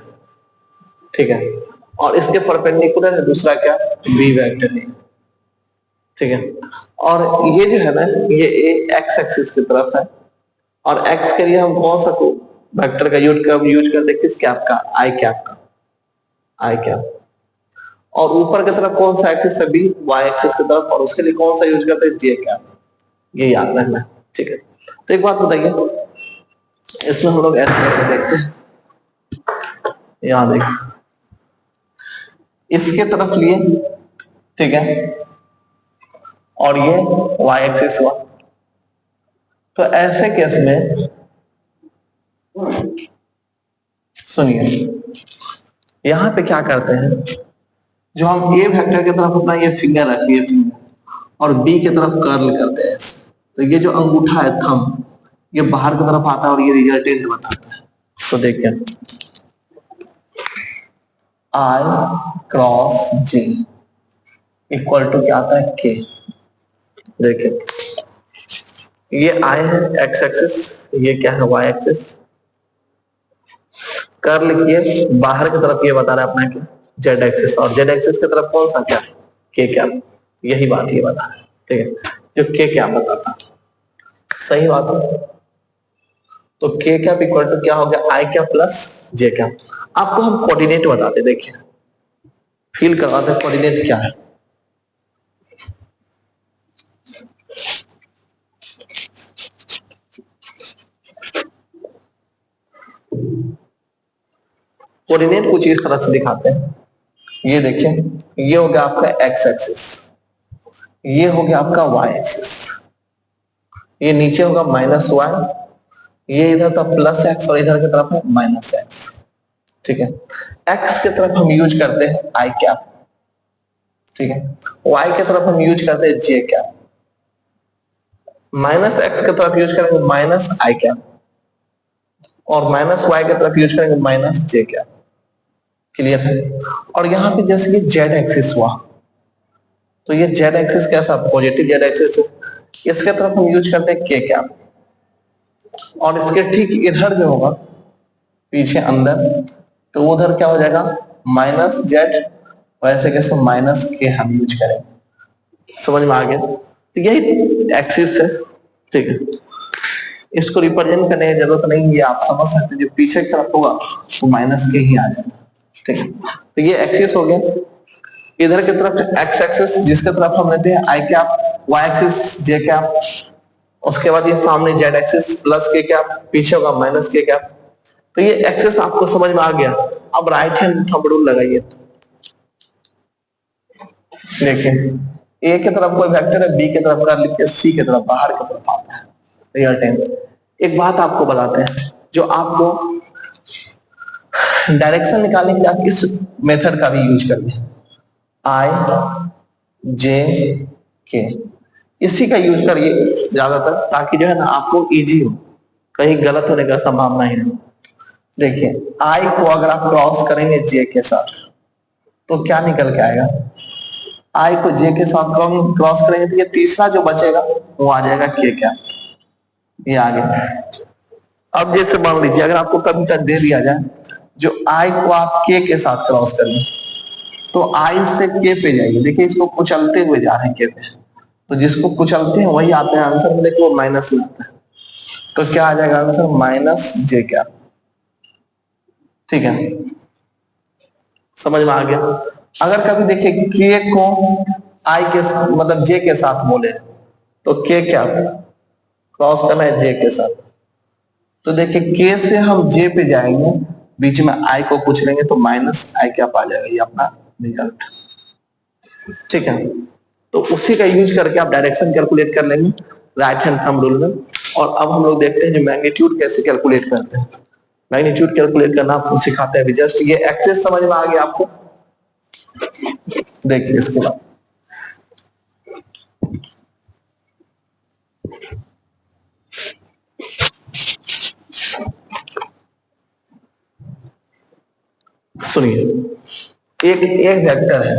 ठीक है। और इसके परपेंडिकुलर है दूसरा क्या, बी वेक्टर है, ठीक है। और ये जो है ना ये एक्स एक्सिस की तरफ है, और एक्स के लिए हम कौन सा वेक्टर का यूज करते हैं, किस कैप का, आई कैप का, आई कैप। और ऊपर की तरफ कौन सा एक्सिस है, बी, वाई एक्सिस की तरफ, और उसके लिए कौन सा यूज करते हैं, जे कैप। ये याद रखना है, ठीक है। तो एक बात बताइए, इसमें हम लोग ऐसे करके देखते हैं, यहां देखिए इसके तरफ लिए, ठीक है, और ये वाई एक्सिस हुआ। तो ऐसे केस में सुनिए, यहां पे क्या करते हैं, जो हम ए वेक्टर की तरफ अपना ये फिंगर रखिए फिंगर, और बी की तरफ कर्ल करते हैं ऐसे, तो ये जो अंगूठा है थंब, ये बाहर की तरफ आता है और ये रिजल्टेंट बताता है। तो देखिए आई क्रॉस जी इक्वल टू क्या आता है, के। देखिए ये आई है एक्स एक्सिस, ये क्या है y एक्सिस, कर लिखिए बाहर की तरफ ये बता रहा है अपना कि z एक्सिस, और z एक्सिस की तरफ कौन सा क्या k कैप, यही बात ये बता रहा है, ठीक है, जो k कैप बताता है, सही बात है। तो k कैप इक्वल टू क्या हो गया, i cap plus j cap. आपको हम कोऑर्डिनेट बताते, देखिए फील करवाते कोऑर्डिनेट क्या है। कोऑर्डिनेट कुछ इस तरह से दिखाते हैं, ये देखिए, ये हो गया आपका x एक्सिस, ये हो गया आपका y एक्सिस, ये नीचे होगा -y, ये इधर था +x और इधर की तरफ है -x, ठीक है। x की तरफ हम यूज करते हैं i कैप, ठीक है, y की तरफ हम यूज करते हैं j कैप, -x की तरफ यूज करेंगे -i कैप, और -y की तरफ यूज करेंगे -j कैप। क्लियर है। और यहाँ पे जैसे ये z एक्सिस हुआ, तो ये z एक्सिस कैसा, पॉजिटिव z एक्सिस है, इसके तरफ हम यूज करते हैं k कैप, और इसके ठीक इधर जो होगा पीछे अंदर, तो उधर क्या हो जाएगा -z, वैसे कैसे -k हम यूज करेंगे। समझ में आ गया। तो यही एक्सिस है, ठीक है, इसको रिप्रेजेंट करने की जरूरत नहीं, ये आप समझ सकते हैं, जो पीछे की तरफ होगा तो -k ही आ जाएगा, ठीक है। तो ये एक्सिस हो गया, इधर की तरफ x एक्सिस जिसके तरफ हम लेते हैं i cap, y axis j cap, उसके बाद ये सामने z एक्सिस +k कैप, पीछे होगा -k कैप। तो ये एक्सिस आपको समझ में आ गया। अब राइट हैंड थंब रूल लगाइए, देखिए a की तरफ कोई वेक्टर है, b की तरफ कर लिखिए, c की तरफ बाहर की तरफ आता है रियल टाइम। एक बात आपको बताते हैं, जो आपको डायरेक्शन निकालने के लिए आप इस मेथड का भी यूज करिए, i j k, इसी का यूज करिए ज्यादातर, ताकि जो है ना आपको इजी हो, कहीं गलत होने का संभावना ही नहीं। देखिए i को अगर आप क्रॉस करेंगे j के साथ तो क्या निकल के आएगा, i को j के साथ क्रॉस करेंगे तो ये तीसरा जो बचेगा वो आ जाएगा k क्या, ये आ गया। अब जैसे मान लीजिए अगर आपको कभी तक दे दिया जाए जो i को आप k के साथ क्रॉस करेंगे, तो i से k पे जाइए, देखिए इसको कुचलते हुए जा रहे हैं k पे, तो जिसको कुचलते हैं वही आते हैं आंसर में, देखिए वो माइनस लगता है, तो क्या आ जाएगा आंसर -j क्या, ठीक है, समझ में आ गया। अगर कभी देखिए k को i के मतलब j के साथ बोले तो k क्या क्रॉस करना है j के साथ, तो देखिए k से हम j पे जाएंगे, बीच में i को कुछ लेंगे तो -i क्या आ जाएगा, ये अपना रिजल्ट, ठीक है। तो उसी का यूज करके आप डायरेक्शन कैलकुलेट कर लेंगे राइट हैंड थंब रूल में। और अब हम लोग देखते हैं जो मैग्नीट्यूड कैसे कैलकुलेट करते हैं। मैग्नीट्यूड कैलकुलेट करना आपको सिखाते हैं, जस्ट ये एक्सेस समझ में आ गया आपको। देखिए इसके बाद सुनिए, एक वेक्टर है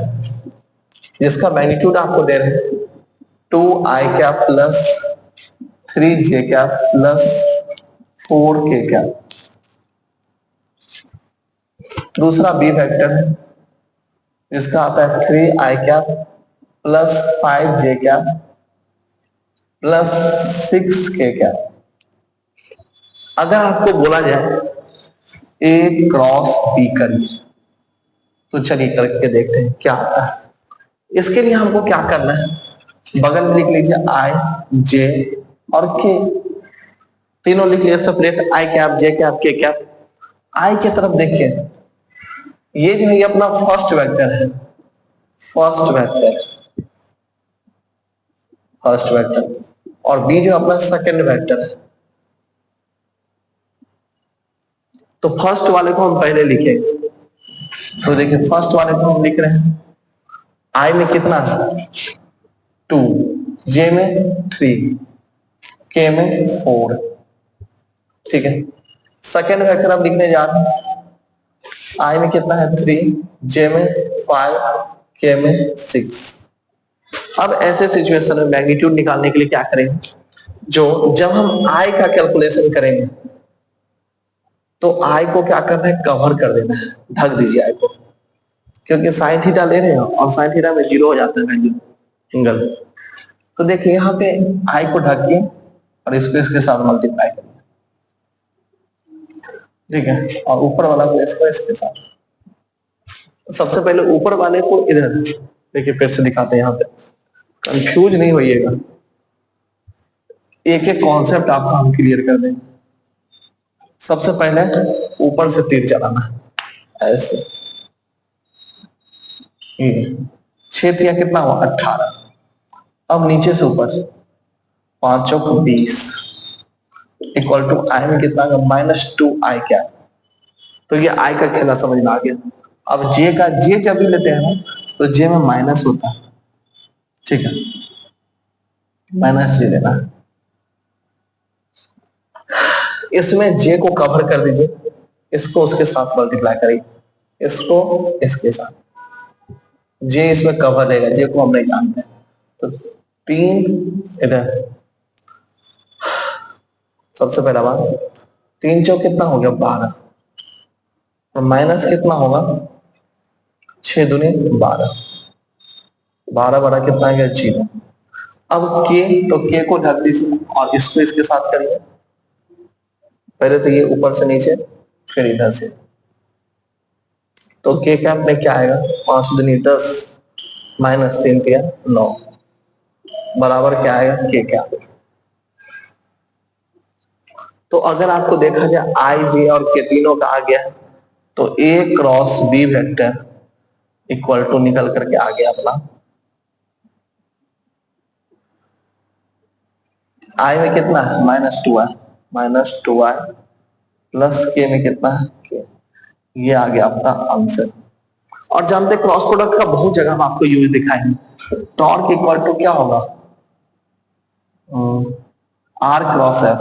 जिसका मैग्नीट्यूड आपको दे रहे हैं 2i cap plus 3j cap plus 4k cap. दूसरा बी वेक्टर है जिसका आता है 3i cap plus 5j cap plus 6k cap. अगर आपको बोला जाए ए क्रॉस बी करिए, तो चलिए करके देखते हैं क्या आता है। इसके लिए हमको क्या करना है, बगल में लिख लीजिए आई जे और के, तीनों लिख लीजिए सेपरेट, आई कैप जे कैप के कैप। आई की तरफ देखिए, ये जो है ये अपना फर्स्ट वेक्टर है, फर्स्ट वेक्टर, और बी जो अपना सेकंड वेक्टर है। तो फर्स्ट वाले को हम पहले लिखेंगे, तो देखिए फर्स्ट वाले को हम लिख रहे हैं, आई में कितना है 2, जे में 3, के में 4, ठीक है। सेकेंड वेक्टर हम लिखने जा रहे हैं, आई में कितना है 3, जे में 5, के में 6। अब ऐसे सिचुएशन में मैग्नीट्यूड निकालने के लिए क्या करेंगे, जो जब हम आई का कैलकुलेशन करेंगे तो आई को क्या करना है, कवर कर देना है, ढक दीजिए आई को, क्योंकि साइन थीटा ले रहे हैं और साइन थीटा में जीरो हो जाता है वैल्यू एंगल। तो देखिए यहाँ पे आई को ढक के और इसको इसके साथ मल्टीप्लाई करिए, ठीक है, और ऊपर वाला को इसको इसके साथ। सबसे पहले ऊपर वाले को इधर देखिए, फिर से दिखाते हैं, यहाँ पे कंफ्यूज नहीं होइएगा, एक एक कॉन्सेप्ट आपको हम क्लियर कर देंगे। सबसे पहले ऊपर से तीर चलाना ऐसे, 6 तिया कितना हुआ 18। अब नीचे से ऊपर 5 चौक 20 इक्वल टू आई में कितना -2i क्या, तो ये आई का खेला समझ में आ गया। अब जे का, जे जब भी लेते हैं ना तो जे में माइनस होता है, ठीक है, माइनस जे लेना है। इसमें जे को कवर कर दीजिए, इसको उसके साथ मल्टीप्लाई करिए, इसको इसके साथ, जे इसमें कवर लेगा, जे को हम नहीं जानते हैं, तो 3 इधर। सबसे पहला बात 3 चौक कितना हो गया 12, और माइनस कितना होगा 6 दूनी 12, 12 12 कितना आ गया 0। अब के, तो के को ढक दीजिए और इसको इसके साथ करिए, पहले तो ये ऊपर से नीचे फिर इधर से, तो के कैप में क्या आएगा 5 दूनी 10 माइनस 3 तिया 9 बराबर क्या आएगा के कैप। तो अगर आपको देखा जाए आई जे और के तीनों का आ गया तो A cross B vector equal to निकल करके आ गया अपना, आई में कितना है -2i प्लस के में कितना है के, ये आ गया आपका आंसर। और जानते क्रॉस प्रोडक्ट का बहुत जगह हम आपको यूज दिखाएंगे। टॉर्क इक्वल टू क्या होगा आर क्रॉस एफ,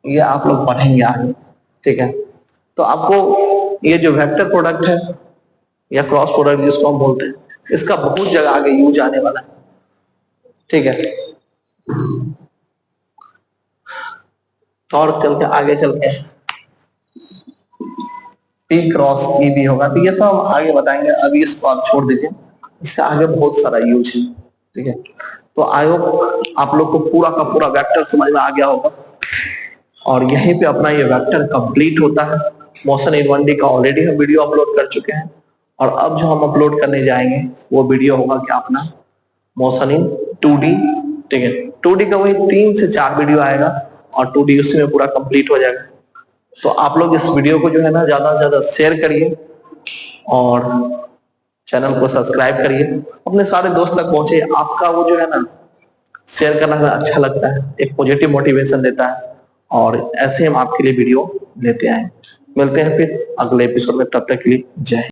ये आप लोग पढ़ेंगे आगे, ठीक है। तो आपको ये जो वेक्टर प्रोडक्ट है या क्रॉस प्रोडक्ट जिसको हम बोलते हैं, इसका बहुत जगह आगे यूज आने वाला है, ठीक है। और चल के आगे चल के P क्रॉस ई भी होगा, तो ये सब हम आगे बताएंगे, अभी इसको आप छोड़ दीजिए, इसका आगे बहुत सारा यूज है, ठीक है। तो आई होप आप लोग को पूरा का पूरा वेक्टर समझ में आ गया होगा, और यहीं पे अपना ये वेक्टर कंप्लीट होता है। मोशन इन 1D का ऑलरेडी हम वीडियो अपलोड कर चुके हैं, और अब जो हम अपलोड करने जाएंगे वो वीडियो होगा क्या अपना मोशन इन 2D, ठीक है। 2D का वही 3 से 4 वीडियो आएगा और 2D उसी में पूरा कंप्लीट हो जाएगा। तो आप लोग इस वीडियो को जो है ना ज्यादा से ज्यादा शेयर करिए और चैनल को सब्सक्राइब करिए, अपने सारे दोस्त तक पहुंचे। आपका वो जो है ना शेयर करना अच्छा लगता है, एक पॉजिटिव मोटिवेशन देता है, और ऐसे हम आपके लिए वीडियो लेते आए। मिलते हैं फिर अगले एपिसोड में, तब तक के लिए जय हिंद।